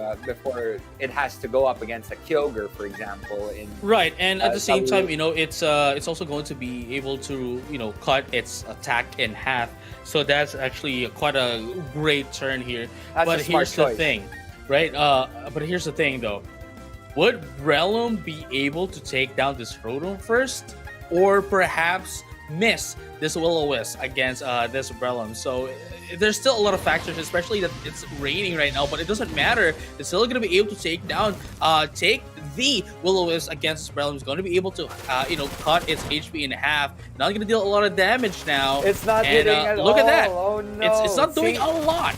S1: it has to go up against a Kyogre, for example.
S2: Right, and at the same time, it's also going to be able to cut its attack in half. So that's actually quite a great turn here.
S1: That's
S2: but
S1: a smart
S2: here's
S1: choice.
S2: the thing, right? But here's the thing, though. Would Breloom be able to take down this Rotom first, or perhaps miss this Will-O-Wisp against this Breloom? So there's still a lot of factors, especially that it's raining right now, but it doesn't matter. It's still going to be able to take the Will-O-Wisp against Breloom. Is going to be able to cut its HP in half. Not going to deal a lot of damage now.
S1: It's not hitting at all.
S2: Look at that.
S1: Oh no!
S2: It's not doing a lot.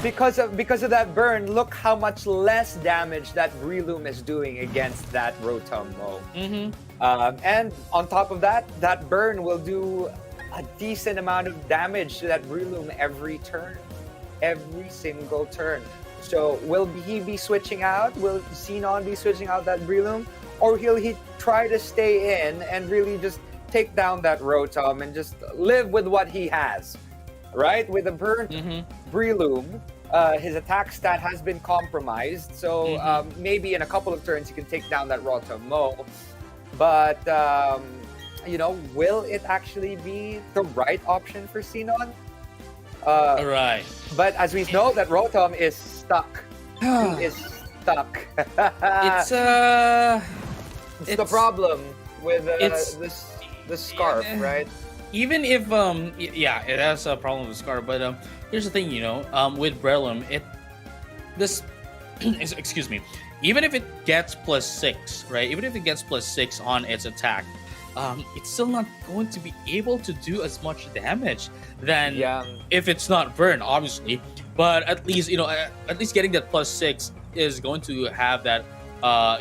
S1: Because of that burn, look how much less damage that Breloom is doing against that Rotom-Mo. And on top of that, that burn will do a decent amount of damage to that Breloom every turn. Every single turn. So will he be switching out? Will Sinnoh be switching out that Breloom? Or will he try to stay in and really just take down that Rotom and just live with what he has? Right? With a burnt Breloom, his attack stat has been compromised. So maybe in a couple of turns he can take down that Rotom-Mo. But will it actually be the right option for Sinnoh?
S2: Right.
S1: But as we know, that Rotom is stuck. He is stuck.
S2: It's
S1: the problem with the scarf, right?
S2: Even if it has a problem with Scar, but here's the thing, with Breloom, excuse me, even if it gets +6, right? Even if it gets +6 on its attack, it's still not going to be able to do as much damage than if it's not burned, obviously. But at least getting that +6 is going to have that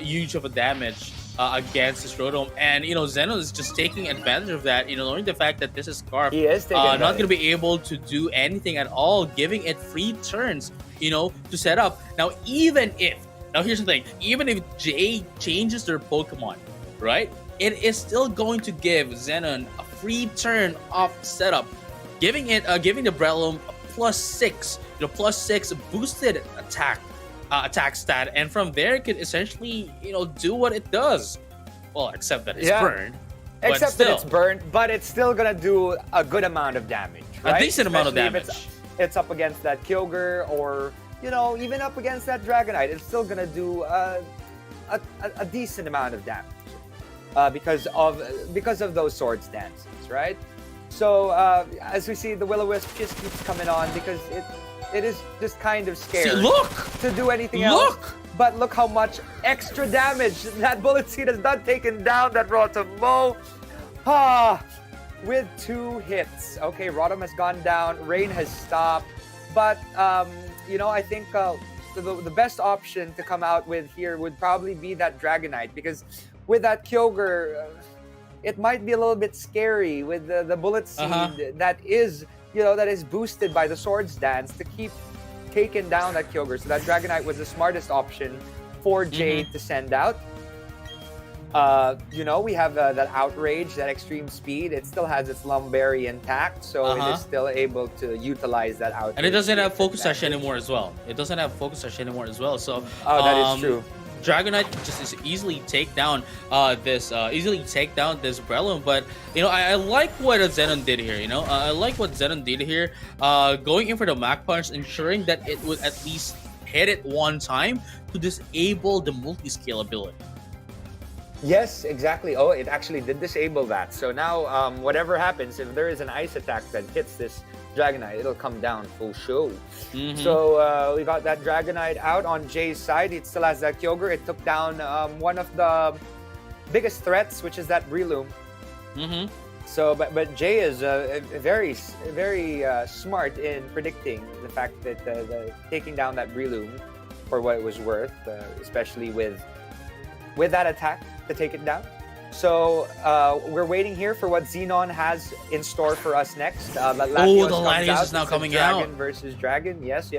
S2: huge of a damage against this Rotom, and Zeno is just taking advantage of that. Knowing the fact that this is Scarf,
S1: He is taking
S2: not going to be able to do anything at all, giving it free turns, to set up. Now here's the thing: even if Jay changes their Pokemon, right, it is still going to give Zenon a free turn off setup, giving the Breloom a +6, +6 boosted attack stat, and from there it could essentially do what it does. Well, except that it's burned.
S1: Except that it's burned, but it's still gonna do a good amount of damage, right?
S2: A decent amount of
S1: Especially
S2: damage.
S1: If it's up against that Kyogre, or even up against that Dragonite, it's still gonna do a decent amount of damage because of those Swords dances, right? So as we see, the Will-O-Wisp just keeps coming on because it is just kind of scared to do anything else. But look how much extra damage that Bullet Seed has done, taken down that Rotom-Mo. With 2 hits. Okay, Rotom has gone down, Rain has stopped. But, I think the best option to come out with here would probably be that Dragonite, because with that Kyogre, it might be a little bit scary with the Bullet Seed that is boosted by the Swords Dance to keep taking down that Kyogre. So that Dragonite was the smartest option for Jade to send out. We have that Outrage, that Extreme Speed. It still has its Lumberry intact, so it is still able to utilize that Outrage.
S2: And it doesn't have Focus Sash anymore as well. So
S1: that is true.
S2: Dragonite can just easily take down this Breloom. But I like what Zenon did here. I like what Zenon did here, going in for the Mach Punch, ensuring that it would at least hit it one time to disable the multi-scale ability.
S1: Yes, exactly. Oh, it actually did disable that. So now, whatever happens, if there is an ice attack that hits this Dragonite, it'll come down full show. So we got that Dragonite out on Jay's side. It still has that Kyogre. It took down one of the biggest threats, which is that Breloom. So, but Jay is very smart in predicting the fact that taking down that Breloom for what it was worth, especially with that attack to take it down. So we're waiting here for what Xenon has in store for us next.
S2: The Latios is now coming out.
S1: Dragon versus Dragon. Yes.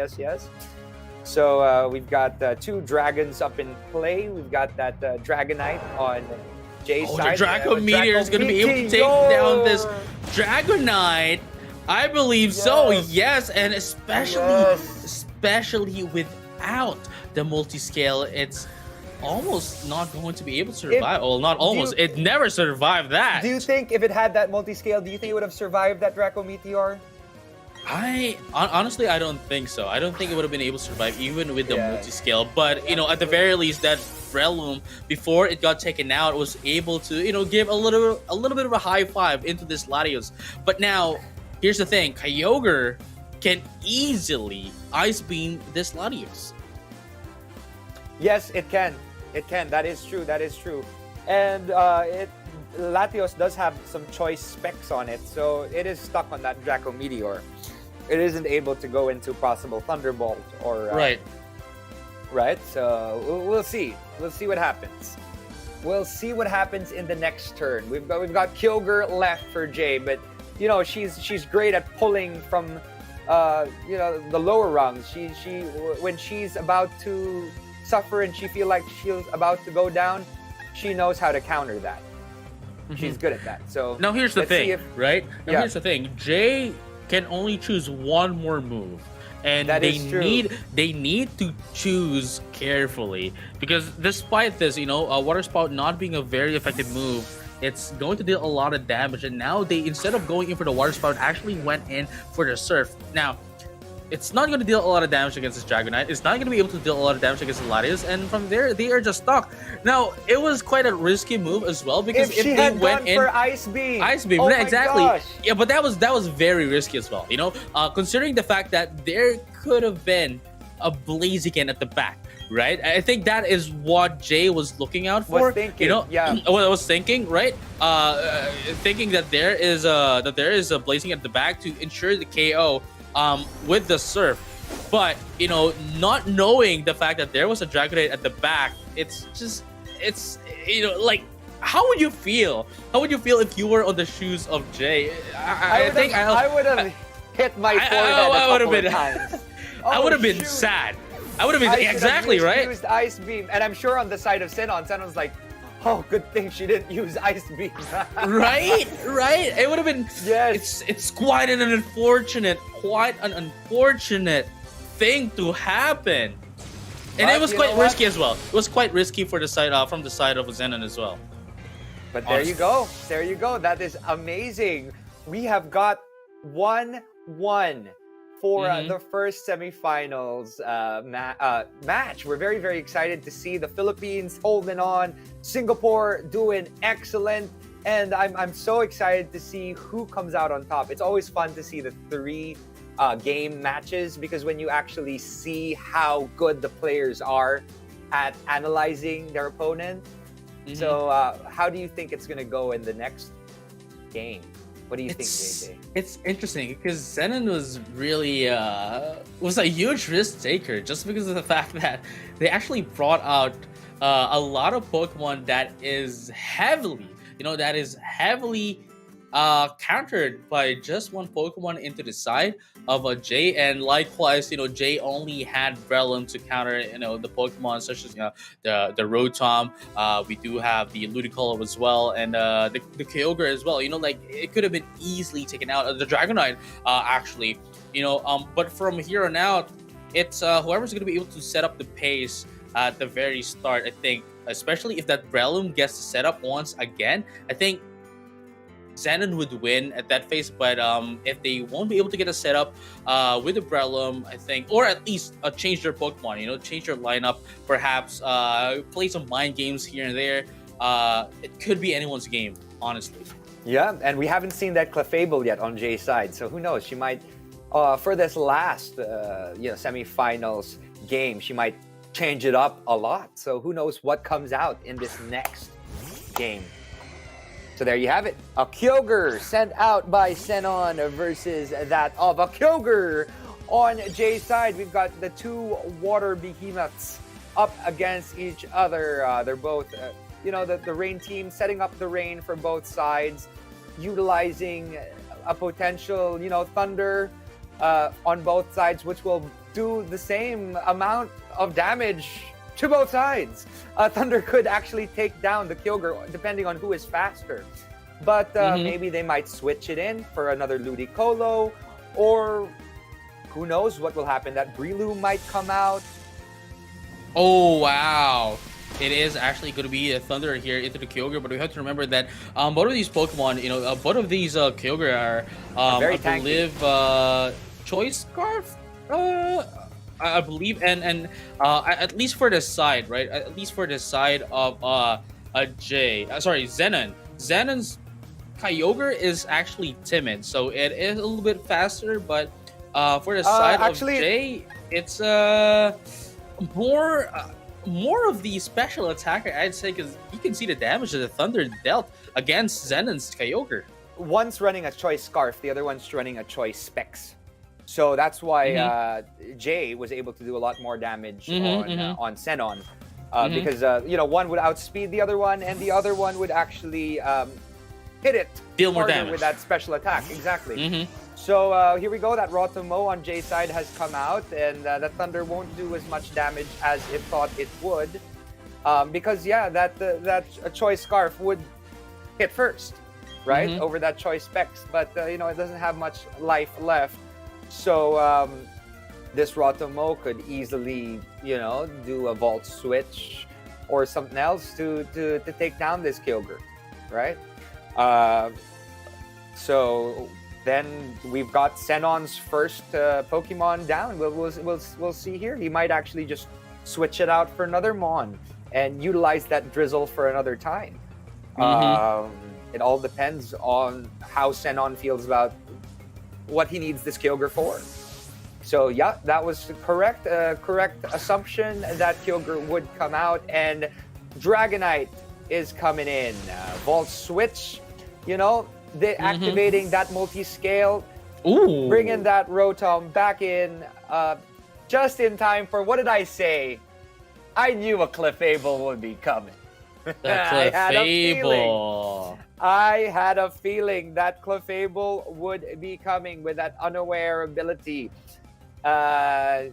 S1: So we've got 2 dragons up in play. We've got that Dragonite on Jay's side.
S2: The Draco Meteor is going to be able to take down this Dragonite. I believe so. Yes, and especially without the multi-scale, it's almost not going to be able to survive. It never survived that.
S1: Do you think if it had that multi-scale, do you think it would have survived that Draco Meteor?
S2: Honestly, I don't think so. I don't think it would have been able to survive even with the multi-scale. But at the very least, that Breloom, before it got taken out, was able to give a little bit of a high five into this Latios. But now, here's the thing: Kyogre can easily Ice Beam this Latios.
S1: Yes, it can. It can. That is true. And Latios does have some choice specs on it, so it is stuck on that Draco Meteor. It isn't able to go into possible Thunderbolt or right. So we'll see. We'll see what happens. We'll see what happens in the next turn. We've got Kyogre left for Jay, but she's great at pulling from the lower rungs. She when she's about to suffer and she feel like she's about to go down, she knows how to counter that. She's good at that. So
S2: now here's the thing, right? Here's the thing. Jay can only choose one more move, and they need to choose carefully, because despite this, Water Spout not being a very effective move, it's going to deal a lot of damage. And now they, instead of going in for the Water Spout, actually went in for the Surf. Now, it's not going to deal a lot of damage against this Dragonite. It's not going to be able to deal a lot of damage against the Latios, and from there, they are just stuck. Now, it was quite a risky move as well, because if they went in
S1: for Ice Beam,
S2: oh exactly, gosh. Yeah, but that was very risky as well. Considering the fact that there could have been a Blaziken at the back, right? I think that is what Jay was looking out for. What I was thinking, right? Thinking that there is a Blaziken at the back to ensure the KO. With the Surf, but not knowing the fact that there was a Dragonite at the back, it's like, how would you feel? How would you feel if you were on the shoes of Jay? I
S1: would have hit my forehead a couple of times.
S2: I would have been sad. I would have been exactly right.
S1: Used Ice Beam, and I'm sure on the side of Sinnon's like, oh, good thing she didn't use Ice Beam.
S2: right. It would have been.
S1: Yes.
S2: It's quite an unfortunate thing to happen, and it was quite risky as well. It was quite risky for the side from the side of Zenon as well.
S1: But there you go. That is amazing. We have got 1-1 for the first semifinals match. We're very, very excited to see the Philippines holding on, Singapore doing excellent, and I'm so excited to see who comes out on top. It's always fun to see the 3 game matches, because when you actually see how good the players are at analyzing their opponent. So how do you think it's going to go in the next game? What do you think, JJ?
S2: It's interesting because Zenon was really was a huge risk taker, just because of the fact that they actually brought out a lot of Pokemon that is heavily countered by just one Pokemon into the side of a Jay, and likewise, Jay only had Breloom to counter, the Pokemon such as the Rotom. We do have the Ludicolo as well, and the Kyogre as well. It could have been easily taken out. The Dragonite, actually, but from here on out, it's whoever's going to be able to set up the pace at the very start. I think, especially if that Breloom gets to set up once again, I think Xanon would win at that phase. But if they won't be able to get a setup with the Breloom, I think, or at least change their Pokemon, change their lineup, perhaps play some mind games here and there. It could be anyone's game, honestly.
S1: Yeah, and we haven't seen that Clefable yet on Jay's side, so who knows? She might, for this last semifinals game, she might change it up a lot. So who knows what comes out in this next game. So there you have it. A Kyogre sent out by Sinnoh versus that of a Kyogre. On Jay's side, we've got the two water behemoths up against each other. They're both, the rain team setting up the rain for both sides, utilizing a potential, thunder on both sides, which will do the same amount of damage to both sides. Thunder could actually take down the Kyogre depending on who is faster. But maybe they might switch it in for another Ludicolo, or who knows what will happen. That Breloom might come out.
S2: Oh, wow. It is actually going to be a Thunder here into the Kyogre, but we have to remember that both of these Pokemon, both of these Kyogre are
S1: very
S2: I believe, Choice Scarf? I believe, and at least for the side, right? At least for the side of Xenon. Xenon's Kyogre is actually timid, so it is a little bit faster, but for the side of Jay, it's more of the special attacker, I'd say, because you can see the damage that the Thunder dealt against Xenon's Kyogre.
S1: One's running a Choice Scarf, the other one's running a Choice Specs. So that's why Jay was able to do a lot more damage on Sinnoh, because one would outspeed the other one, and the other one would actually hit it,
S2: deal more damage
S1: with that special attack. Exactly. So here we go. That Rotomo on Jay's side has come out, and the Thunder won't do as much damage as it thought it would, because that Choice Scarf would hit first, right, over that Choice Specs, but it doesn't have much life left. So this Rotomo could easily, do a Volt Switch or something else to take down this Kyogre, right? So then we've got Sinnoh's first Pokemon down. We'll see here. He might actually just switch it out for another Mon and utilize that Drizzle for another time. It all depends on how Sinnoh feels about what he needs this Kyogre for. So yeah, that was correct assumption that Kyogre would come out, and Dragonite is coming in. Volt Switch, activating that multi-scale, bringing that Rotom back in just in time for, what did I say? I knew a Clefable would be coming. I had a feeling that Clefable would be coming with that unaware ability. As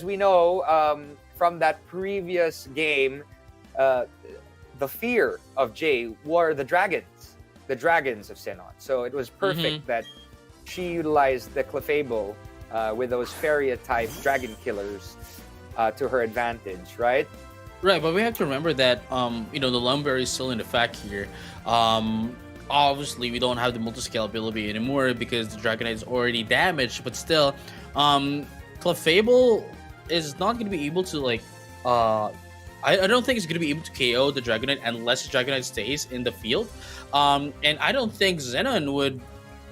S1: we know from that previous game, the fear of Jay were the dragons of Sinnoh. So it was perfect that she utilized the Clefable with those Faria-type dragon killers to her advantage, right?
S2: Right, but we have to remember that the Lumberry is still in effect here. Obviously, we don't have the multi-scale ability anymore because the Dragonite is already damaged. But still, Clefable is not going to be able to I don't think it's going to be able to KO the Dragonite unless the Dragonite stays in the field. And I don't think Xenon would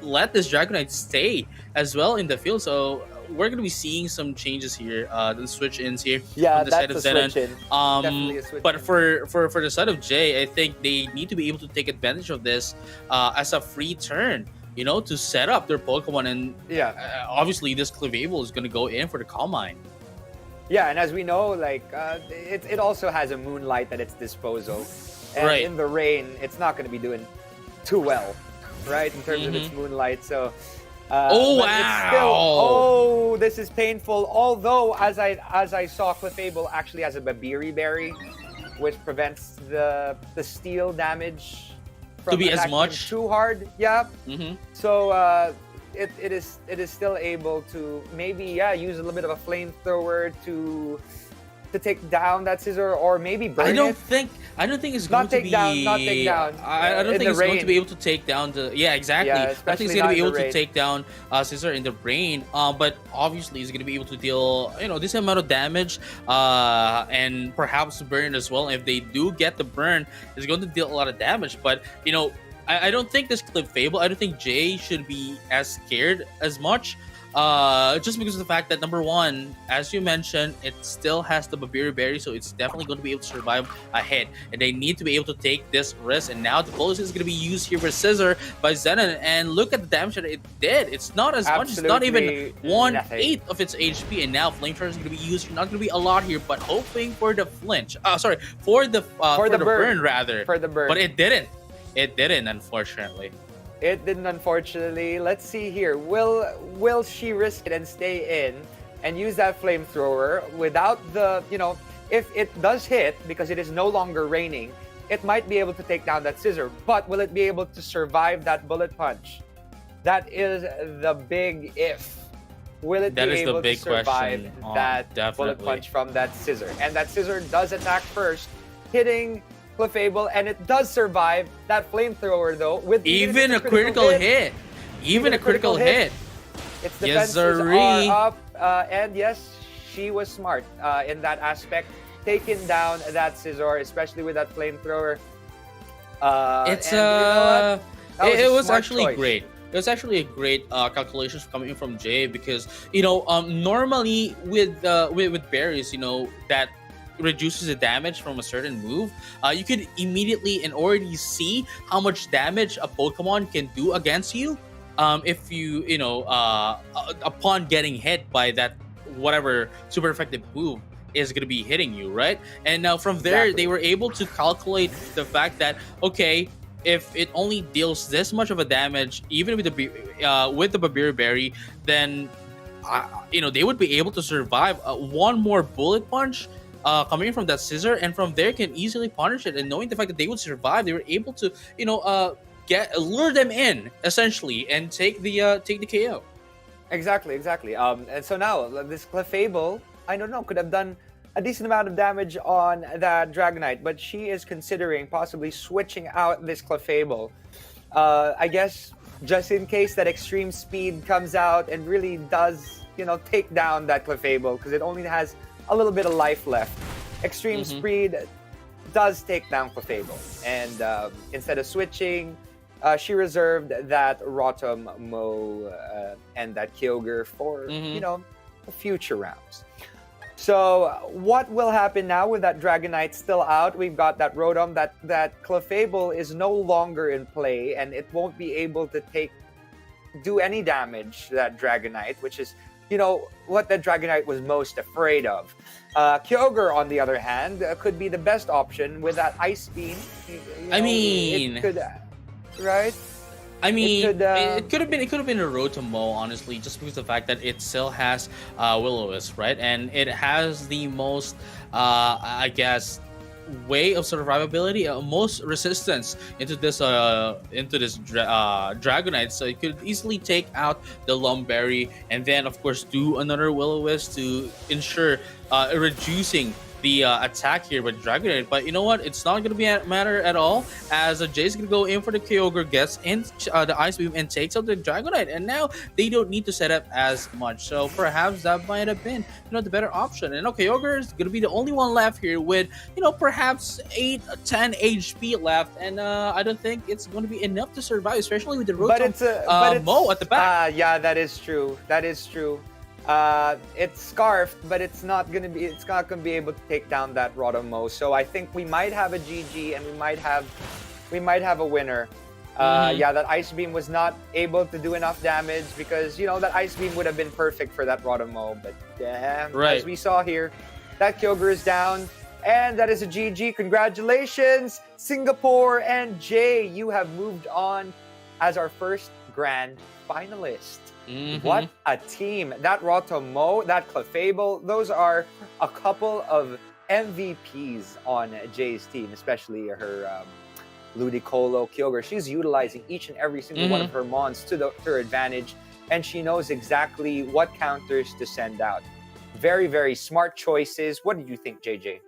S2: let this Dragonite stay as well in the field. So we're going to be seeing some changes here, the switch-ins here
S1: from
S2: the side of Xenon.
S1: Definitely a switch-in.
S2: But for the side of Jay, I think they need to be able to take advantage of this as a free turn, to set up their Pokemon. And obviously this Clefable is going to go in for the Calm Mind.
S1: Yeah, and as we know, it also has a Moonlight at its disposal. And in the rain, it's not going to be doing too well, right, in terms of its Moonlight. So,
S2: wow!
S1: This is painful. Although, as I saw, Clefable actually has a Babiri Berry, which prevents the steel damage from
S2: to be as much
S1: too hard. Yeah. So it is still able to maybe use a little bit of a flamethrower to to take down that scissor, or maybe burn
S2: I don't
S1: it.
S2: think it's
S1: Not
S2: going to
S1: take
S2: be.
S1: down, not take down.
S2: I don't
S1: In
S2: think
S1: the
S2: it's going to be
S1: rain.
S2: able to take down the. Yeah, exactly.
S1: Yeah,
S2: I don't think it's
S1: especially
S2: going to
S1: not
S2: be
S1: in the
S2: able to
S1: rain.
S2: take down Scissor in the rain. But obviously, it's going to be able to deal this amount of damage. And perhaps burn as well. If they do get the burn, it's going to deal a lot of damage. But I don't think this Clip Fable. I don't think Jay should be as scared as much. Just because of the fact that number one, as you mentioned, it still has the Babiri Berry, so it's definitely going to be able to survive a hit, and they need to be able to take this risk. And now the bullet is going to be used here for Scissor by Zenon, and look at the damage that it did. It's not as much. It's not even
S1: Absolutely
S2: 1/8 of its HP, and now Flamethrower is going to be used. Not going to be a lot here, but hoping for the flinch. Sorry, for the burn rather.
S1: For the burn.
S2: But it didn't. It didn't, unfortunately.
S1: It didn't, unfortunately. Let's see here. Will she risk it and stay in and use that flamethrower without the, if it does hit, because it is no longer raining, it might be able to take down that scissor. But will it be able to survive that bullet punch? That is the big if. Will it be able to survive that bullet punch from that scissor? And that scissor does attack first, hitting Clefable, and it does survive that flamethrower though, with
S2: even a critical hit. Even a critical hit.
S1: Its defenses are up, and yes, she was smart in that aspect, taking down that scissor, especially with that flamethrower.
S2: It was actually great. It was actually a great calculation coming in from Jay, because normally with berries, that reduces the damage from a certain move, you could immediately and already see how much damage a Pokemon can do against you, if you upon getting hit by that whatever super effective move is going to be hitting you, right? And now from there, they were able to calculate the fact that, okay, if it only deals this much of a damage, even with the Babiri Berry, then they would be able to survive one more bullet punch coming from that scissor, and from there can easily punish it. And knowing the fact that they would survive, they were able to lure them in essentially and take the KO.
S1: Exactly. And so now this Clefable, I don't know, could have done a decent amount of damage on that Dragonite, but she is considering possibly switching out this Clefable. I guess just in case that extreme speed comes out and really does, take down that Clefable, because it only has a little bit of life left. Extreme speed does take down Clefable, and instead of switching, she reserved that Rotom Mo and that Kyogre for future rounds. So what will happen now with that Dragonite still out? We've got that Rotom, that Clefable is no longer in play, and it won't be able to do any damage to that Dragonite, which is what the Dragonite was most afraid of. Kyogre, on the other hand, could be the best option with that Ice Beam. It could, right?
S2: It could have been a Rotom, honestly, just because of the fact that it still has Will-O-Wisp, right? And it has the most, I guess, way of survivability, most resistance into this Dragonite, so it could easily take out the Lumberry, and then of course do another Will-O-Wisp to ensure reducing the attack here with Dragonite. But you know what? It's not going to be a matter at all, as Jay's going to go in for the Kyogre, gets in the Ice Beam, and takes out the Dragonite. And now they don't need to set up as much. So perhaps that might have been, the better option. And Kyogre is going to be the only one left here with, perhaps 10 HP left. And I don't think it's going to be enough to survive, especially with the Rotom Mo at the back.
S1: Yeah, that is true. It's scarfed, but it's not gonna be able to take down that Rotom Mo. So I think we might have a GG, and we might have a winner. Yeah, that Ice Beam was not able to do enough damage, because that Ice Beam would have been perfect for that Rotom Mo. But as we saw here, that Kyogre is down, and that is a GG. Congratulations, Singapore and Jay, you have moved on as our first grand finalist. What a team. That Rotom Mo, that Clefable, those are a couple of MVPs on Jay's team, especially her Ludicolo, Kyogre. She's utilizing each and every single one of her mons to her advantage, and she knows exactly what counters to send out. very, very smart choices. What did you think, JJ?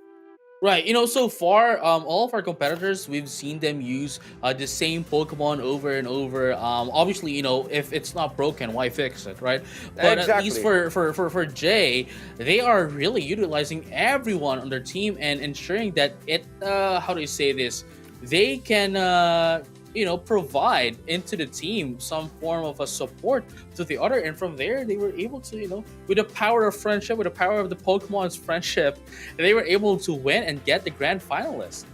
S2: Right, so far, all of our competitors, we've seen them use the same Pokemon over and over. Obviously, if it's not broken, why fix it, right? But at least
S1: Exactly.
S2: for Jay, they are really utilizing everyone on their team and ensuring that how do you say this? They can, provide into the team some form of a support to the other, and from there, they were able to, with the power of friendship, with the power of the Pokemon's friendship, they were able to win and get the grand finalist.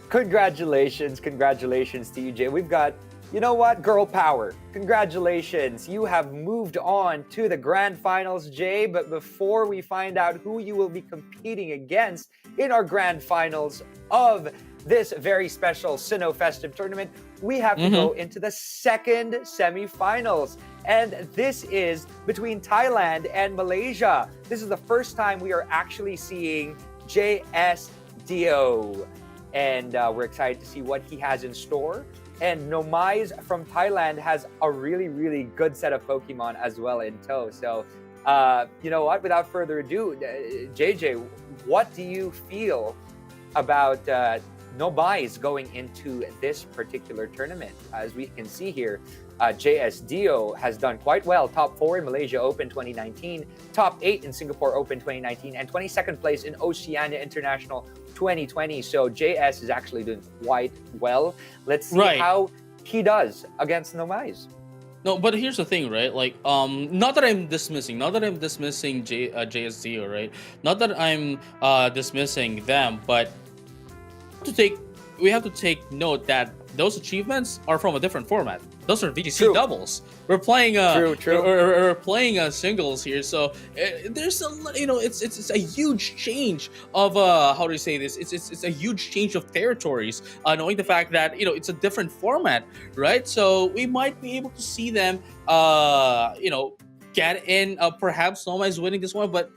S1: Congratulations to you, Jay. We've got, you know what, girl power. Congratulations. You have moved on to the grand finals, Jay. But before we find out who you will be competing against in our grand finals of this very special Sinnoh Festive Tournament, we have to go into the second semifinals. And this is between Thailand and Malaysia. This is the first time we are actually seeing JSDO. And we're excited to see what he has in store. And Nomais from Thailand has a really, really good set of Pokemon as well in tow. So, you know what? Without further ado, JJ, what do you feel about Nomais going into this particular tournament? As we can see here, JSDO has done quite well. Top 4 in Malaysia Open 2019, top 8 in Singapore Open 2019, and 22nd place in Oceania International 2020. So JS is actually doing quite well. Let's see how he does against Nomais.
S2: No, but here's the thing, right? Like, not that I'm dismissing JSDO, right? Not that I'm dismissing them, but we have to take note that those achievements are from a different format. Those are VGC doubles. We're playing we're playing singles here, so there's a it's a huge change of how do you say this? It's a huge change of territories. Knowing the fact that it's a different format, right? So we might be able to see them get in. Perhaps Noma is winning this one, but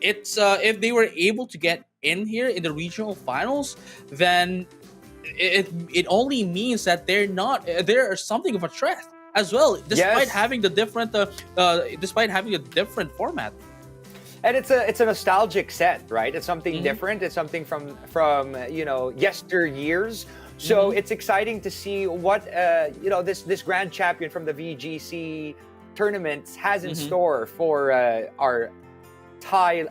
S2: it's if they were able to get in here in the regional finals, then it only means that they're something of a threat as well, despite having the different format.
S1: And it's a nostalgic set, right? It's something different. It's something from yesteryears. So it's exciting to see what this grand champion from the VGC tournaments has in store for our Thailand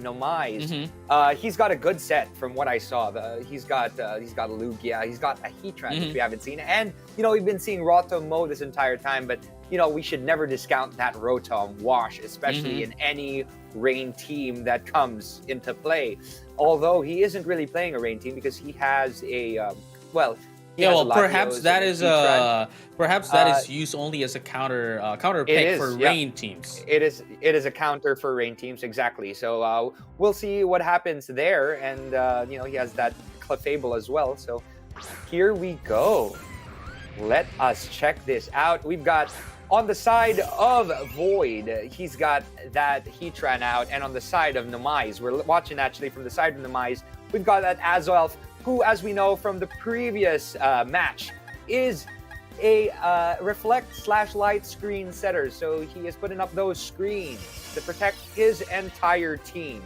S1: Nomais. He's got a good set from what I saw. He's got Lugia, he's got a Heatran, which we haven't seen, and we've been seeing Rotom this entire time. But we should never discount that Rotom wash, especially in any rain team that comes into play. Although he isn't really playing a rain team because he has a
S2: perhaps that is used only as a counter pick for rain teams.
S1: It is a counter for rain teams, exactly. So we'll see what happens there, and he has that Clefable as well. So here we go. Let us check this out. We've got on the side of Void, he's got that Heatran out, and on the side of Nomais, we're watching actually from the side of Nomais, we've got that Azelf, who, as we know from the previous match, is a reflect/light screen setter. So he is putting up those screens to protect his entire team.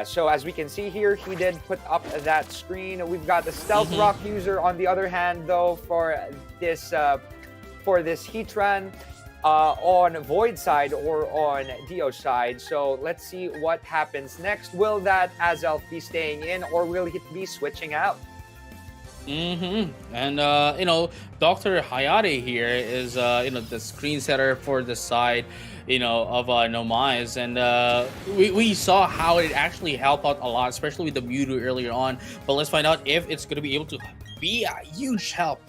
S1: So as we can see here, he did put up that screen. We've got the Stealth Rock user on the other hand, though, for this Heatran. On Void side or on Dio side. So let's see what happens next. Will that Azelf be staying in, or will he be switching out?
S2: And Dr. Hayate here is the screen setter for the side of Nomais, and we saw how it actually helped out a lot, especially with the Mewtwo earlier on. But let's find out if it's going to be able to be a huge help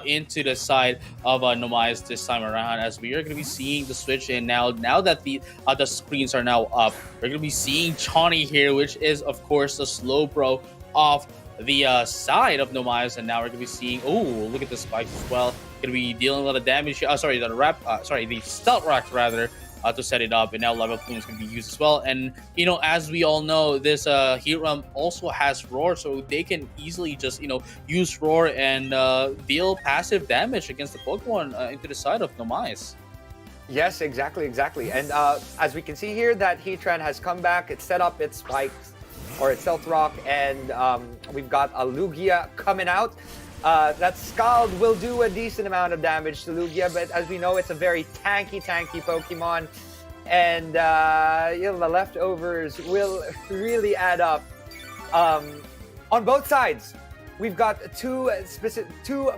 S2: into the side of Nomais this time around, as we are going to be seeing the switch in now that the screens are now up. We're going to be seeing Johnny here, which is of course the Slowbro of the side of Nomais, and now we're going to be seeing, look at the spikes as well. Going to be dealing a lot of damage. The Stealth Rock rather, to set it up, and now Level Plume is going to be used as well. And as we all know, this Heatran also has Roar, so they can easily just use Roar and deal passive damage against the Pokemon into the side of Nomais.
S1: Yes, exactly. And as we can see here, that Heatran has come back. It's set up its spikes, or its Stealth Rock, and we've got a Lugia coming out. That Scald will do a decent amount of damage to Lugia, but as we know, it's a very tanky Pokemon. And the leftovers will really add up on both sides. We've got two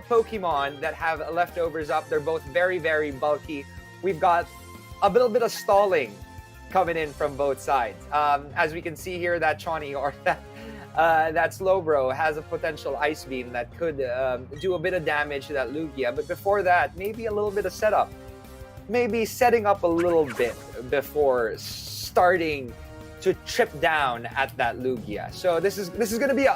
S1: Pokemon that have leftovers up. They're both very, very bulky. We've got a little bit of stalling coming in from both sides. As we can see here, that Shawnee or that Slowbro has a potential Ice Beam that could do a bit of damage to that Lugia. But before that, maybe a little bit of setup. Maybe setting up a little bit before starting to chip down at that Lugia. So this is gonna be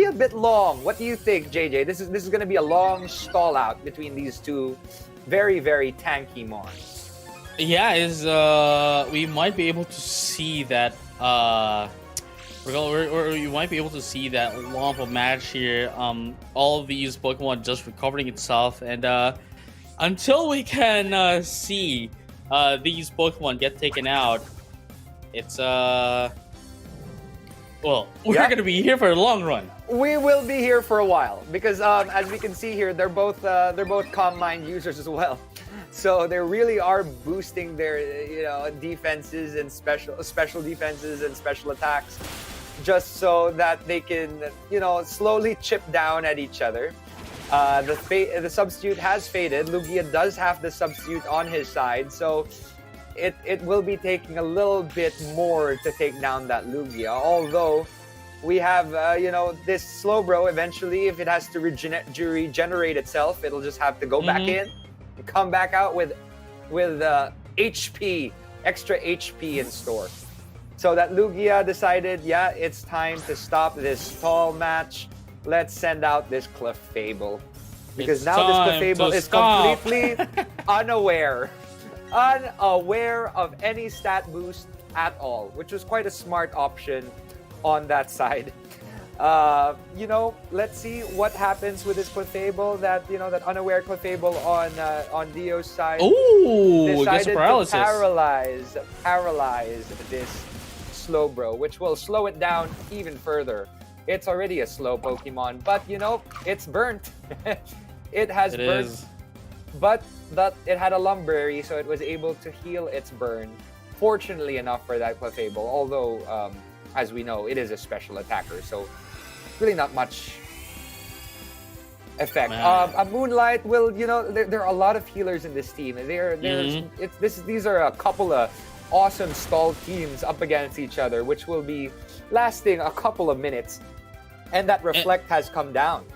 S1: a bit long. What do you think, JJ? This is gonna be a long stall out between these two very, very tanky Mons.
S2: Yeah, we might be able to see that you might be able to see that long of a match here. All of these Pokemon just recovering itself, and until we can see these Pokemon get taken out, it's well, we're gonna be here for a long run.
S1: We will be here for a while because, as we can see here, they're both Calm Mind users as well. So they really are boosting their defenses and special defenses and special attacks, just so that they can slowly chip down at each other. The substitute has faded. Lugia does have the substitute on his side, so it will be taking a little bit more to take down that Lugia. Although we have this Slowbro, eventually, if it has to regenerate itself, it'll just have to go back in and come back out with HP, extra HP in store. So that Lugia decided, it's time to stop this stall match. Let's send out this Clefable. Because now this Clefable is completely unaware of any stat boost at all, which was quite a smart option on that side. Let's see what happens with this Clefable. That unaware Clefable on Dio's side.
S2: Ooh,
S1: decided
S2: paralysis.
S1: To paralyze this Slowbro, which will slow it down even further. It's already a slow Pokemon, but it's burnt. It has burnt. But it had a Lumberry, so it was able to heal its burn. Fortunately enough for that Clefable, although as we know, it is a special attacker, so really not much effect. A Moonlight will, there are a lot of healers in this team. These are a couple of awesome stall teams up against each other, which will be lasting a couple of minutes. And that Reflect has come down.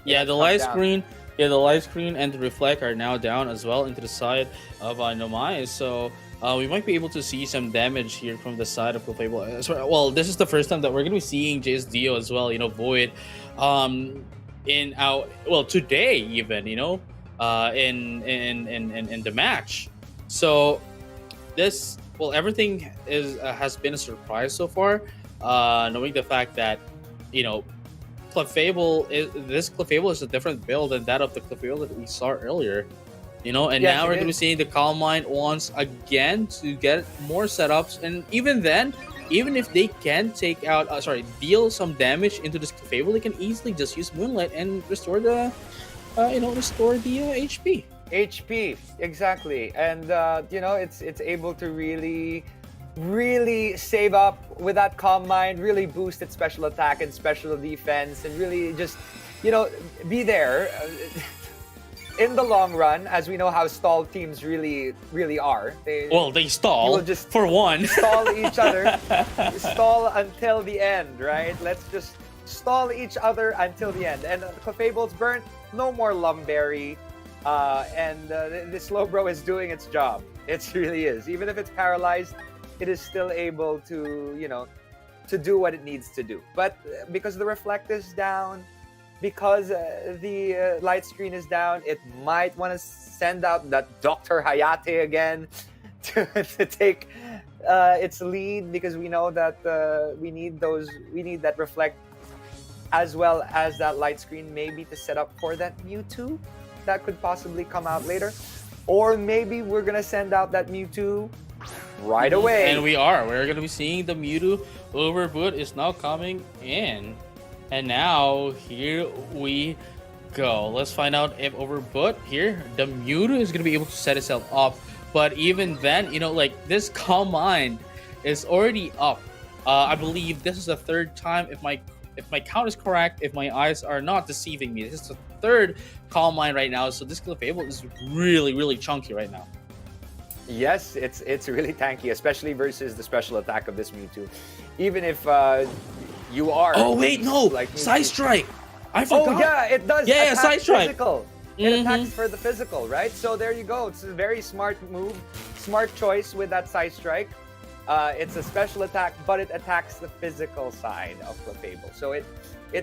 S2: The light screen and the Reflect are now down as well into the side of Nomai. So we might be able to see some damage here from the side of Clefable. Well, this is the first time that we're going to be seeing Jace Dio as well, Void, today even, in the match. So everything has been a surprise so far, knowing the fact that, Clefable is a different build than that of the Clefable that we saw earlier. Now we're going to be seeing the Calm Mind once again to get more setups, and even then, even if they can deal some damage into this Clefable, they can easily just use Moonlight and restore the HP.
S1: HP, exactly, and it's able to really save up with that Calm Mind, really boost its special attack and special defense, and really just be there. In the long run, as we know how stall teams really are. They
S2: stall
S1: just
S2: for one.
S1: Stall each other. Stall until the end, right? Let's just stall each other until the end. And Clefable's burnt, no more Lumberry. And the Slowbro is doing its job. It really is. Even if it's paralyzed, it is still able to, to do what it needs to do. But because the Reflect is down, because the light screen is down, it might want to send out that Dr. Hayate again to take its lead, because we know that we need that Reflect as well as that light screen, maybe to set up for that Mewtwo that could possibly come out later. Or maybe we're gonna send out that Mewtwo right away.
S2: And we're gonna be seeing the Mewtwo overboot is now coming in. And now here we go. Let's find out if overboot here, the Mewtwo is gonna be able to set itself up. But even then, you know, like this Calm Mind is already up. I believe this is the third time, if my count is correct, if my eyes are not deceiving me. This is the third Calm Mind right now. So this Clefable is really, really chunky right now.
S1: Yes, it's really tanky, especially versus the special attack of this Mewtwo. Even if you are...
S2: Oh, wait, no! Like Side Strike! I forgot!
S1: Oh, yeah, it does attack
S2: Side Strike!
S1: Physical. It attacks for the physical, right? So there you go. It's a very smart move. Smart choice with that Side Strike. It's a special attack, but it attacks the physical side of Clefable. So it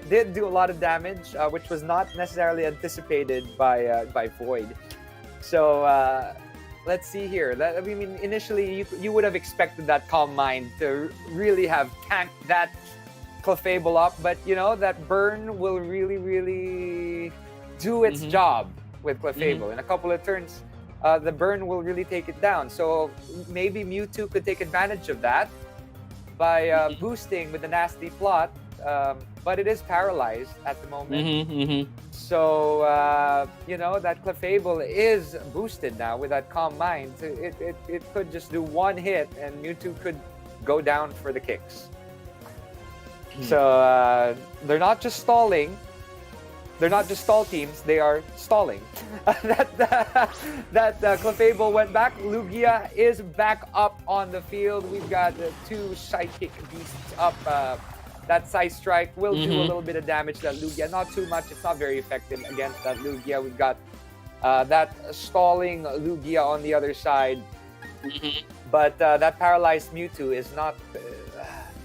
S1: did do a lot of damage, which was not necessarily anticipated by Void. So let's see here. I mean, initially you would have expected that Calm Mind to really have tanked that Clefable up, but you know that burn will really, really do its job with Clefable. In a couple of turns, the burn will really take it down. So maybe Mewtwo could take advantage of that by boosting with the nasty plot. But it is paralyzed at the moment. So you know that Clefable is boosted now with that Calm Mind. It could just do one hit and Mewtwo could go down for the kicks. So they're not just stalling. They're not just stall teams, they are stalling. that Clefable went back. Lugia is back up on the field. We've got two Psychic Beasts up. That Side Strike will do a little bit of damage to that Lugia. Not too much, it's not very effective against that Lugia. We've got that stalling Lugia on the other side. But that paralyzed Mewtwo is not...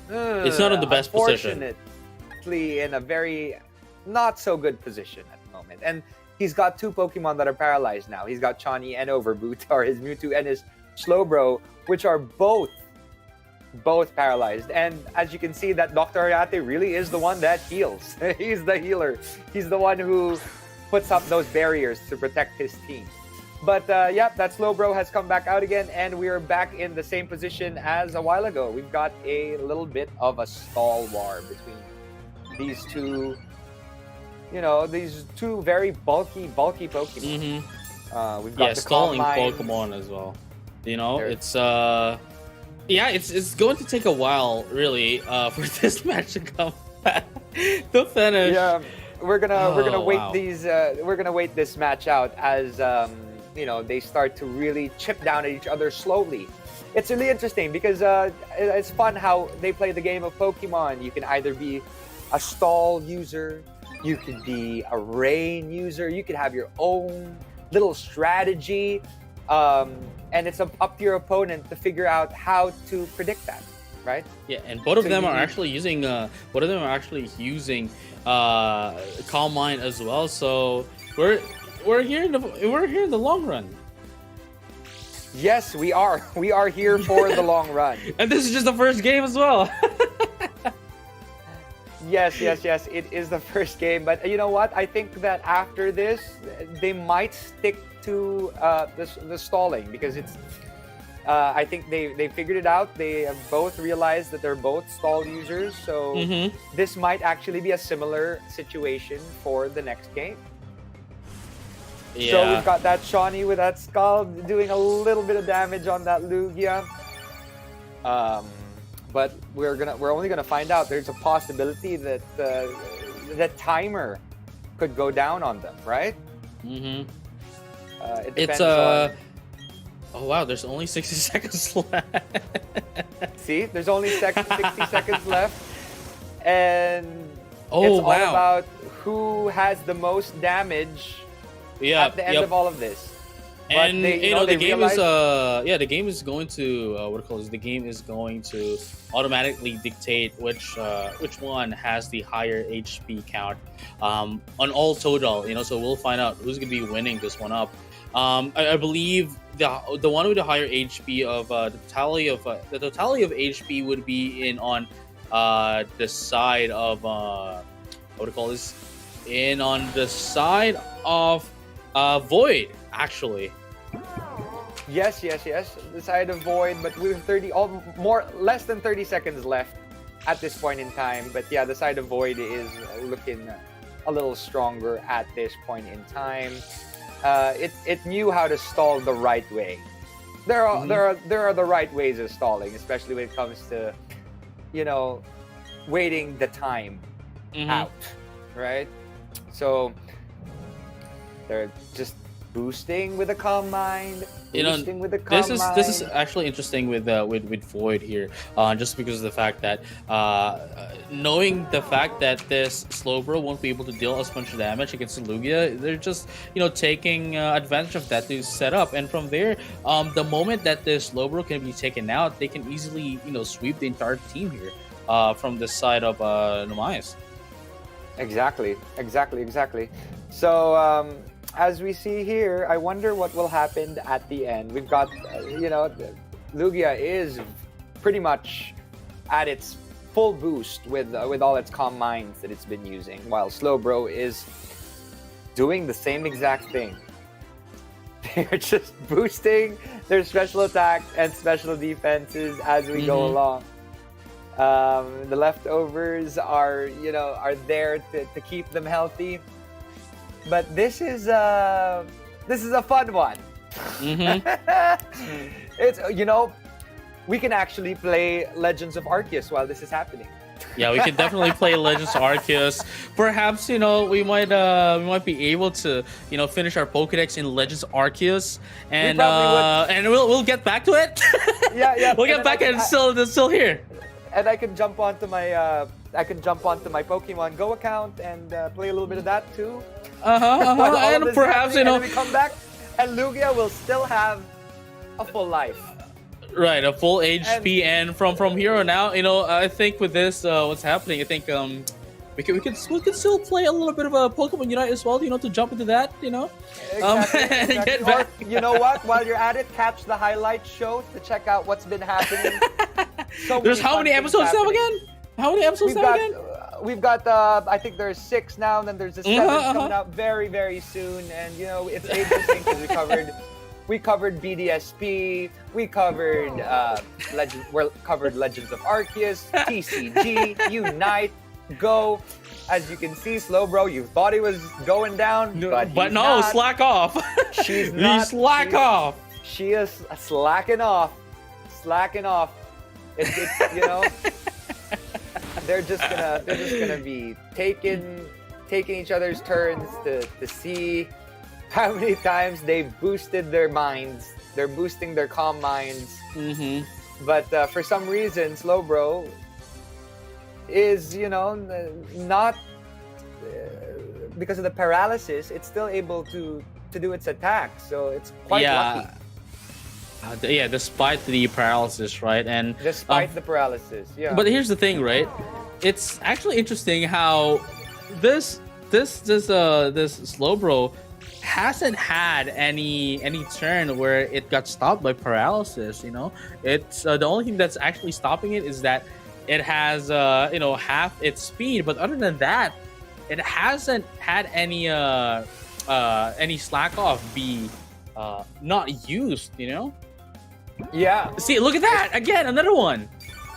S2: it's not in the best position.
S1: Unfortunately, in a very... not so good position at the moment. And he's got two Pokemon that are paralyzed now. He's got Chani and Overboot, or his Mewtwo and his Slowbro, which are both paralyzed. And as you can see, that Dr. Hayate really is the one that heals. He's the healer. He's the one who puts up those barriers to protect his team. But yeah, that Slowbro has come back out again, and we are back in the same position as a while ago. We've got a little bit of a stall war between these two... you know, these two very bulky Pokemon. We've got the
S2: stalling
S1: Calm Mind.
S2: Pokemon as well. You know, it's going to take a while, really, for this match to come back to finish.
S1: Yeah, we're gonna wait this match out as you know, they start to really chip down at each other slowly. It's really interesting because it's fun how they play the game of Pokemon. You can either be a stall user, you could be a rain user, you could have your own little strategy, and it's up to your opponent to figure out how to predict that, right?
S2: Yeah, and both of them are actually using Calm Mind as well. So we're here in the long run.
S1: Yes, we are. We are here for the long run.
S2: And this is just the first game as well.
S1: Yes. It is the first game, but you know what? I think that after this, they might stick to the stalling because it's. I think they figured it out. They have both realized that they're both stall users, so this might actually be a similar situation for the next game.
S2: Yeah.
S1: So we've got that Shawnee with that Skull doing a little bit of damage on that Lugia. But we're only gonna find out. There's a possibility that the timer could go down on them, right?
S2: It
S1: depends on...
S2: Oh wow, there's only 60 seconds left.
S1: See, there's only 60 seconds left, and it's all
S2: wow.
S1: about who has the most damage at the end of all of this. But
S2: And the game is going to the game is going to automatically dictate which one has the higher HP count on all total. So we'll find out who's gonna be winning this one up. I believe the one with the higher HP of the totality of HP would be in on the side of in on the side of Void, actually.
S1: Yes, yes, yes. The side of Void, but with less than 30 seconds left at this point in time. But yeah, the side of Void is looking a little stronger at this point in time. It knew how to stall the right way. There are the right ways of stalling, especially when it comes to, waiting the time out, right? So they're just boosting with a calm mind. Boosting with a calm mind.
S2: This is actually interesting with Void here, just because of the fact that knowing the fact that this Slowbro won't be able to deal as much damage against Lugia, they're just taking advantage of that to set up, and from there, the moment that this Slowbro can be taken out, they can easily sweep the entire team here from the side of Numayas.
S1: Exactly. So as we see here, I wonder what will happen at the end. We've got, Lugia is pretty much at its full boost with all its calm minds that it's been using, while Slowbro is doing the same exact thing. They're just boosting their special attack and special defenses as we go along. The leftovers are there to keep them healthy. But this is a fun one. It's we can actually play Legends of Arceus while this is happening.
S2: Yeah, we can definitely play Legends of Arceus. Perhaps we might be able to finish our Pokédex in Legends of Arceus, and we'll get back to it.
S1: Yeah.
S2: We'll get back and it's still here.
S1: And I can jump onto my Pokemon Go account and play a little bit of that too.
S2: And perhaps
S1: and then we come back, and Lugia will still have a full life.
S2: Right, a full HP, and from here on out, I think with this, what's happening, I think we could still play a little bit of a Pokemon Unite as well, to jump into that,
S1: Exactly.
S2: Get back.
S1: Or, you know what? While you're at it, catch the highlight show to check out what's been happening.
S2: There's how many episodes now again? How many episodes now again?
S1: We've got I think there's 6 now, and then there's a 7 coming out very, very soon. And it's interesting because we covered BDSP, we covered Legends of Arceus, TCG, Unite, Go. As you can see, Slowbro, you thought he was going down, but no,
S2: not. Slack off.
S1: She's not.
S2: Slack off.
S1: She is slacking off. They're just gonna be taking each other's turns to see how many times they've boosted their minds. They're boosting their calm minds. But for some reason, Slowbro is not because of the paralysis. It's still able to do its attack, so it's quite lucky.
S2: Despite the paralysis, right? And
S1: despite the paralysis, yeah.
S2: But here's the thing, right? It's actually interesting how this Slowbro hasn't had any turn where it got stopped by paralysis. It's the only thing that's actually stopping it is that it has half its speed, but other than that, it hasn't had any slack off be not used.
S1: Yeah.
S2: See, look at that again, another one.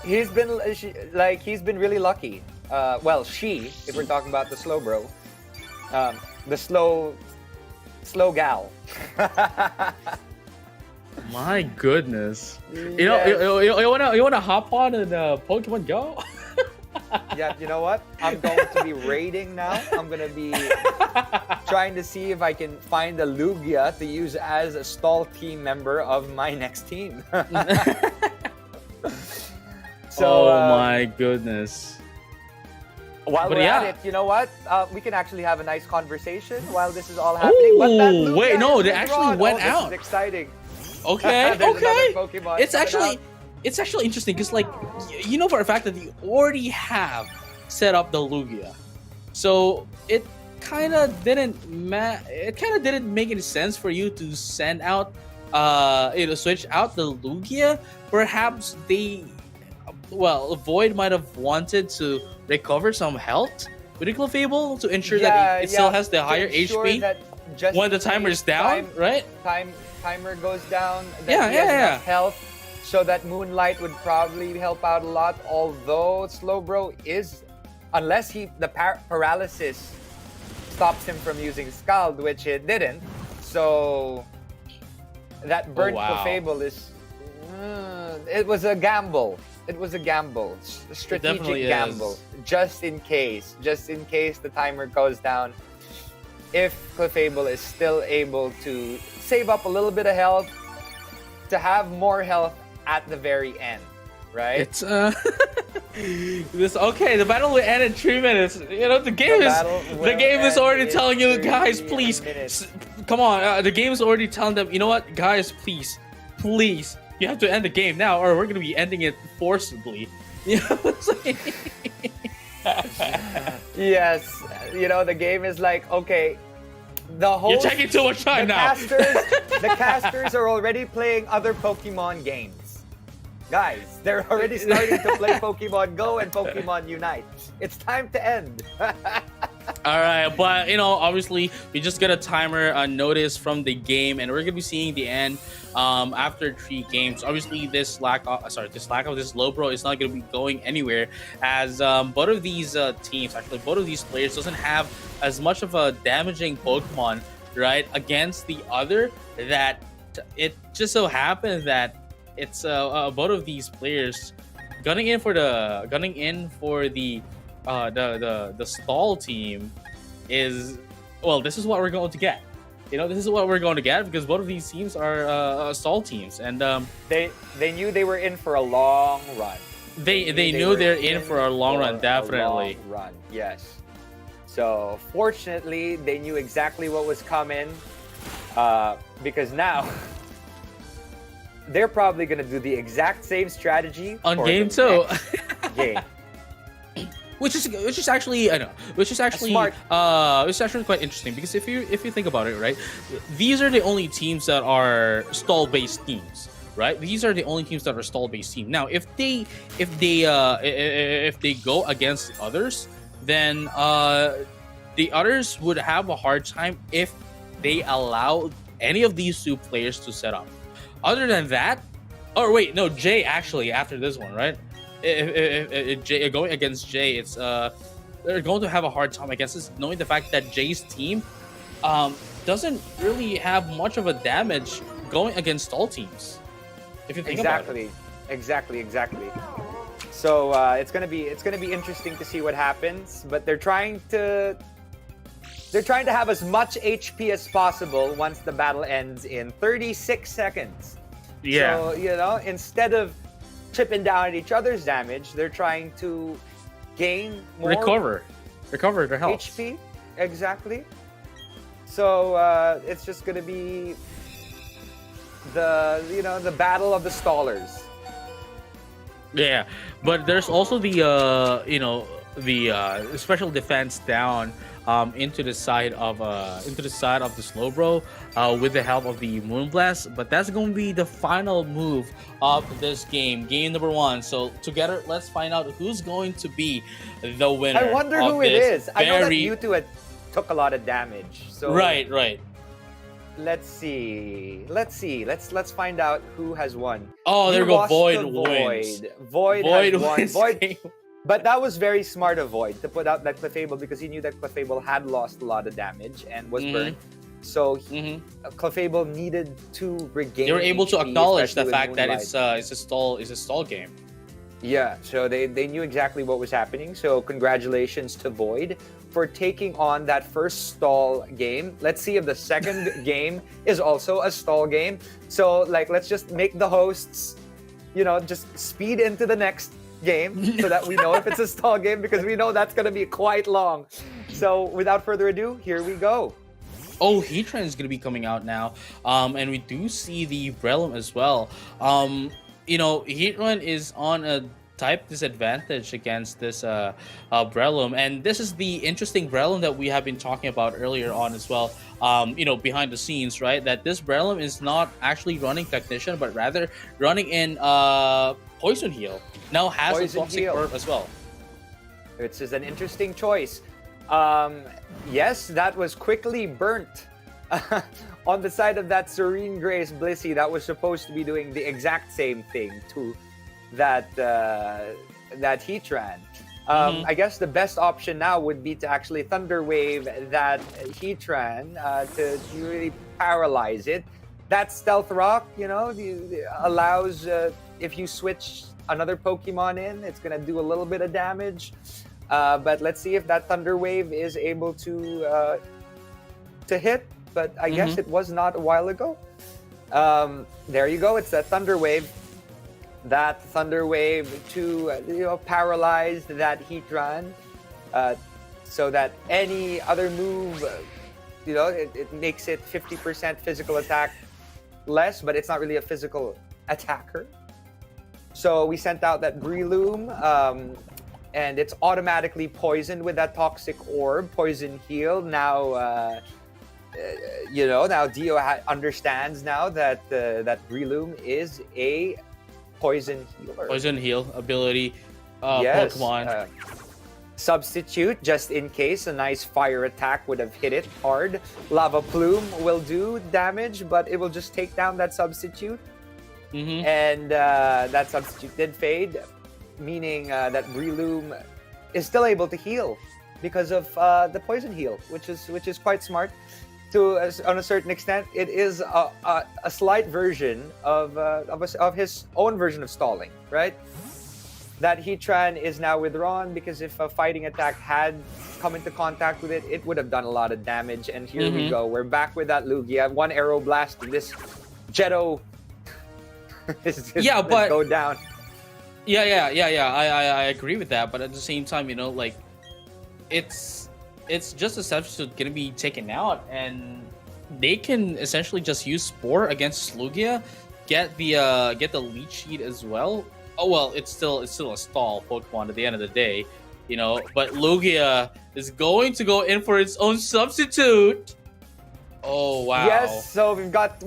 S1: He's been really lucky. If we're talking about the Slowbro, the slow gal.
S2: My goodness. You wanna hop on in Pokemon Go?
S1: Yeah, you know what? I'm going to be raiding now. I'm gonna be trying to see if I can find a Lugia to use as a stall team member of my next team. So,
S2: my goodness.
S1: While we're at it, you know what? We can actually have a nice conversation while this is all happening.
S2: Ooh, wait, no, they actually went out.
S1: This is exciting.
S2: Okay, okay.
S1: It's
S2: actually interesting because, for a fact that you already have set up the Lugia, so it kind of didn't make any sense for you to send out, switch out the Lugia. Perhaps Void might have wanted to recover some health with Fable to ensure that it still has the higher HP.
S1: just
S2: when the
S1: in
S2: timer is
S1: case
S2: down, right?
S1: Timer goes down. That
S2: Yeah,
S1: he has
S2: yeah,
S1: enough health, so that Moonlight would probably help out a lot. Although Slowbro is, unless the paralysis stops him from using Scald, which it didn't. So that burnt Clefable is. It was a gamble. It was a gamble, a strategic gamble, just in case the timer goes down. If Clefable is still able to save up a little bit of health, to have more health at the very end, right?
S2: It's this okay. The battle will end in 3 minutes. You know the game is already telling you guys, please, come on. The game is already telling them, you know what, guys, please. You have to end the game now, or we're gonna be ending it forcibly. You know what I'm saying?
S1: Yes, the game is like, okay, the host,
S2: you're taking too much time now.
S1: The casters are already playing other Pokemon games. Guys, they're already starting to play Pokemon Go and Pokemon Unite. It's time to end.
S2: All right, but obviously we just get a timer notice from the game, and we're gonna be seeing the end after 3 games. Obviously, this lack of this Slowbro is not gonna be going anywhere, as both of these teams, actually both of these players, doesn't have as much of a damaging Pokemon, right, against the other. That it just so happened that it's both of these players gunning in for the stall team is, well, this is what we're going to get. This is what we're going to get, because both of these teams are stall teams, and
S1: they knew they were in for a long run.
S2: They knew they're in for a long run, definitely.
S1: A long run, yes. So fortunately, they knew exactly what was coming, because now they're probably going to do the exact same strategy
S2: on game 2.
S1: Game.
S2: Which is actually
S1: smart.
S2: Which is actually quite interesting, because if you think about it, right, these are the only teams that are stall based teams, right? These are the only teams that are stall based team. Now, if they go against the others, then the others would have a hard time if they allow any of these 2 players to set up. Other than that, Jay actually after this one, right? If Jay going against Jay, it's they're going to have a hard time against this, knowing the fact that Jay's team doesn't really have much of a damage going against all teams. If you think about it.
S1: Exactly. So it's gonna be interesting to see what happens. But they're trying to have as much HP as possible once the battle ends in 36 seconds.
S2: Yeah.
S1: So instead of chipping down at each other's damage, they're trying to gain more
S2: recover their health.
S1: HP, exactly. So it's just gonna be the battle of the stallers.
S2: Yeah, but there's also the special defense down into the side of the Slowbro with the help of the Moonblast. But that's going to be the final move of this game number 1. So together, let's find out who's going to be the winner.
S1: I wonder who it is. I know that Mewtwo took a lot of damage. So
S2: right.
S1: Let's see. Let's find out who has won.
S2: Oh, there go Void
S1: wins.
S2: wins.
S1: Void has won.
S2: Void.
S1: But that was very smart of Void to put out that Clefable, because he knew that Clefable had lost a lot of damage and was burned. So Clefable needed to regain.
S2: They were able to acknowledge the fact
S1: Moonlight.
S2: that it's a stall game.
S1: Yeah, so they knew exactly what was happening. So congratulations to Void for taking on that first stall game. Let's see if the second game is also a stall game. So let's just make the hosts, just speed into the next game so that we know if it's a stall game, because we know that's going to be quite long. So without further ado, here we go.
S2: Oh, Heatran is going to be coming out now. And we do see the Breloom as well. Heatran is on a type disadvantage against this Breloom, and this is the interesting Breloom that we have been talking about earlier on as well. Behind the scenes, right? That this Breloom is not actually running Technician, but rather running in Poison Heal. Now has a Toxic Orb as well.
S1: Which is an interesting choice. Yes, that was quickly burnt on the side of that Serene Grace Blissey that was supposed to be doing the exact same thing to that Heatran. I guess the best option now would be to actually Thunder Wave that Heatran to really paralyze it. That Stealth Rock, allows if you switch another Pokemon in, it's gonna do a little bit of damage. But let's see if that Thunder Wave is able to hit. But I guess it was not a while ago. There you go. It's that Thunder Wave. That Thunder Wave to paralyze that Heatran, so that any other move, it makes it 50% physical attack less, but it's not really a physical attacker. So we sent out that Breloom, and it's automatically poisoned with that Toxic Orb, Poison Heal. Now, now Dio understands now that that Breloom is a Poison Healer.
S2: Poison Heal ability,
S1: yes,
S2: Pokemon.
S1: Substitute, just in case a nice fire attack would have hit it hard. Lava Plume will do damage, but it will just take down that substitute. And that substitute did fade, meaning that Breloom is still able to heal because of the Poison Heal, which is quite smart. On a certain extent, it is a slight version of his own version of stalling, right? That Heatran is now withdrawn because if a fighting attack had come into contact with it, it would have done a lot of damage. And here we go. We're back with that Lugia. One Arrow Blast, and this Jetto is just
S2: but
S1: go down.
S2: I agree with that, but at the same time, it's just a substitute gonna be taken out, and they can essentially just use Spore against Lugia, get the Leech Seed as well. Oh well, it's still a stall Pokemon at the end of the day, But Lugia is going to go in for its own substitute. Oh wow!
S1: Yes, so we've got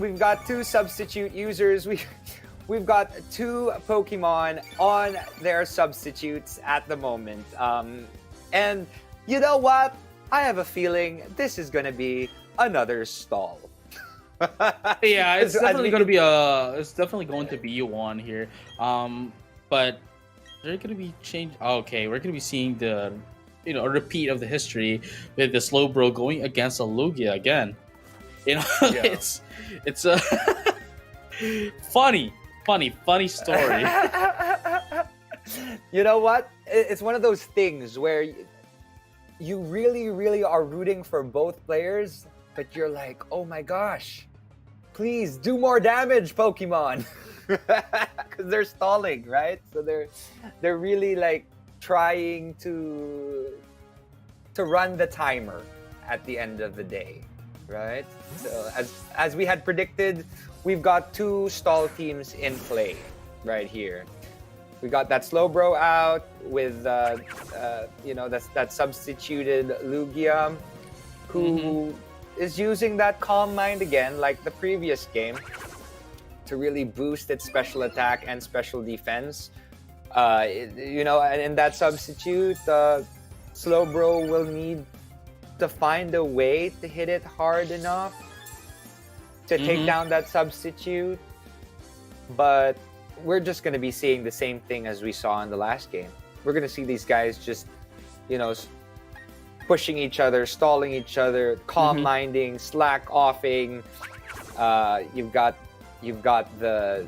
S1: two substitute users. We've got two Pokemon on their substitutes at the moment, and you know what? I have a feeling this is going to be another stall.
S2: Yeah, it's definitely going to be one here. But they're going to be changed. Okay, we're going to be seeing a repeat of the history with the Slowbro going against a Lugia again. Yeah. It's a funny story.
S1: You know what? It's one of those things where you really, really are rooting for both players, but you're like, oh my gosh, please do more damage, Pokemon. Because they're stalling, right? So they're really like trying to run the timer at the end of the day, right? So as we had predicted, we've got two stall teams in play right here. We got that Slowbro out with that substituted Lugia, who is using that Calm Mind again, like the previous game, to really boost its special attack and special defense. And in that substitute, Slowbro will need to find a way to hit it hard enough to take down that substitute, but we're just going to be seeing the same thing as we saw in the last game. We're going to see these guys just, pushing each other, stalling each other, calm-minding, slack-offing. You've got the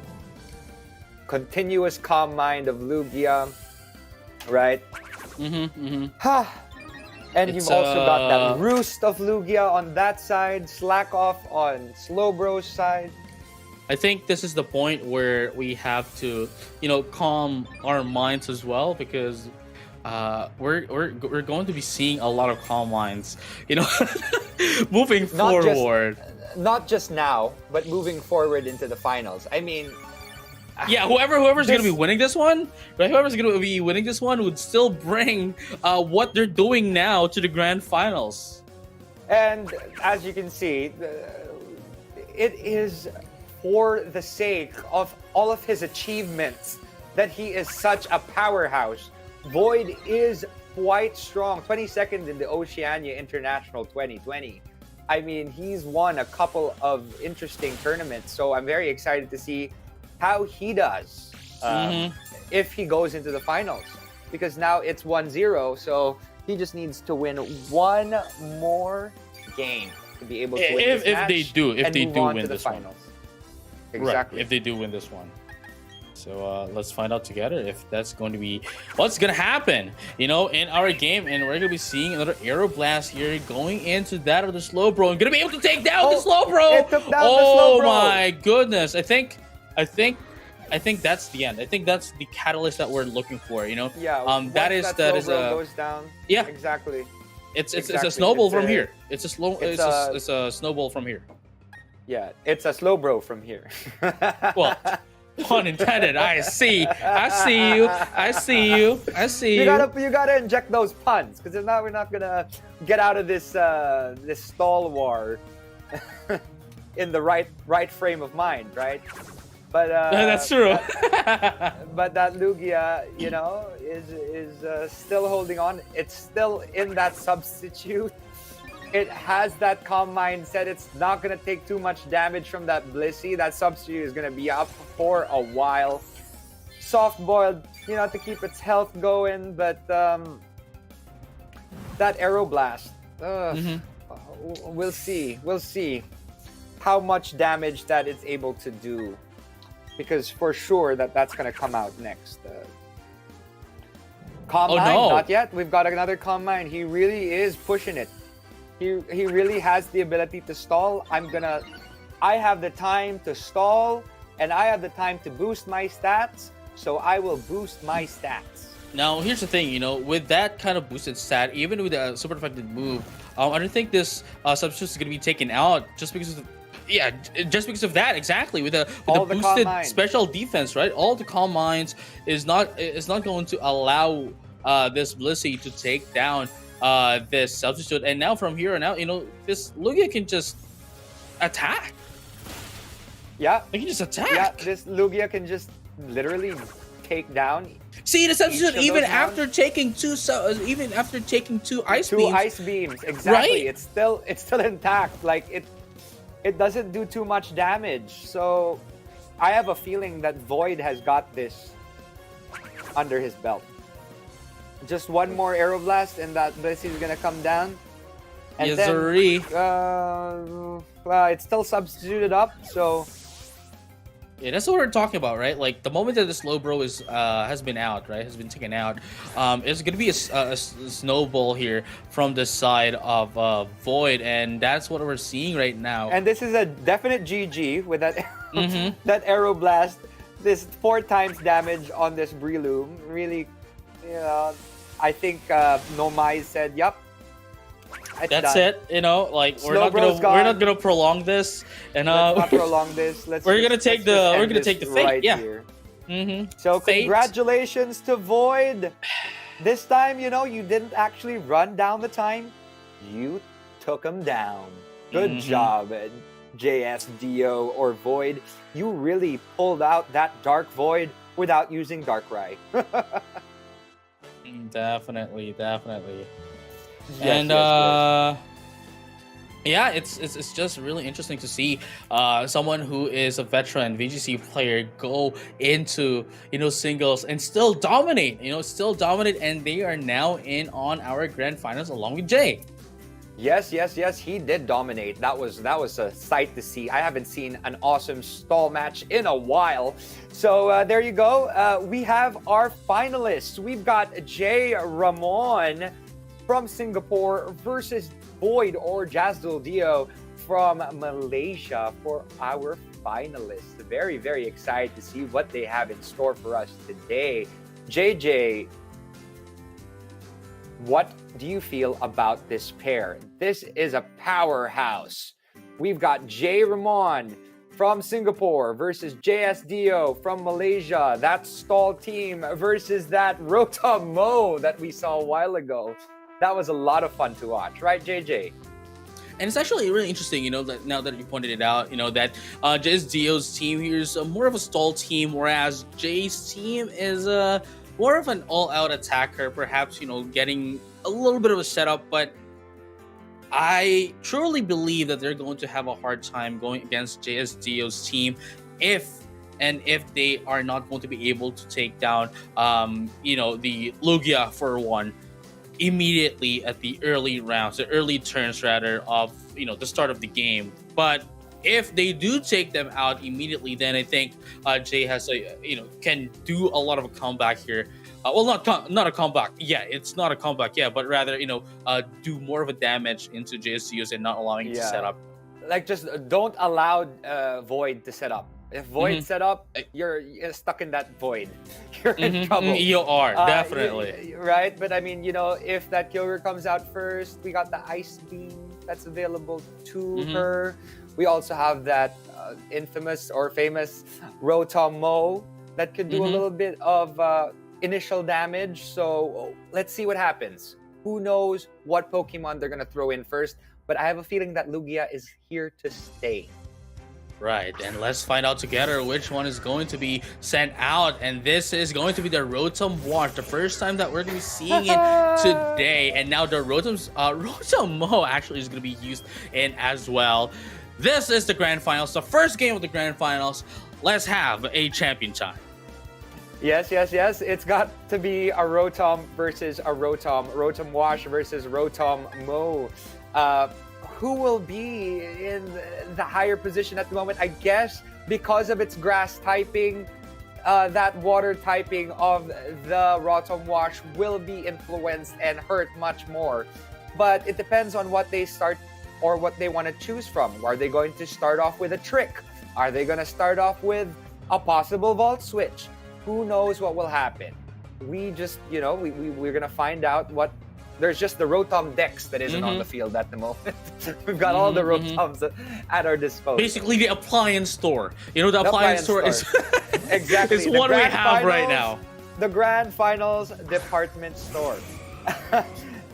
S1: continuous calm mind of Lugia, right? And you've also got that Roost of Lugia on that side, slack off on Slowbro's side.
S2: I think this is the point where we have to, calm our minds as well, because we're going to be seeing a lot of calm minds, moving forward.
S1: Not just now, but moving forward into the finals. I mean,
S2: yeah, whoever's going to be winning this one, right? Whoever's going to be winning this one would still bring what they're doing now to the grand finals.
S1: And as you can see, it is for the sake of all of his achievements that he is such a powerhouse. Void is quite strong. 22nd in the Oceania International 2020. I mean, he's won a couple of interesting tournaments, so I'm very excited to see how he does if he goes into the finals. Because now it's 1-0, so he just needs to win one more game to be able to win this match.
S2: If they do win
S1: to the
S2: this
S1: finals.
S2: one.
S1: Exactly.
S2: Right, if they do win this one. So let's find out together if that's going to be what's going to happen, in our game. And we're going to be seeing another Aero Blast here going into that of the Slowbro and going to be able to take down the Slowbro.
S1: It took down the Slowbro.
S2: My goodness. I think that's the end. I think that's the catalyst that we're looking for,
S1: Yeah.
S2: that is
S1: goes down.
S2: Yeah.
S1: Exactly.
S2: It's a snowball from here. It's a snowball from here.
S1: Yeah, it's a Slowbro from here.
S2: Well, pun intended. I see you.
S1: You gotta inject those puns, because if not, we're not gonna get out of this this stall war in the right frame of mind, right? But
S2: that's true.
S1: but that Lugia, is still holding on. It's still in that substitute. It has that calm mindset. It's not going to take too much damage from that Blissey. That substitute is going to be up for a while. Soft-boiled, to keep its health going. But that Aero Blast, we'll see. We'll see how much damage that it's able to do. Because for sure that's going to come out next. Calm Mind, not yet. We've got another Calm Mind. He really is pushing it. He really has the ability to stall. I have the time to stall, and I have the time to boost my stats, so I will boost my stats.
S2: Now, here's the thing, with that kind of boosted stat, even with a super effective move, I don't think this substitute is going to be taken out just because of that, exactly. With the boosted special defense, right? All the Calm Minds is not going to allow this Blissey to take down this substitute. And now from here on out, this Lugia can just attack.
S1: Yeah.
S2: He can just attack.
S1: Yeah, this Lugia can just literally take down.
S2: See, the substitute even after taking two ice beams.
S1: Two ice beams, exactly.
S2: Right?
S1: It's still intact. Like it doesn't do too much damage. So I have a feeling that Void has got this under his belt. Just one more Aeroblast and that Blissey is gonna come down. And
S2: yes,
S1: then it's still substituted up, so
S2: yeah, that's what we're talking about, right? Like the moment that the Slowbro has been out, right, has been taken out, it's gonna be a snowball here from the side of Void, and that's what we're seeing right now.
S1: And this is a definite GG with that that Aeroblast. This 4 times damage on this Breloom. Really, I think Nomai said, "Yup,
S2: that's done. It." Like we're not gonna prolong this, and
S1: let's not prolong this.
S2: We're gonna take the fate,
S1: right
S2: here.
S1: So
S2: fate.
S1: Congratulations to Void. This time, you didn't actually run down the time. You took him down. Good job, JSDO or Void. You really pulled out that Dark Void without using Darkrai.
S2: Definitely.
S1: Yes,
S2: And
S1: yes.
S2: it's just really interesting to see someone who is a veteran VGC player go into singles and still dominate. And they are now in on our grand finals along with Jay.
S1: Yes, he did dominate. That was a sight to see. I haven't seen an awesome stall match in a while. So there you go. We have our finalists. We've got Jay Ramon from Singapore versus Void or Jazdul Dio from Malaysia for our finalists. Very, very excited to see what they have in store for us today. JJ, what do you feel about this pair? This is a powerhouse. We've got Jay Ramon from Singapore versus JSDO from Malaysia. That stall team versus that Rotamo that we saw a while ago. That was a lot of fun to watch, right, JJ?
S2: And it's actually really interesting, that now that you pointed it out, that JSDO's team here is more of a stall team, whereas Jay's team is more of an all-out attacker, perhaps, getting a little bit of a setup, but I truly believe that they're going to have a hard time going against JSDO's team if if they are not going to be able to take down the Lugia for one immediately at the early rounds, the early turns rather of the start of the game. But if they do take them out immediately, then I think Jay has a can do a lot of a comeback here. Well, not a comeback. Yeah, it's not a comeback. Yeah, but rather do more of a damage into JSCUs and not allowing it to set up.
S1: Like just don't allow Void to set up. If Void set up, you're stuck in that Void. You're in trouble.
S2: You are definitely
S1: right. But I mean, if that Kyogre comes out first, we got the Ice Beam that's available to her. We also have that infamous or famous Rotom Mo that could do a little bit of initial damage. So let's see what happens. Who knows what Pokemon they're gonna throw in first? But I have a feeling that Lugia is here to stay.
S2: Right, and let's find out together which one is going to be sent out. And this is going to be the Rotom Wash, the first time that we're going to be seeing it today. And now the Rotom Mo actually is going to be used in as well. This is the Grand Finals, the first game of the Grand Finals. Let's have a champion time.
S1: Yes. It's got to be a Rotom versus a Rotom. Rotom Wash versus Rotom Mo. Who will be in the higher position at the moment? I guess because of its grass typing, that water typing of the Rotom Wash will be influenced and hurt much more. But it depends on what they start or what they want to choose from. Are they going to start off with a trick? Are they going to start off with a possible Volt Switch? Who knows what will happen? We just, we're going to find out what. There's just the Rotom Dex that isn't on the field at the moment. We've got all the Rotoms at our disposal.
S2: Basically, the appliance store. The appliance store is
S1: exactly
S2: is what we have right now.
S1: The Grand Finals department store.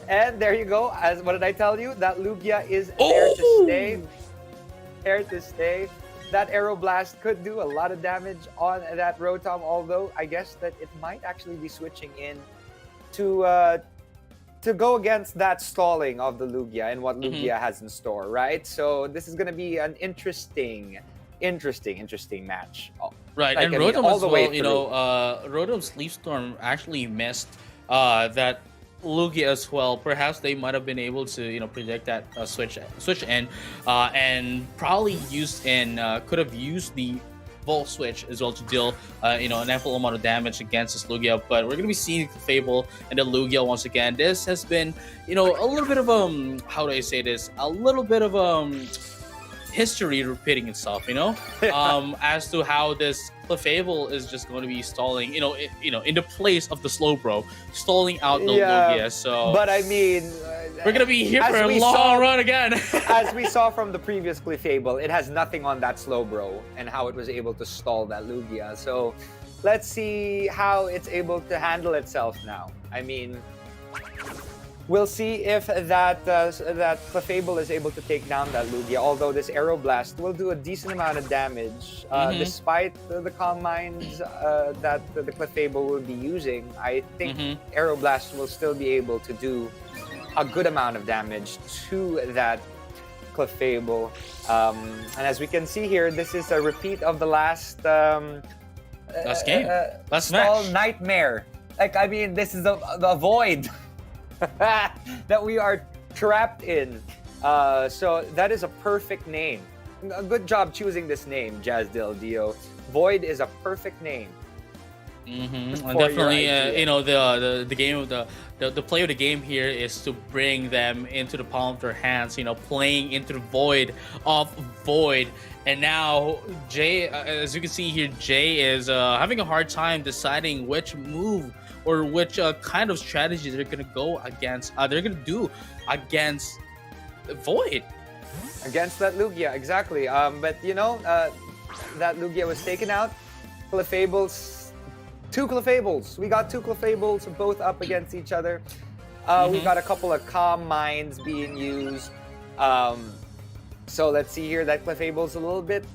S1: And there you go. What did I tell you? That Lugia is there to stay. Here to stay. That Aeroblast could do a lot of damage on that Rotom, although I guess that it might actually be switching in to go against that stalling of the Lugia and what Lugia has in store, right? So this is going to be an interesting match.
S2: Right, and Rotom all the way through. Rotom's Leaf Storm actually missed that Lugia as well. Perhaps they might have been able to predict that switch in and probably could have used the Volt Switch as well to deal an ample amount of damage against this Lugia. But we're gonna be seeing Fable and the Lugia once again. This has been a little bit of how do I say this, a little bit of history repeating itself, as to how this Clefable is just going to be stalling, in the place of the Slowbro, stalling out the Lugia. So,
S1: but I mean,
S2: we're gonna be here for a long run again.
S1: As we saw from the previous Clefable, it has nothing on that Slowbro and how it was able to stall that Lugia. So, let's see how it's able to handle itself now. I mean, we'll see if that Clefable is able to take down that Lugia, although this Aeroblast will do a decent amount of damage. Despite the Calm Minds that the Clefable will be using, I think Aeroblast will still be able to do a good amount of damage to that Clefable. And as we can see here, this is a repeat of the last
S2: game. Last match.
S1: Nightmare. This is the Void that we are trapped in. So that is a perfect name. A good job choosing this name, Jazz Del Dio. Void is a perfect name.
S2: And definitely, the game of the play of the game here is to bring them into the palm of their hands. Playing into the void of Void. And now Jay, as you can see here, Jay is having a hard time deciding which move or which kind of strategy they're gonna go against. They're gonna do against Void.
S1: Against that Lugia, exactly. But that Lugia was taken out. Two Clefables. We got two Clefables both up against each other. We got a couple of Calm Minds being used. So let's see here. That Clefable's a little bit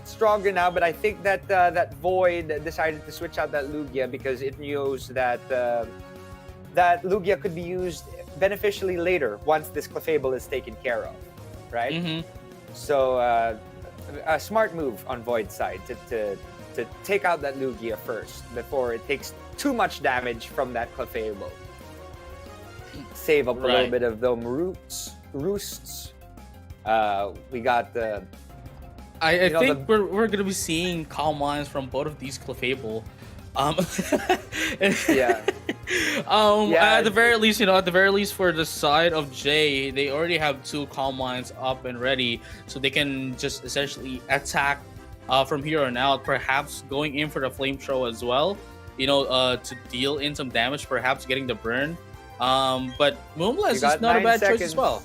S1: stronger now, but I think that that Void decided to switch out that Lugia because it knows that that Lugia could be used beneficially later once this Clefable is taken care of, right?
S2: Mm-hmm.
S1: So a smart move on Void's side to take out that Lugia first before it takes too much damage from that Clefable. Save up a little bit of those roosts. We got the.
S2: I think we're gonna be seeing Calm Minds from both of these Clefable.
S1: Yeah.
S2: At the very least, for the side of Jay, they already have 2 Calm Minds up and ready, so they can just essentially attack from here on out. Perhaps going in for the Flame Throw as well, to deal in some damage, perhaps getting the burn. But Moonblast is not a bad choice as well.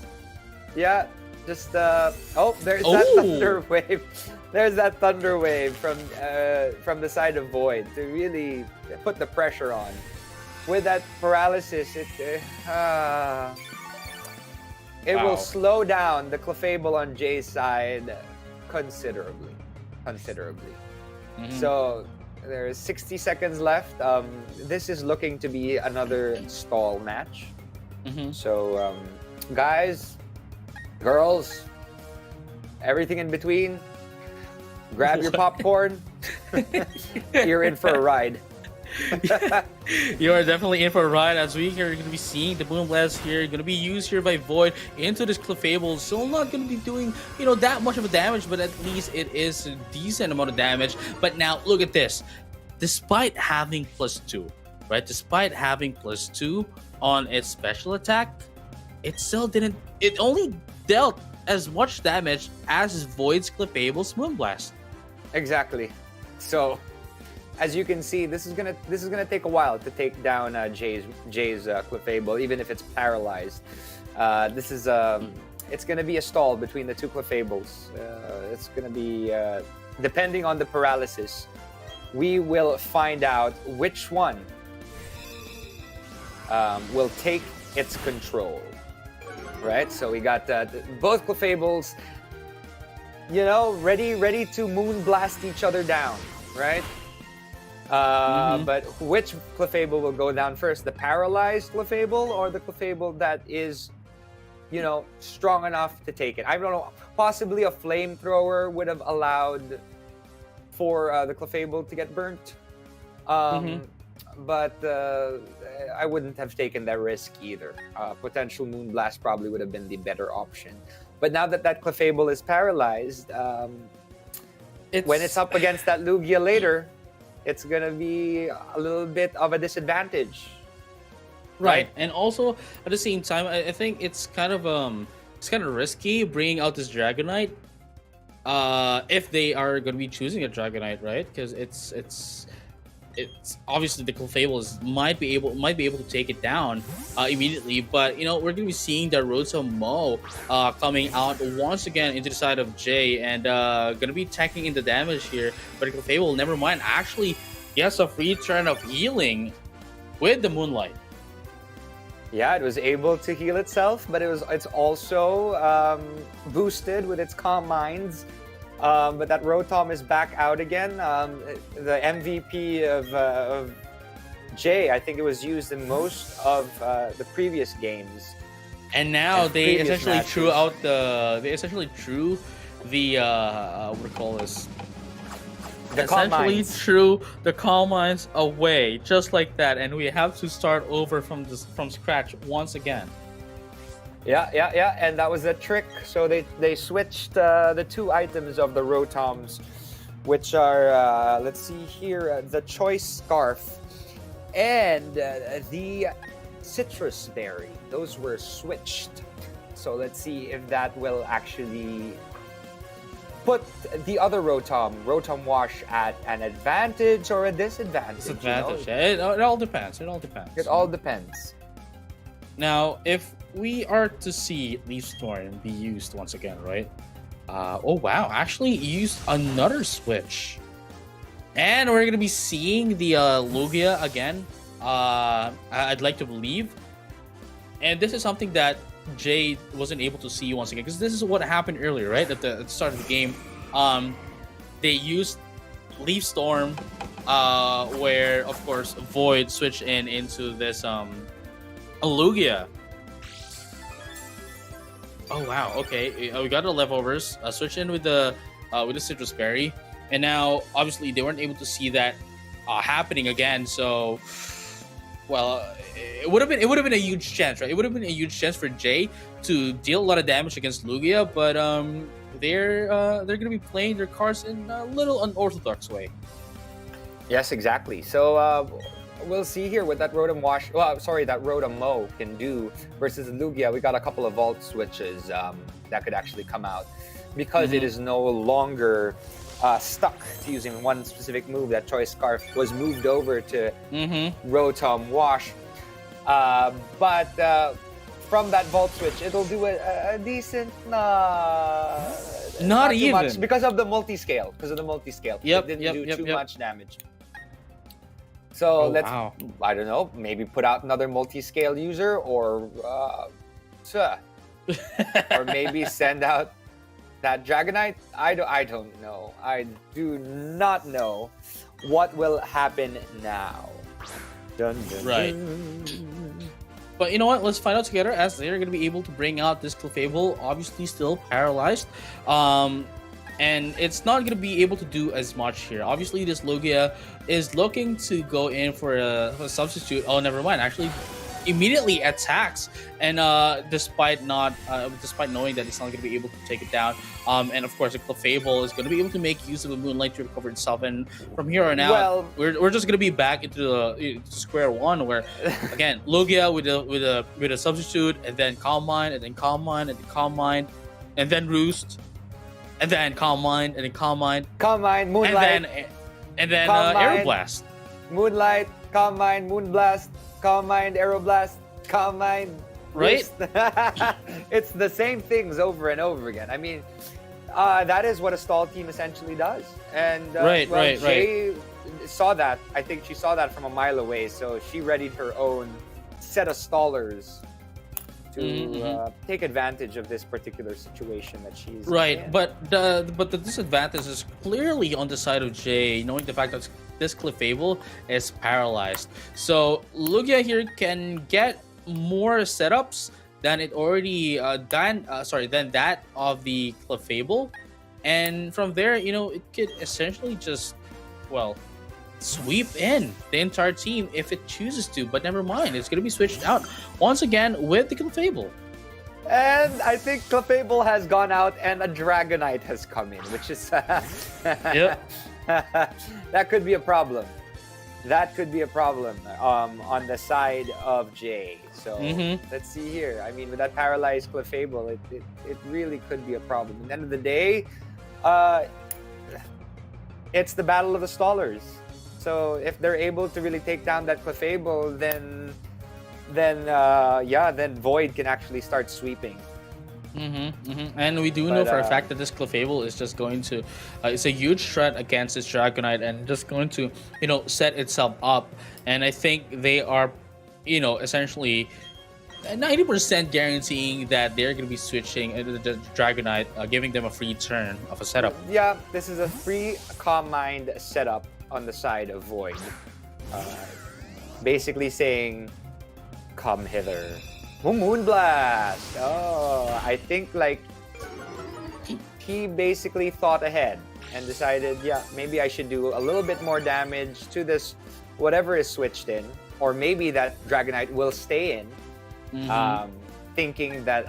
S1: Yeah, just there's that Thunder Wave. There's that Thunder Wave from the side of Void to really put the pressure on. With that paralysis, it will slow down the Clefable on Jay's side considerably. Mm-hmm. So there's 60 seconds left. This is looking to be another stall match.
S2: Mm-hmm.
S1: So guys, girls, everything in between, grab your popcorn. You're in for a ride.
S2: You are definitely in for a ride, as we are going to be seeing the Moonblast here going to be used here by Void into this Clefable. Still not going to be doing that much of a damage, but at least it is a decent amount of damage. But now look at this. Despite having +2, right? Despite having +2 on its special attack, it still didn't. It only dealt as much damage as Void's Clefable's Moonblast.
S1: Exactly. So, as you can see, this is gonna take a while to take down Jay's Clefable, even if it's paralyzed. It's gonna be a stall between the 2 Clefables. It's gonna be depending on the paralysis. We will find out which one will take its control. Right. So we got both Clefables, ready to Moonblast each other down. Right. But which Clefable will go down first? The paralyzed Clefable or the Clefable that is, strong enough to take it? I don't know. Possibly a flamethrower would have allowed for the Clefable to get burnt. But I wouldn't have taken that risk either. Potential Moonblast probably would have been the better option. But now that Clefable is paralyzed, when it's up against that Lugia later, it's gonna be a little bit of a disadvantage.
S2: Right. And also at the same time, I think it's kind of risky bringing out this Dragonite. If they are going to be choosing a Dragonite, right? Because it's obviously the Clefable might be able to take it down immediately, but we're going to be seeing the Rotom-Mow coming out once again into the side of Jay, and going to be tanking in the damage here. But the Clefable, never mind, actually gets a free turn of healing with the Moonlight.
S1: Yeah, it was able to heal itself, but it's also boosted with its Calm Minds. But that Rotom is back out again. The MVP of Jay, I think it was used in most of the previous games.
S2: And now they essentially threw the what do you call this?
S1: The Calm Minds.
S2: Threw the Calm Minds away, just like that, and we have to start over from scratch once again.
S1: Yeah, and that was the trick. So they switched the 2 items of the Rotoms, which are let's see here, the Choice Scarf and the Citrus Berry. Those were switched. So let's see if that will actually put the other Rotom Wash, at an advantage or a disadvantage.
S2: Disadvantage. It all depends. It all depends. Now, if we are to see Leaf Storm be used once again, right? Oh wow, actually used another switch. And we're going to be seeing the Lugia again. I'd like to believe. And this is something that Jay wasn't able to see once again, because this is what happened earlier, right? At the start of the game. They used Leaf Storm, where, of course, Void switched into this Lugia. Oh wow. Okay, we got the leftovers. Switch in with the citrus berry, and now obviously they weren't able to see that happening again. So, well, it would have been a huge chance, right? It would have been a huge chance for Jay to deal a lot of damage against Lugia, but they're gonna be playing their cards in a little unorthodox way.
S1: Yes, exactly. So we'll see here what that Rotom Wash. Well, sorry, that Rotom Mo can do versus Lugia. We got a couple of Vault switches that could actually come out because it is no longer stuck to using one specific move. That Choice Scarf was moved over to Rotom Wash, but from that Vault switch, it'll do a decent.
S2: Not
S1: too
S2: even.
S1: much because of the multi-scale.
S2: Yep,
S1: It didn't
S2: yep,
S1: do
S2: yep,
S1: too
S2: yep.
S1: much damage. So let's,
S2: Wow.
S1: I don't know, maybe put out another multi-scale user or or maybe send out that Dragonite. I don't know. I do not know what will happen now. Dun, dun,
S2: Right.
S1: dun.
S2: But you know what? Let's find out together as they're going to be able to bring out this Clefable, obviously still paralyzed. And it's not going to be able to do as much here. Obviously, this Lugia is looking to go in for a substitute. Oh, never mind. Actually, immediately attacks, and despite knowing that it's not going to be able to take it down, and of course, the Clefable is going to be able to make use of a Moonlight to recover itself. And from here on out,
S1: Well-
S2: we're just going to be back into square one, where again, Lugia with a substitute, and then Calm Mind, and then Calm Mind, and then Calm Mind, and then Roost. And then Calm Mind, and then Calm Mind,
S1: Calm Mind, Moonlight,
S2: and then
S1: Calm Mind.
S2: Aeroblast.
S1: Moonlight, Calm Mind, Moonblast, Calm Mind, Aeroblast, Calm Mind.
S2: Right?
S1: Roost. It's the same things over and over again. I mean, that is what a stall team essentially does. And Jay saw that. I think she saw that from a mile away, so she readied her own set of stallers to take advantage of this particular situation that she's in.
S2: But the disadvantage is clearly on the side of Jay, knowing the fact that this Clefable is paralyzed. So Lugia here can get more setups than it already than that of the Clefable, and from there, it could essentially just sweep in the entire team if it chooses to. But never mind, it's going to be switched out once again with the Clefable.
S1: And I think Clefable has gone out and a Dragonite has come in, which is
S2: Yep.
S1: that could be a problem. That could be a problem on the side of Jay. So let's see here. I mean, with that paralyzed Clefable, it really could be a problem. At the end of the day, it's the battle of the stallers. So if they're able to really take down that Clefable, then Void can actually start sweeping.
S2: And we do know for a fact that this Clefable is just going to it's a huge threat against this Dragonite, and just going to set itself up. And I think they are essentially 90% guaranteeing that they're going to be switching the Dragonite, giving them a free turn of a setup.
S1: Yeah, this is a free Calm Mind setup on the side of Void. Basically saying, come hither. Moonblast! Oh, I think he basically thought ahead and decided, yeah, maybe I should do a little bit more damage to this, whatever is switched in, or maybe that Dragonite will stay in, thinking that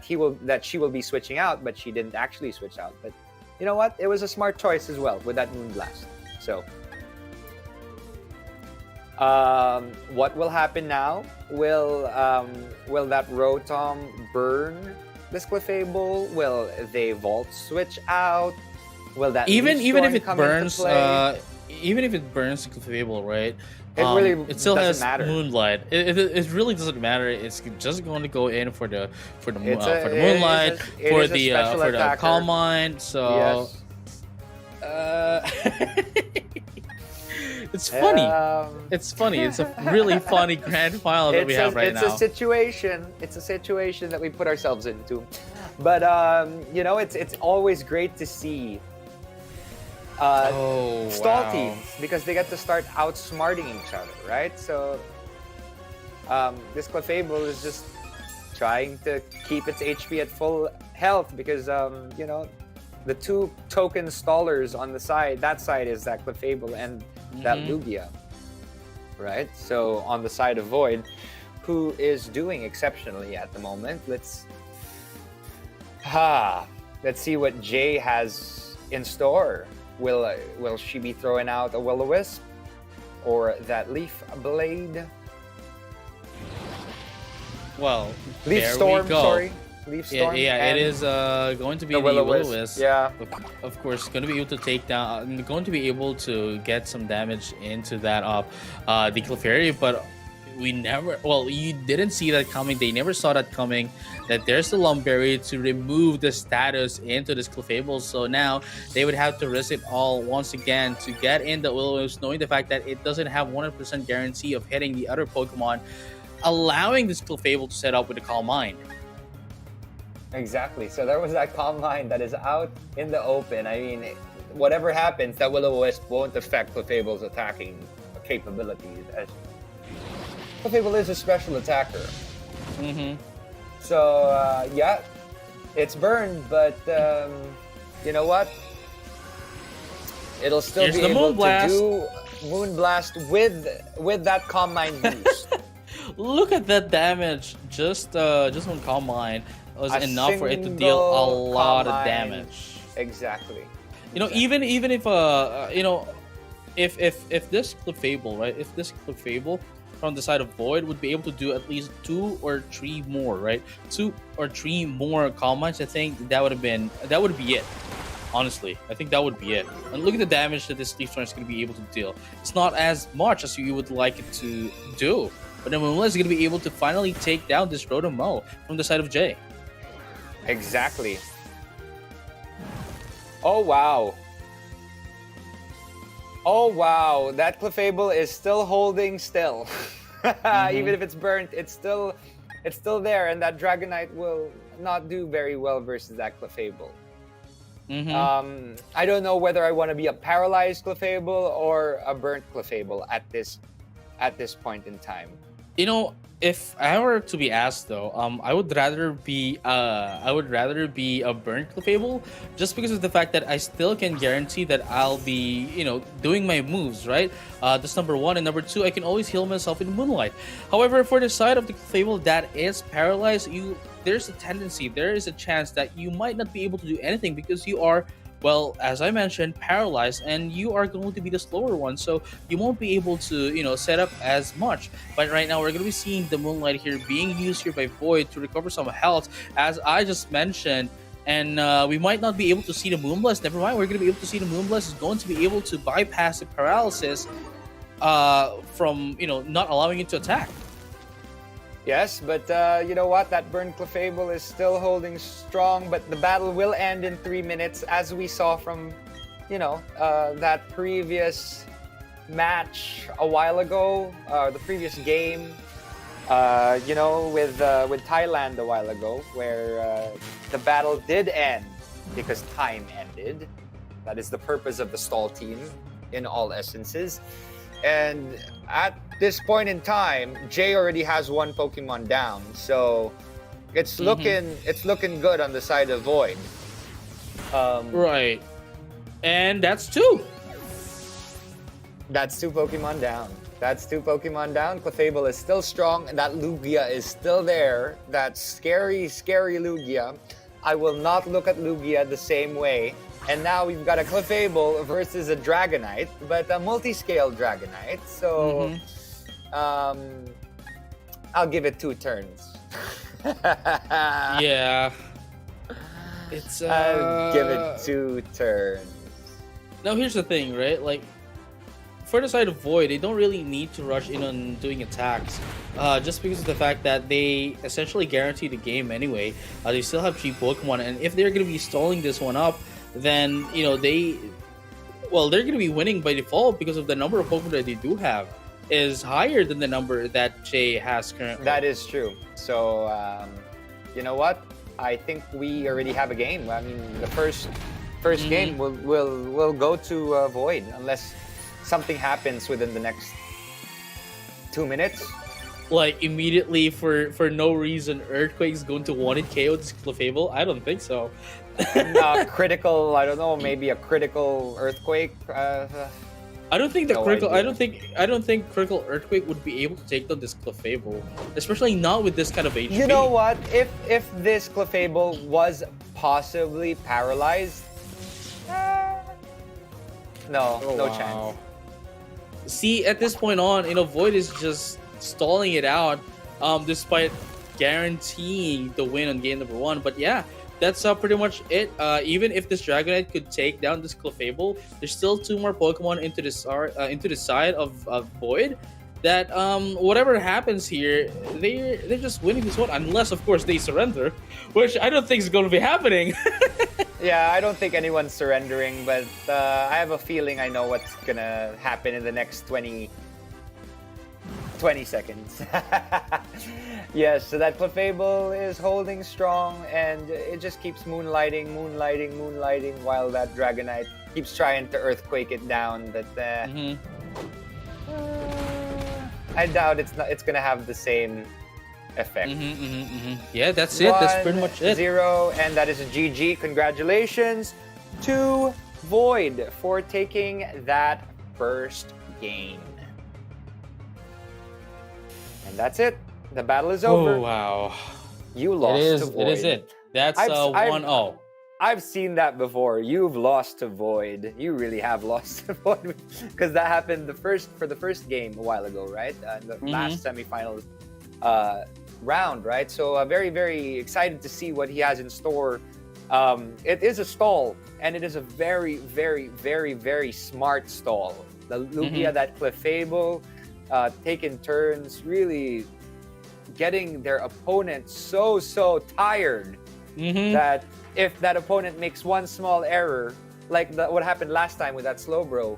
S1: she will be switching out, but she didn't actually switch out. But you know what? It was a smart choice as well with that Moonblast. So, what will happen now? Will that Rotom burn this Clefable? Will they Vault switch out? Will that
S2: even if
S1: Leaf
S2: it
S1: Storm come
S2: burns
S1: into play?
S2: even if it burns the Clefable, right?
S1: It
S2: still
S1: doesn't
S2: has
S1: matter.
S2: Moonlight. It really doesn't matter. It's just going to go in for the
S1: It's
S2: Moonlight,
S1: it
S2: for
S1: is a
S2: the
S1: special attacker.
S2: Calm Mind. So it's funny. It's funny. It's a really funny grand final that we have right now.
S1: It's a situation that we put ourselves into. But it's always great to see stall teams, because they get to start outsmarting each other, right? So this Clefable is just trying to keep its HP at full health because, you know, the two token stallers on the side, that side is that Clefable and that Lugia, right? So on the side of Void, who is doing exceptionally at the moment. Let's see what Jay has in store. Will she be throwing out a Will-O-Wisp or that Leaf Blade?
S2: Well,
S1: Leaf
S2: there
S1: Storm,
S2: we go.
S1: sorry. Leaf Storm.
S2: Yeah, it is going to be the Will-O-Wisp.
S1: Yeah.
S2: Of course, going to be able to take down, going to be able to get some damage into that of the Clefairy, but we never, well, you didn't see that coming. They never saw that coming, that there's the Lumberry to remove the status into this Clefable. So now they would have to risk it all once again to get in the Will-O-Wisp, knowing the fact that it doesn't have 100% guarantee of hitting the other Pokemon, allowing this Clefable to set up with a Calm Mind.
S1: Exactly. So there was that Calm Mind that is out in the open. I mean, whatever happens, that Will-O-Wisp won't affect Clefable's attacking capabilities. Clefable is a special attacker. So, yeah, it's burned, but you know what? It'll still be able to do Moonblast with that Calm Mind boost.
S2: Look at that damage. Just one Calm Mind was enough for it to deal a lot of damage.
S1: Exactly.
S2: You know, even if you know, if this Clefable, right? If this Clefable from the side of Void would be able to do at least 2 or 3 more, right? 2 or 3 more Calm Minds, I think that would be it. Honestly, I think that would be it. And look at the damage that this Leaf Storm is going to be able to deal. It's not as much as you would like it to do, but then Moonblast is going to be able to finally take down this Rotom-Mow from the side of Jay.
S1: Exactly. Oh wow. Oh wow, that Clefable is still holding still. Even if it's burnt, it's still there, and that Dragonite will not do very well versus that Clefable. I don't know whether I want to be a paralyzed Clefable or a burnt Clefable at this point in time.
S2: You know, if I were to be asked though, I would rather be a burnt Clefable, just because of the fact that I still can guarantee that I'll be, you know, doing my moves, right? That's number one, and number two, I can always heal myself in Moonlight. However, for the side of the Clefable that is paralyzed, there's a chance that you might not be able to do anything because you are, well, as I mentioned, paralyzed, and you are going to be the slower one, so you won't be able to, you know, set up as much. But right now, we're going to be seeing the Moonlight here being used here by Void to recover some health, as I just mentioned, and we might not be able to see the Moonblast. Never mind, we're going to be able to see the Moonblast is going to be able to bypass the paralysis from, you know, not allowing it to attack.
S1: Yes, but you know what? That burnt Clefable is still holding strong, but the battle will end in 3 minutes, as we saw from, you know, that previous match a while ago, the previous game, you know, with Thailand a while ago, where the battle did end because time ended. That is the purpose of the stall team in all essences. And at this point in time, Jay already has 1 Pokemon down, so it's looking good on the side of Void.
S2: Right, and that's 2.
S1: That's 2 Pokemon down. That's 2 Pokemon down. Clefable is still strong, and that Lugia is still there. That scary, scary Lugia. I will not look at Lugia the same way. And now we've got a Clefable versus a Dragonite, but a multi-scale Dragonite. So, I'll give it 2 turns.
S2: Yeah. It's
S1: I'll give it 2 turns.
S2: Now here's the thing, right? Like, for the side of Void, they don't really need to rush in on doing attacks, just because of the fact that they essentially guarantee the game anyway. They still have 3 Pokemon, and if they're going to be stalling this one up, then, you know, they're going to be winning by default because of the number of Pokemon that they do have is higher than the number that Jay has currently.
S1: That is true. So, you know what? I think we already have a game. I mean, the first game will go to Void unless something happens within the next 2 minutes.
S2: like immediately for no reason Earthquake's going to want it KO this Clefable? I don't think so.
S1: Critical, I don't know, maybe a critical earthquake.
S2: I don't think the
S1: No
S2: critical.
S1: idea.
S2: I don't think critical earthquake would be able to take down this Clefable, especially not with this kind of HP.
S1: You know what? If this Clefable was possibly paralyzed, no,
S2: Oh,
S1: no
S2: wow.
S1: chance.
S2: See, at this point on, Void is just stalling it out, despite guaranteeing the win on game number 1. But yeah, that's pretty much it. Even if this Dragonite could take down this Clefable, there's still 2 more Pokemon into the side of Void. That whatever happens here, they're just winning this one, unless of course they surrender, which I don't think is going to be happening.
S1: Yeah, I don't think anyone's surrendering, but I have a feeling I know what's gonna happen in the next 20 seconds. Yes, so that Clefable is holding strong, and it just keeps moonlighting while that Dragonite keeps trying to Earthquake it down. But I doubt it's gonna have the same effect.
S2: Yeah, that's it. That's pretty much it.
S1: 1-0, and that is a GG. Congratulations to Void for taking that first game. And that's it. The battle is over.
S2: Oh wow!
S1: You lost to Void.
S2: It is it. That's
S1: I've-
S2: 1-0.
S1: I've seen that before. You've lost to Void. You really have lost to Void, because that happened for the first game a while ago, right? The last semifinals round, right? So very, very excited to see what he has in store. It is a stall, and it is a very, very, very, very smart stall. The Lugia, that Clefable, taking turns, really getting their opponent so tired that if that opponent makes one small error, like what happened last time with that Slowbro,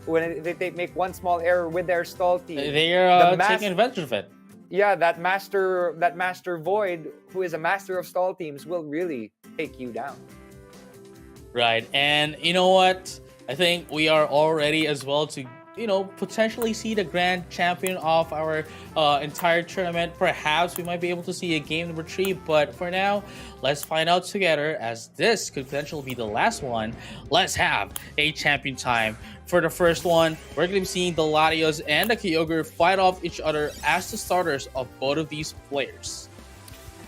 S1: when they make one small error with their stall team,
S2: They're taking advantage of it.
S1: yeah, that master Void, who is a master of stall teams, will really take you down.
S2: Right, and you know what? I think we are all ready as well to, potentially see the grand champion of our entire tournament. Perhaps we might be able to see a game number 3, but for now, let's find out together, as this could potentially be the last one. Let's have a champion time. For the first one, we're going to be seeing the Latios and the Kyogre fight off each other as the starters of both of these players.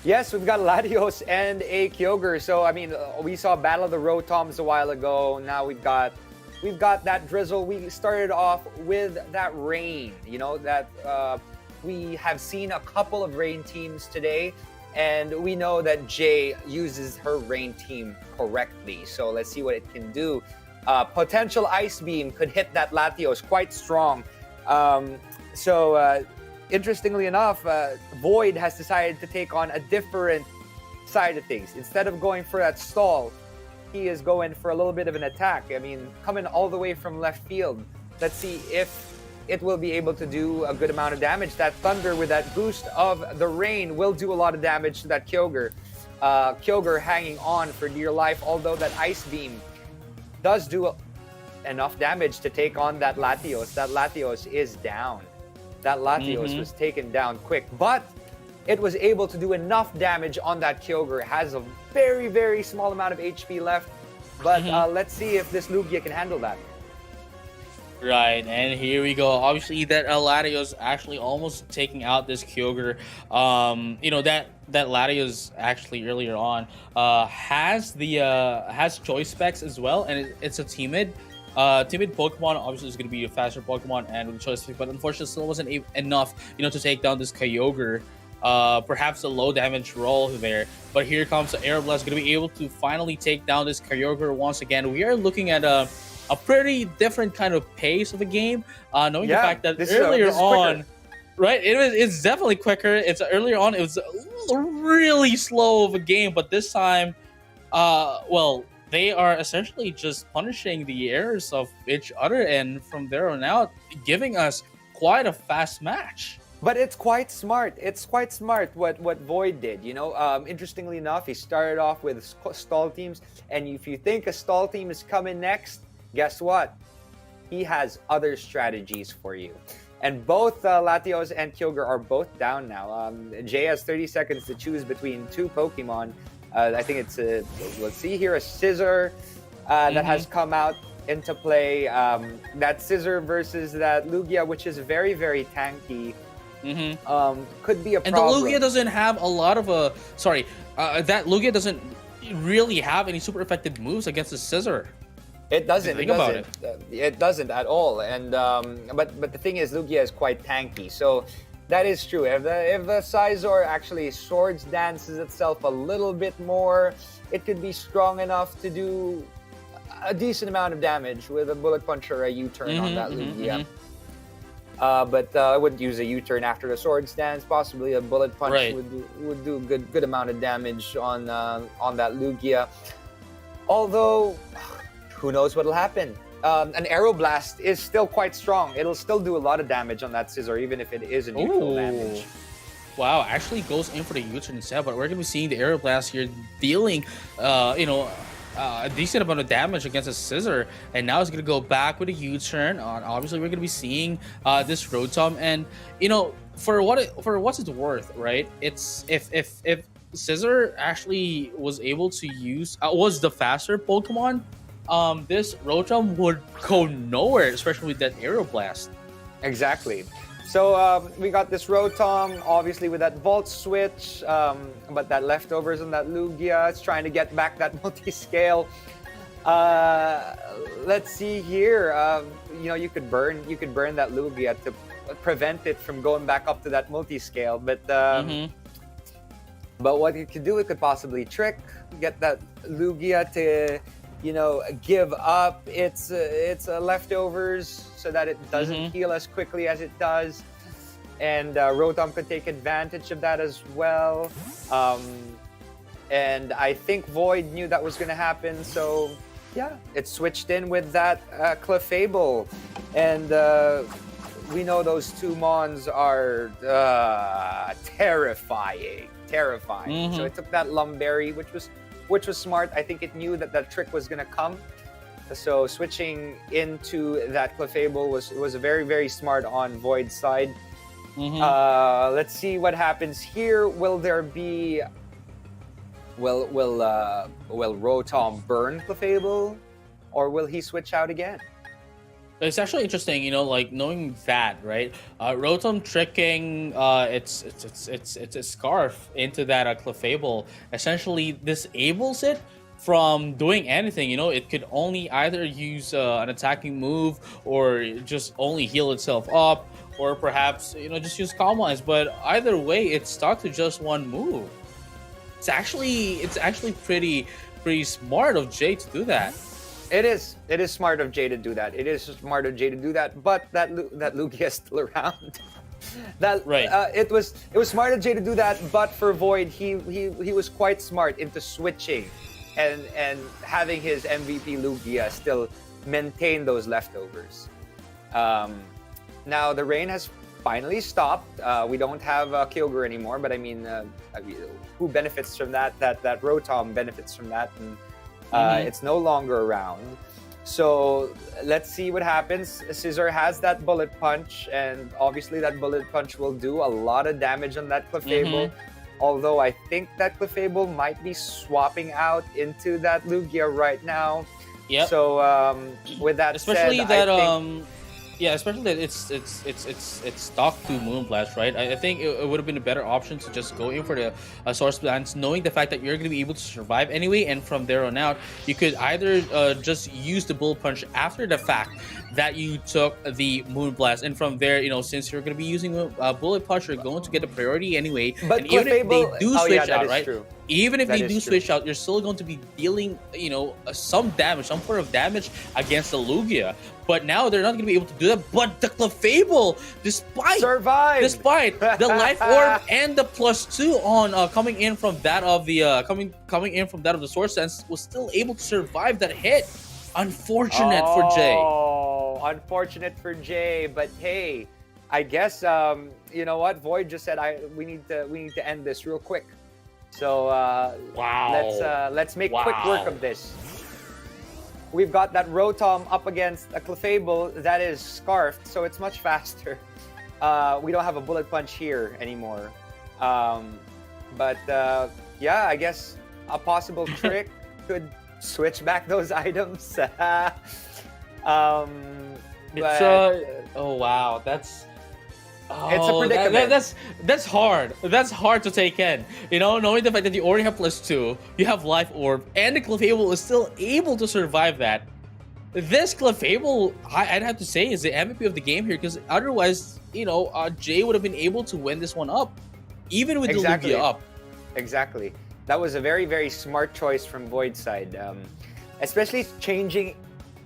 S1: Yes, we've got Latios and a Kyogre. So, I mean, we saw Battle of the Rotoms a while ago. Now we've got that Drizzle. We started off with that Rain. That we have seen a couple of Rain teams today, and we know that Jay uses her Rain team correctly. So let's see what it can do. Potential Ice Beam could hit that Latios quite strong. Interestingly enough, Void has decided to take on a different side of things. Instead of going for that stall, he is going for a little bit of an attack. I mean, coming all the way from left field. Let's see if it will be able to do a good amount of damage. That Thunder with that boost of the Rain will do a lot of damage to that Kyogre. Kyogre hanging on for dear life, although that Ice Beam does do enough damage to take on that Latios. That Latios is down. That Latios was taken down quick, but it was able to do enough damage on that Kyogre. It has a very, very small amount of HP left, but let's see if this Lugia can handle that.
S2: Right, and here we go. Obviously, that Latios actually almost taking out this Kyogre. That Latios actually earlier on has choice specs as well, and it's a timid. Timid Pokemon obviously is going to be a faster Pokemon and with choice specs, but unfortunately still wasn't enough, to take down this Kyogre. Perhaps a low damage roll there, but here comes the Aeroblast, going to be able to finally take down this Kyogre once again. We are looking at a pretty different kind of pace of a game, knowing the fact that earlier on, right, it's definitely quicker. It's earlier on, it was really slow of a game, but this time, they are essentially just punishing the errors of each other, and from there on out, giving us quite a fast match.
S1: But it's quite smart. It's quite smart what Void did. Interestingly enough, he started off with stall teams, and if you think a stall team is coming next, guess what? He has other strategies for you. And both Latios and Kyogre are both down now. Jay has 30 seconds to choose between two Pokemon. I think it's let's see here, a Scissor that has come out into play. That Scissor versus that Lugia, which is very, very tanky. Could be a problem.
S2: And the Lugia doesn't have a lot of that Lugia doesn't really have any super effective moves against the Scissor.
S1: It doesn't.
S2: Think about it.
S1: It doesn't at all. And but the thing is, Lugia is quite tanky. So that is true. If the Scizor actually swords dances itself a little bit more, it could be strong enough to do a decent amount of damage with a Bullet Punch or a U-turn on that Lugia. But I wouldn't use a U-turn after the Swords Dance. Possibly a Bullet Punch would do a good amount of damage on that Lugia. Although, who knows what'll happen? An Aeroblast is still quite strong. It'll still do a lot of damage on that Scissor, even if it is a neutral damage.
S2: Wow, actually goes in for the U-turn instead, but we're going to be seeing the Aeroblast here dealing, a decent amount of damage against a Scissor, and now it's going to go back with a U-turn. Obviously, we're going to be seeing this Rotom, and for what's it's worth, right? It's if Scissor actually was able to use was the faster Pokemon, this Rotom would go nowhere, especially with that Aeroblast.
S1: Exactly. So we got this Rotom, obviously with that Volt Switch, but that leftovers on that Lugia. It's trying to get back that multi-scale. Let's see here. You could burn that Lugia to prevent it from going back up to that multi-scale. But what it could do, it could possibly trick, get that Lugia to give up its leftovers so that it doesn't heal as quickly as it does. And Rotom could take advantage of that as well. And I think Void knew that was going to happen. So, yeah, it switched in with that Clefable. And we know those two Mons are terrifying. So it took that Lumberry, which was smart. I think it knew that trick was going to come. So switching into that Clefable was very, very smart on Void's side. Let's see what happens here. Will there be... Will Rotom burn Clefable? Or will he switch out again?
S2: It's actually interesting, knowing that, right? Rotom tricking its a scarf into that Clefable essentially disables it from doing anything. It could only either use an attacking move or just only heal itself up, or perhaps just use Calm Lines. But either way, it's stuck to just one move. It's actually pretty smart of Jay to do that.
S1: It is smart of Jay to do that. But that Lugia is still around. It was smart of Jay to do that. But for Void, he was quite smart into switching, and having his MVP Lugia still maintain those leftovers. Now the rain has finally stopped. We don't have Kyogre anymore. But I mean, who benefits from that? That Rotom benefits from that. And it's no longer around. So let's see what happens. Scissor has that Bullet Punch, and obviously that Bullet Punch will do a lot of damage on that Clefable. Although I think that Clefable might be swapping out into that Lugia right now.
S2: Yep.
S1: So with that
S2: especially
S1: said,
S2: that
S1: I think...
S2: especially that it's stock to Moonblast, right? I think it would have been a better option to just go in for the Source Plants, knowing the fact that you're going to be able to survive anyway, and from there on out, you could either just use the Bullet Punch after the fact that you took the Moonblast, and from there, since you're going to be using Bullet Punch, you're going to get a priority anyway.
S1: But
S2: and even if they do switch out, right?
S1: True.
S2: Even if they do switch out, you're still going to be dealing, some damage, some form of damage against the Lugia. But now they're not going to be able to do that. But the Clefable, despite the Life Orb and the +2 on coming in from that of the coming in from that of the Source Sense, was still able to survive that hit. Unfortunate for Jay.
S1: Oh, unfortunate for Jay. But hey, I guess you know what? Void just said we need to end this real quick. So
S2: wow.
S1: Let's make quick work of this. we've got that Rotom up against a Clefable that is scarfed, so it's much faster. We don't have a Bullet Punch here anymore. But yeah, I guess a possible trick could switch back those items.
S2: It's oh wow, that's
S1: it's a predicament.
S2: That's hard. That's hard to take in. You know, knowing the fact that you already have +2, you have Life Orb, and the Clefable is still able to survive that. This Clefable, I'd have to say, is the MVP of the game here, because otherwise, you know, Jay would have been able to win this one up, even with the Lugia up.
S1: Exactly. That was a very, very smart choice from Void's side, especially changing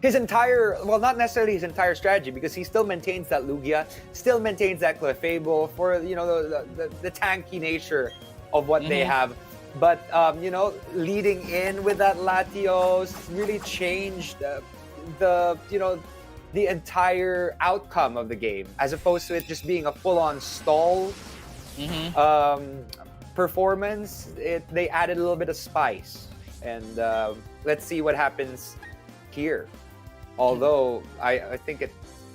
S1: his entire, well, not necessarily his entire strategy, because he still maintains that Lugia, still maintains that Clefable for, you know, the tanky nature of what they have. But, you know, leading in with that Latios really changed the, you know, the entire outcome of the game, as opposed to it just being a full-on stall performance. They added a little bit of spice. And let's see what happens here. Although I think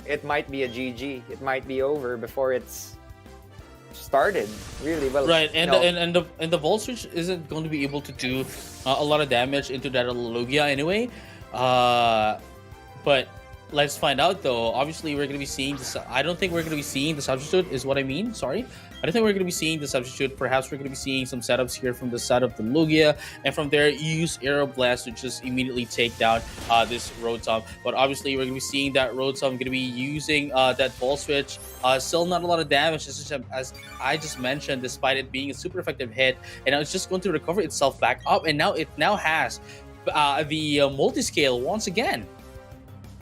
S1: it might be a GG. It might be over before it's started. Really well.
S2: Right, and the Volt Switch isn't going to be able to do a lot of damage into that Lugia anyway. But let's find out though. Obviously, we're going to be seeing this. I don't think we're going to be seeing the substitute. Is what I mean. Sorry. I don't think we're going to be seeing the substitute. Perhaps we're going to be seeing some setups here from the side of the Lugia, and from there use Aeroblast to just immediately take down this Rotom. But obviously we're going to be seeing that Rotom going to be using that Volt Switch. Still not a lot of damage, as I just mentioned, despite it being a super effective hit, and now it's just going to recover itself back up, and now it has the multi-scale once again.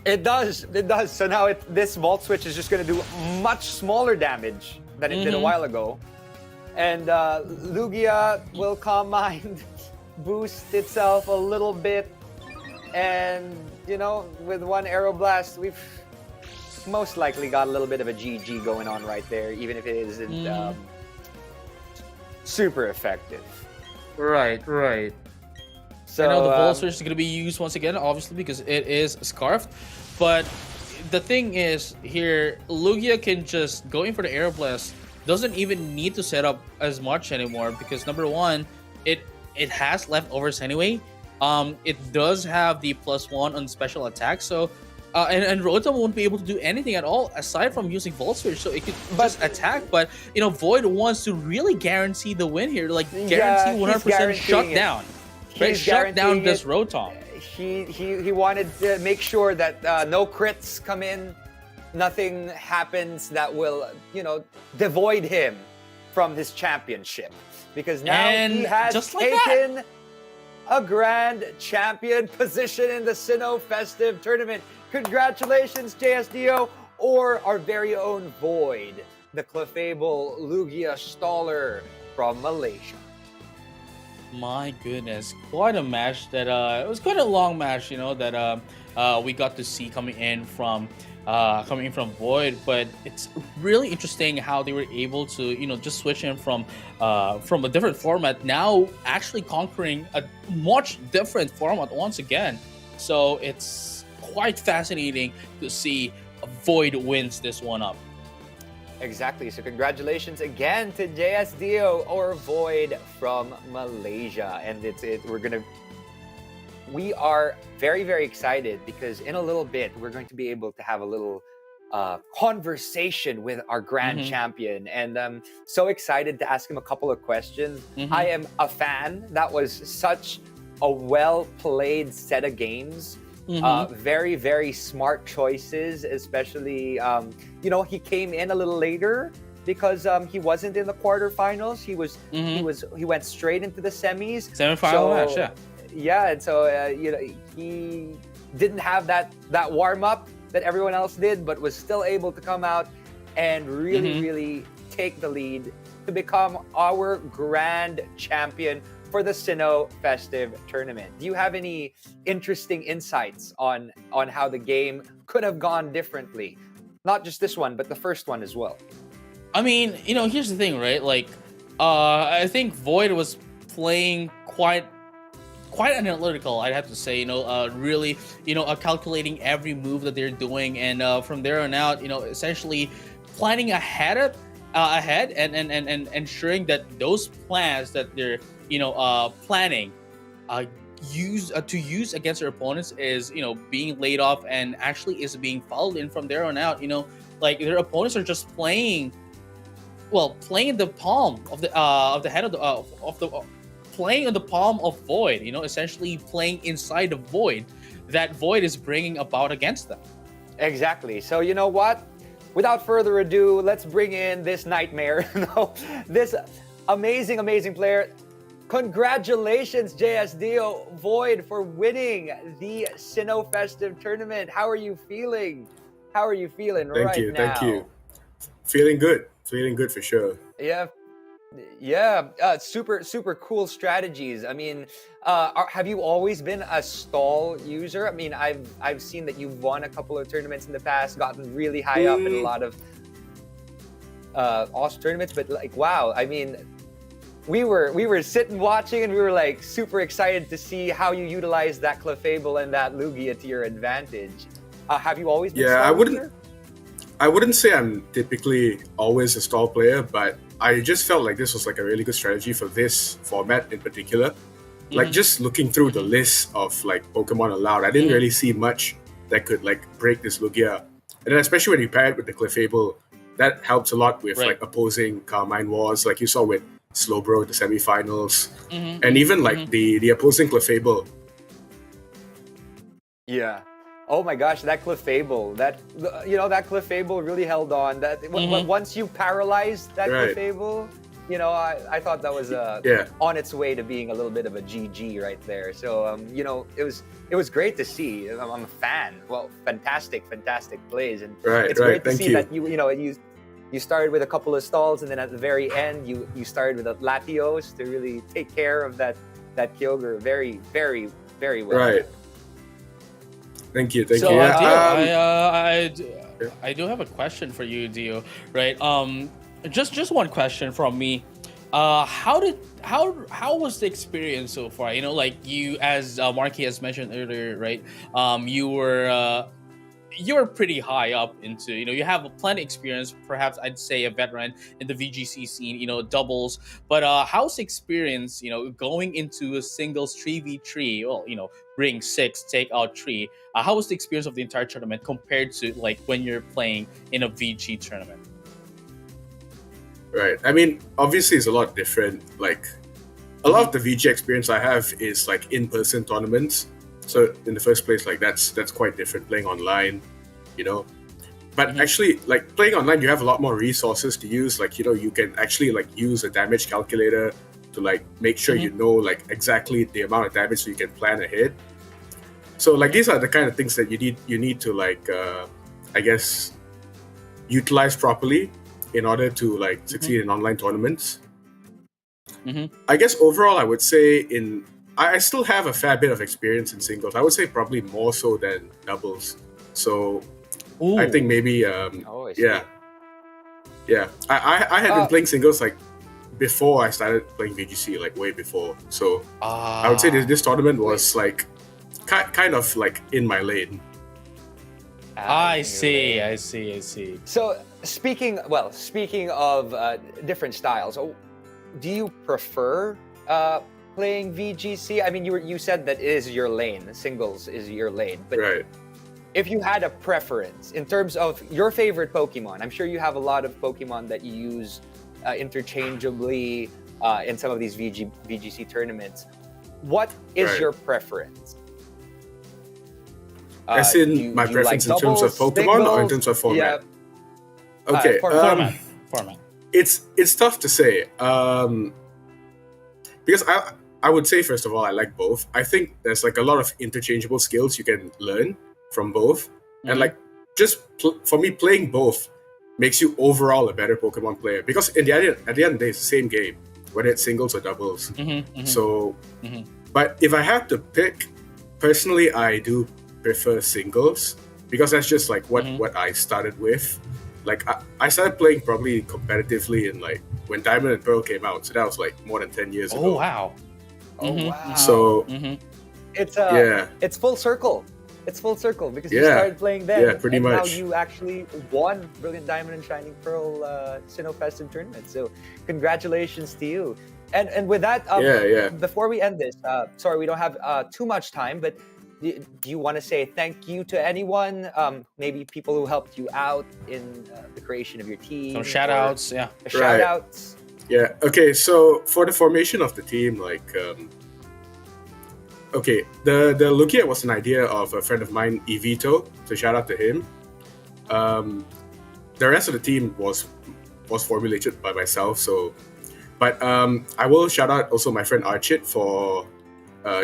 S1: It does. So now this Volt Switch is just going to do much smaller damage than it did a while ago. And Lugia will Calm Mind, boost itself a little bit. And, you know, with one Aeroblast, we've most likely got a little bit of a GG going on right there, even if it isn't super effective.
S2: Right.
S1: So
S2: I know the Volt Switch is going to be used once again, obviously, because it is scarfed. But the thing is, here, Lugia can just go in for the Aeroblast. Doesn't even need to set up as much anymore, because number one, it has leftovers anyway. It does have the +1 on special attack, so and Rotom won't be able to do anything at all aside from using Volt Switch, so it could just attack. But you know, Void wants to really guarantee the win here, like guarantee 100% shut down. Right, shut down this Rotom.
S1: He wanted to make sure that no crits come in, nothing happens that will, you know, devoid him from his championship. Because now he has taken a grand champion position in the Sinnoh Festive Tournament. Congratulations, JSDO, or our very own Void, the Clefable Lugia Staller from Malaysia.
S2: My goodness, quite a match that it was quite a long match, you know, that we got to see coming in from Void. But it's really interesting how they were able to, you know, just switch in from a different format, now actually conquering a much different format once again. So it's quite fascinating to see Void wins this one up.
S1: Exactly. So congratulations again to JSDO or Void from Malaysia. And we are very, very excited, because in a little bit we're going to be able to have a little conversation with our grand champion, and I'm so excited to ask him a couple of questions. I am a fan. That was such a well played set of games. Very, very smart choices, especially, you know, he came in a little later because he wasn't in the quarterfinals. He went straight into the semis.
S2: Semifinal match, yeah.
S1: Yeah, and so, you know, he didn't have that warm-up that everyone else did, but was still able to come out and really, really take the lead to become our grand champion for the Sinnoh Festive Tournament. Do you have any interesting insights on how the game could have gone differently? Not just this one, but the first one as well.
S2: I mean, you know, here's the thing, right? Like, I think Void was playing quite quite analytical, I'd have to say. Really, calculating every move that they're doing, and from there on out, essentially planning ahead, and ensuring that those plans that they're planning uh, use against their opponents is being laid off and actually is being followed in from there on out. Like their opponents are just playing the palm of the head of the playing on the palm of void. Essentially playing inside the void that void is bringing about against them.
S1: Exactly. So you know what? Without further ado, let's bring in this nightmare. This amazing, amazing player. Congratulations, JSDO Void, for winning the Sinnoh Festive Tournament. How are you feeling? How are you feeling right now?
S3: Thank you. Feeling good for sure.
S1: Yeah, super cool strategies. I mean, have you always been a stall user? I mean, I've seen that you've won a couple of tournaments in the past, gotten really high up in a lot of awesome tournaments. But like, wow, I mean, we were sitting watching, and we were like super excited to see how you utilize that Clefable and that Lugia to your advantage. Have you always been?
S3: Yeah,
S1: user?
S3: I wouldn't say I'm typically always a stall player, but I just felt like this was like a really good strategy for this format in particular. Like just looking through the list of like Pokemon allowed, I didn't really see much that could like break this Lugia. And then especially when you pair it with the Clefable, that helps a lot with like opposing Carmine Wars, like you saw with Slowbro in the semifinals, and even like the opposing Clefable.
S1: Yeah. Oh my gosh, that Clefable, that Clefable really held on. Once you paralyzed that Clefable, I thought that was on its way to being a little bit of a GG right there. So it was great to see. I'm a fan. Well, fantastic plays, and it's great to see that you started with a couple of stalls, and then at the very end you started with a Latios to really take care of that Kyogre very well.
S3: Right. Thank you.
S2: So,
S3: you.
S2: I do have a question for you, Dio. Right? Just one question from me. How was the experience so far? Like you, as Marky has mentioned earlier, right? You were pretty high up into, you have plenty of experience, perhaps I'd say a veteran in the VGC scene, doubles. But how's the experience, going into a singles 3v3, ring 6, take out 3. How was the experience of the entire tournament compared to like when you're playing in a VG tournament?
S3: Right. I mean, obviously it's a lot different. Like a lot of the VG experience I have is like in-person tournaments. So in the first place, like that's quite different playing online, But actually, like playing online, you have a lot more resources to use. Like you can actually like use a damage calculator to like make sure you know like exactly the amount of damage so you can plan ahead. So like these are the kind of things that you need to like I guess utilize properly in order to like succeed in online tournaments. I guess overall, I would say I still have a fair bit of experience in singles. I would say probably more so than doubles. So I think maybe I had been playing singles like before I started playing VGC, like way before. So I would say this tournament was like kind of like in my lane.
S2: I see.
S1: So speaking of different styles, do you prefer playing VGC? I mean, you said that it is your lane. Singles is your lane. But if you had a preference in terms of your favorite Pokemon, I'm sure you have a lot of Pokemon that you use interchangeably in some of these VGC tournaments. What is your preference?
S3: As in my preference in terms of Pokemon or in terms of format? Yeah. Okay.
S2: Format.
S3: It's tough to say. Because I would say, first of all, I like both. I think there's like a lot of interchangeable skills you can learn from both. And like just for me, playing both makes you overall a better Pokemon player. Because at the end of the day, it's the same game, whether it's singles or doubles. So, but if I have to pick, personally, I do prefer singles because that's just like what I started with. Like I started playing probably competitively in like when Diamond and Pearl came out, so that was like more than 10 years ago.
S2: Oh wow!
S1: Oh wow!
S3: So
S1: It's
S3: yeah,
S1: it's full circle. It's full circle because you
S3: Yeah.
S1: started playing then,
S3: Yeah, pretty
S1: and now
S3: much.
S1: you actually won Brilliant Diamond and Shining Pearl Sinnoh Festive Tournament. So congratulations to you. And with that,
S3: Yeah.
S1: before we end this, sorry we don't have too much time, but do you want to say thank you to anyone? Maybe people who helped you out in the creation of your team.
S2: Some shout outs, yeah.
S1: Shout outs.
S3: Yeah. Okay. So for the formation of the team, okay, the Lugia was an idea of a friend of mine, Evito. So shout out to him. The rest of the team was formulated by myself. So, but I will shout out also my friend Archit for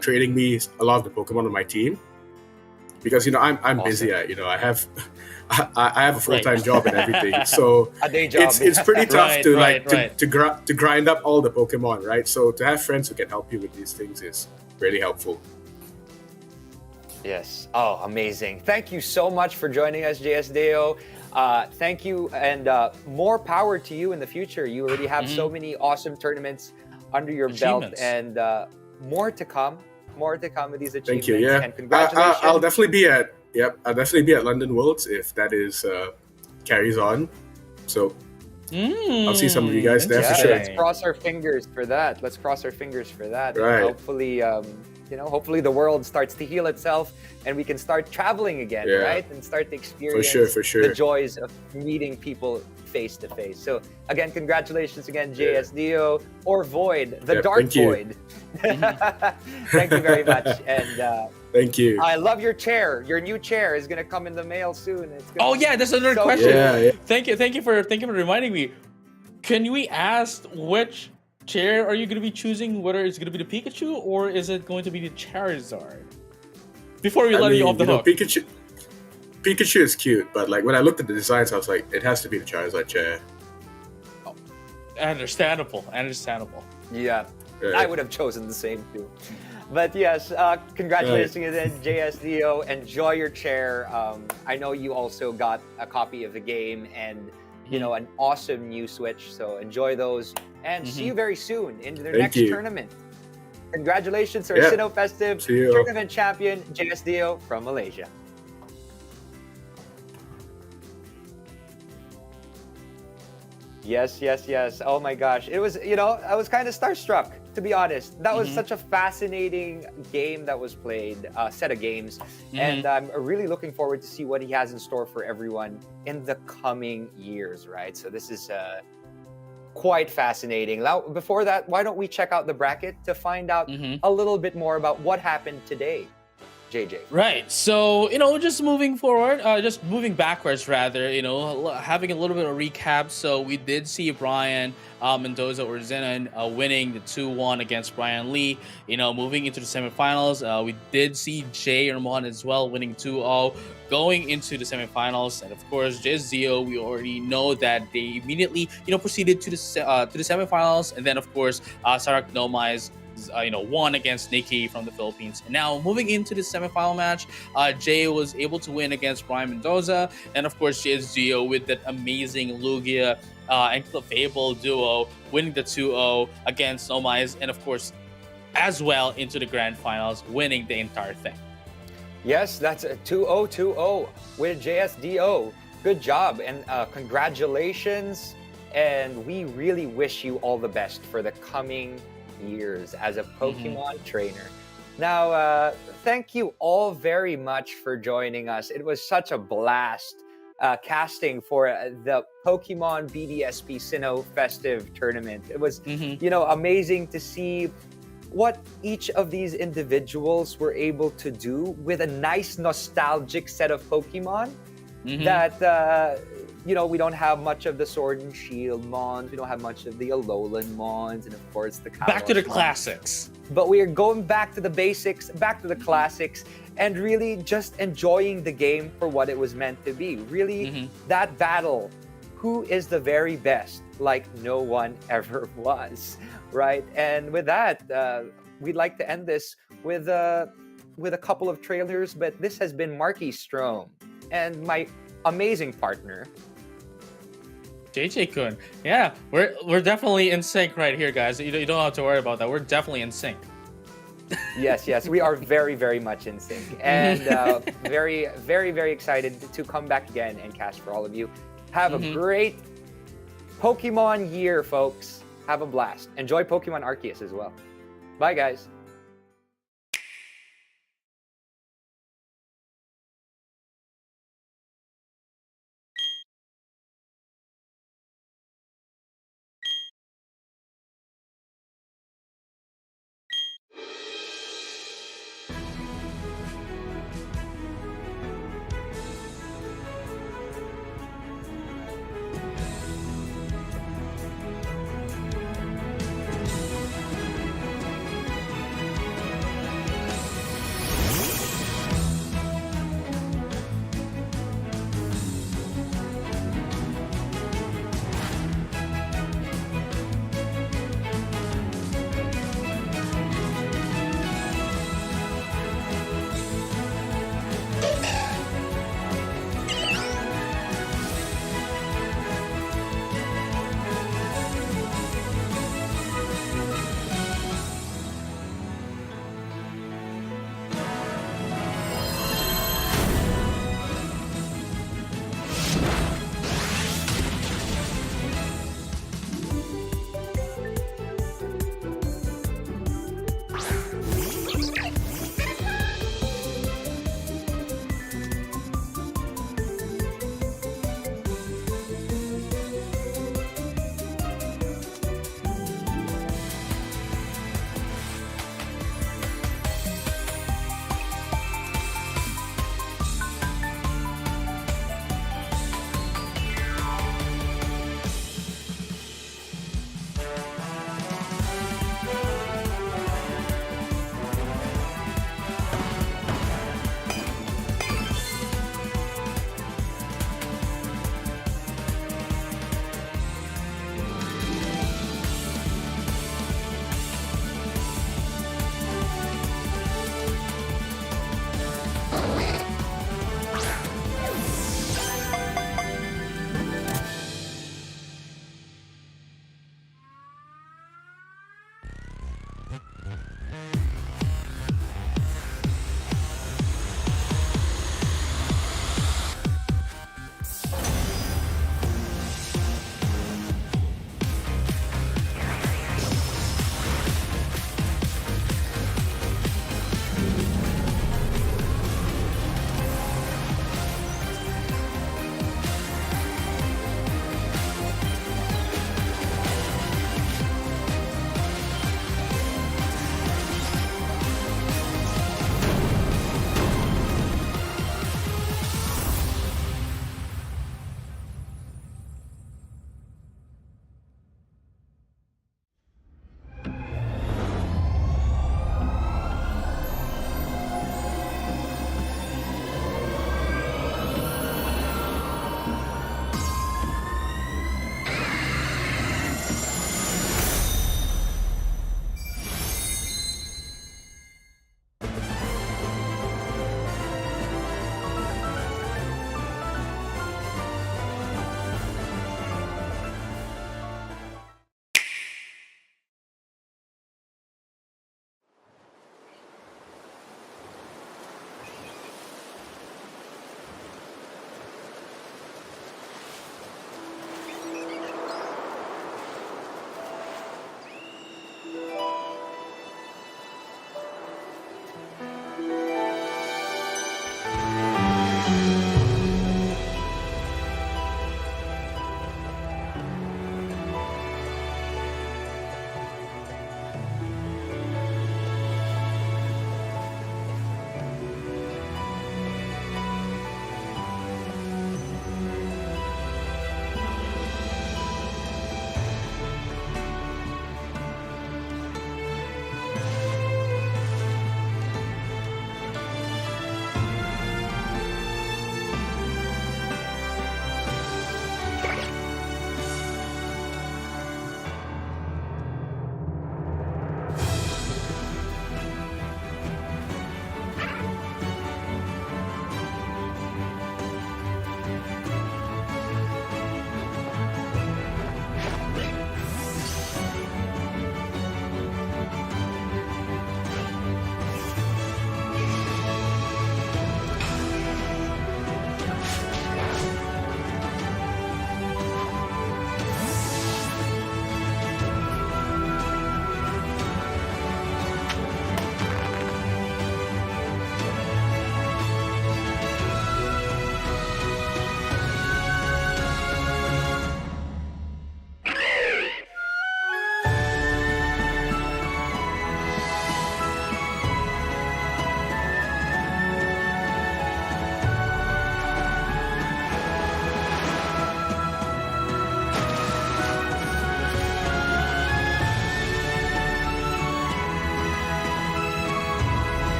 S3: trading me a lot of the Pokemon on my team, because I'm busy. I have I have a full-time job and everything. So
S1: A day job.
S3: it's pretty tough
S2: Right.
S3: to grind up all the Pokemon, right? So to have friends who can help you with these things is really helpful.
S1: Yes. Oh, amazing. Thank you so much for joining us, JSDO. Thank you, and more power to you in the future. You already have so many awesome tournaments under your belt, and more to come. More to come with these achievements.
S3: Thank you. Yeah.
S1: And congratulations.
S3: I'll definitely be at London Worlds if that is carries on. So I'll see some of you guys there for sure.
S1: Let's cross our fingers for that.
S3: Right.
S1: Hopefully, hopefully the world starts to heal itself and we can start traveling again, right? And start to experience
S3: For sure.
S1: the joys of meeting people face to face. So again, congratulations again, JSDO or Void, the Dark Void. Thank you very much. And
S3: thank you.
S1: I love your chair. Your new chair is gonna come in the mail soon.
S2: That's another question.
S3: Yeah.
S2: Thank you for reminding me. Can we ask which chair are you going to be choosing? Whether it's going to be the Pikachu or is it going to be the Charizard? Before we let you off the hook.
S3: Pikachu is cute, but when I looked at the designs, I was like, it has to be the Charizard chair.
S2: Oh, understandable.
S1: Yeah, I would have chosen the same too. But yes, congratulations again, JSDO. Enjoy your chair. I know you also got a copy of the game and an awesome new Switch. So enjoy those and see you very soon in the next tournament. Congratulations, our Sinnoh Festive Tournament champion, JSDO from Malaysia. Yes. Oh my gosh. It was, I was kind of starstruck, to be honest. That was such a fascinating game that was played, set of games. And I'm really looking forward to see what he has in store for everyone in the coming years, right? So this is quite fascinating. Now, before that, why don't we check out the bracket to find out a little bit more about what happened today? JJ.
S2: Right. So, just moving forward, just moving backwards rather, having a little bit of recap. So we did see Brian Mendoza or Zenon winning the 2-1 against Brian Lee, moving into the semifinals. We did see Jay Hermon as well winning 2-0 going into the semifinals. And of course, JSDO, we already know that they immediately, proceeded to the semifinals. And then of course, Sarak Nomais won against Nikki from the Philippines. And now moving into the semifinal match, Jay was able to win against Brian Mendoza, and of course JSDO with that amazing Lugia and Clefable duo winning the 2-0 against Nomais, and of course as well into the grand finals, winning the entire thing.
S1: Yes, that's a 2-0 with JSDO. Good job and congratulations, and we really wish you all the best for the coming years as a Pokemon trainer. Now, thank you all very much for joining us. It was such a blast casting for the Pokemon BDSP Sinnoh Festive Tournament. It was, amazing to see what each of these individuals were able to do with a nice nostalgic set of Pokemon that we don't have much of the Sword and Shield Mons, we don't have much of the Alolan Mons, and of course the Kalos
S2: back to the
S1: Mons.
S2: classics.
S1: But we are going back to the basics, back to the classics, and really just enjoying the game for what it was meant to be. Really, that battle, who is the very best, like no one ever was, right? And with that, we'd like to end this with a couple of trailers, but this has been Marky Strom and my amazing partner,
S2: JJ Kun. Yeah, we're definitely in sync right here, guys. You don't have to worry about that. We're definitely in sync.
S1: Yes, we are very, very much in sync, and very, very, very excited to come back again and cast for all of you. Have a great Pokemon year, folks. Have a blast. Enjoy Pokemon Arceus as well. Bye, guys.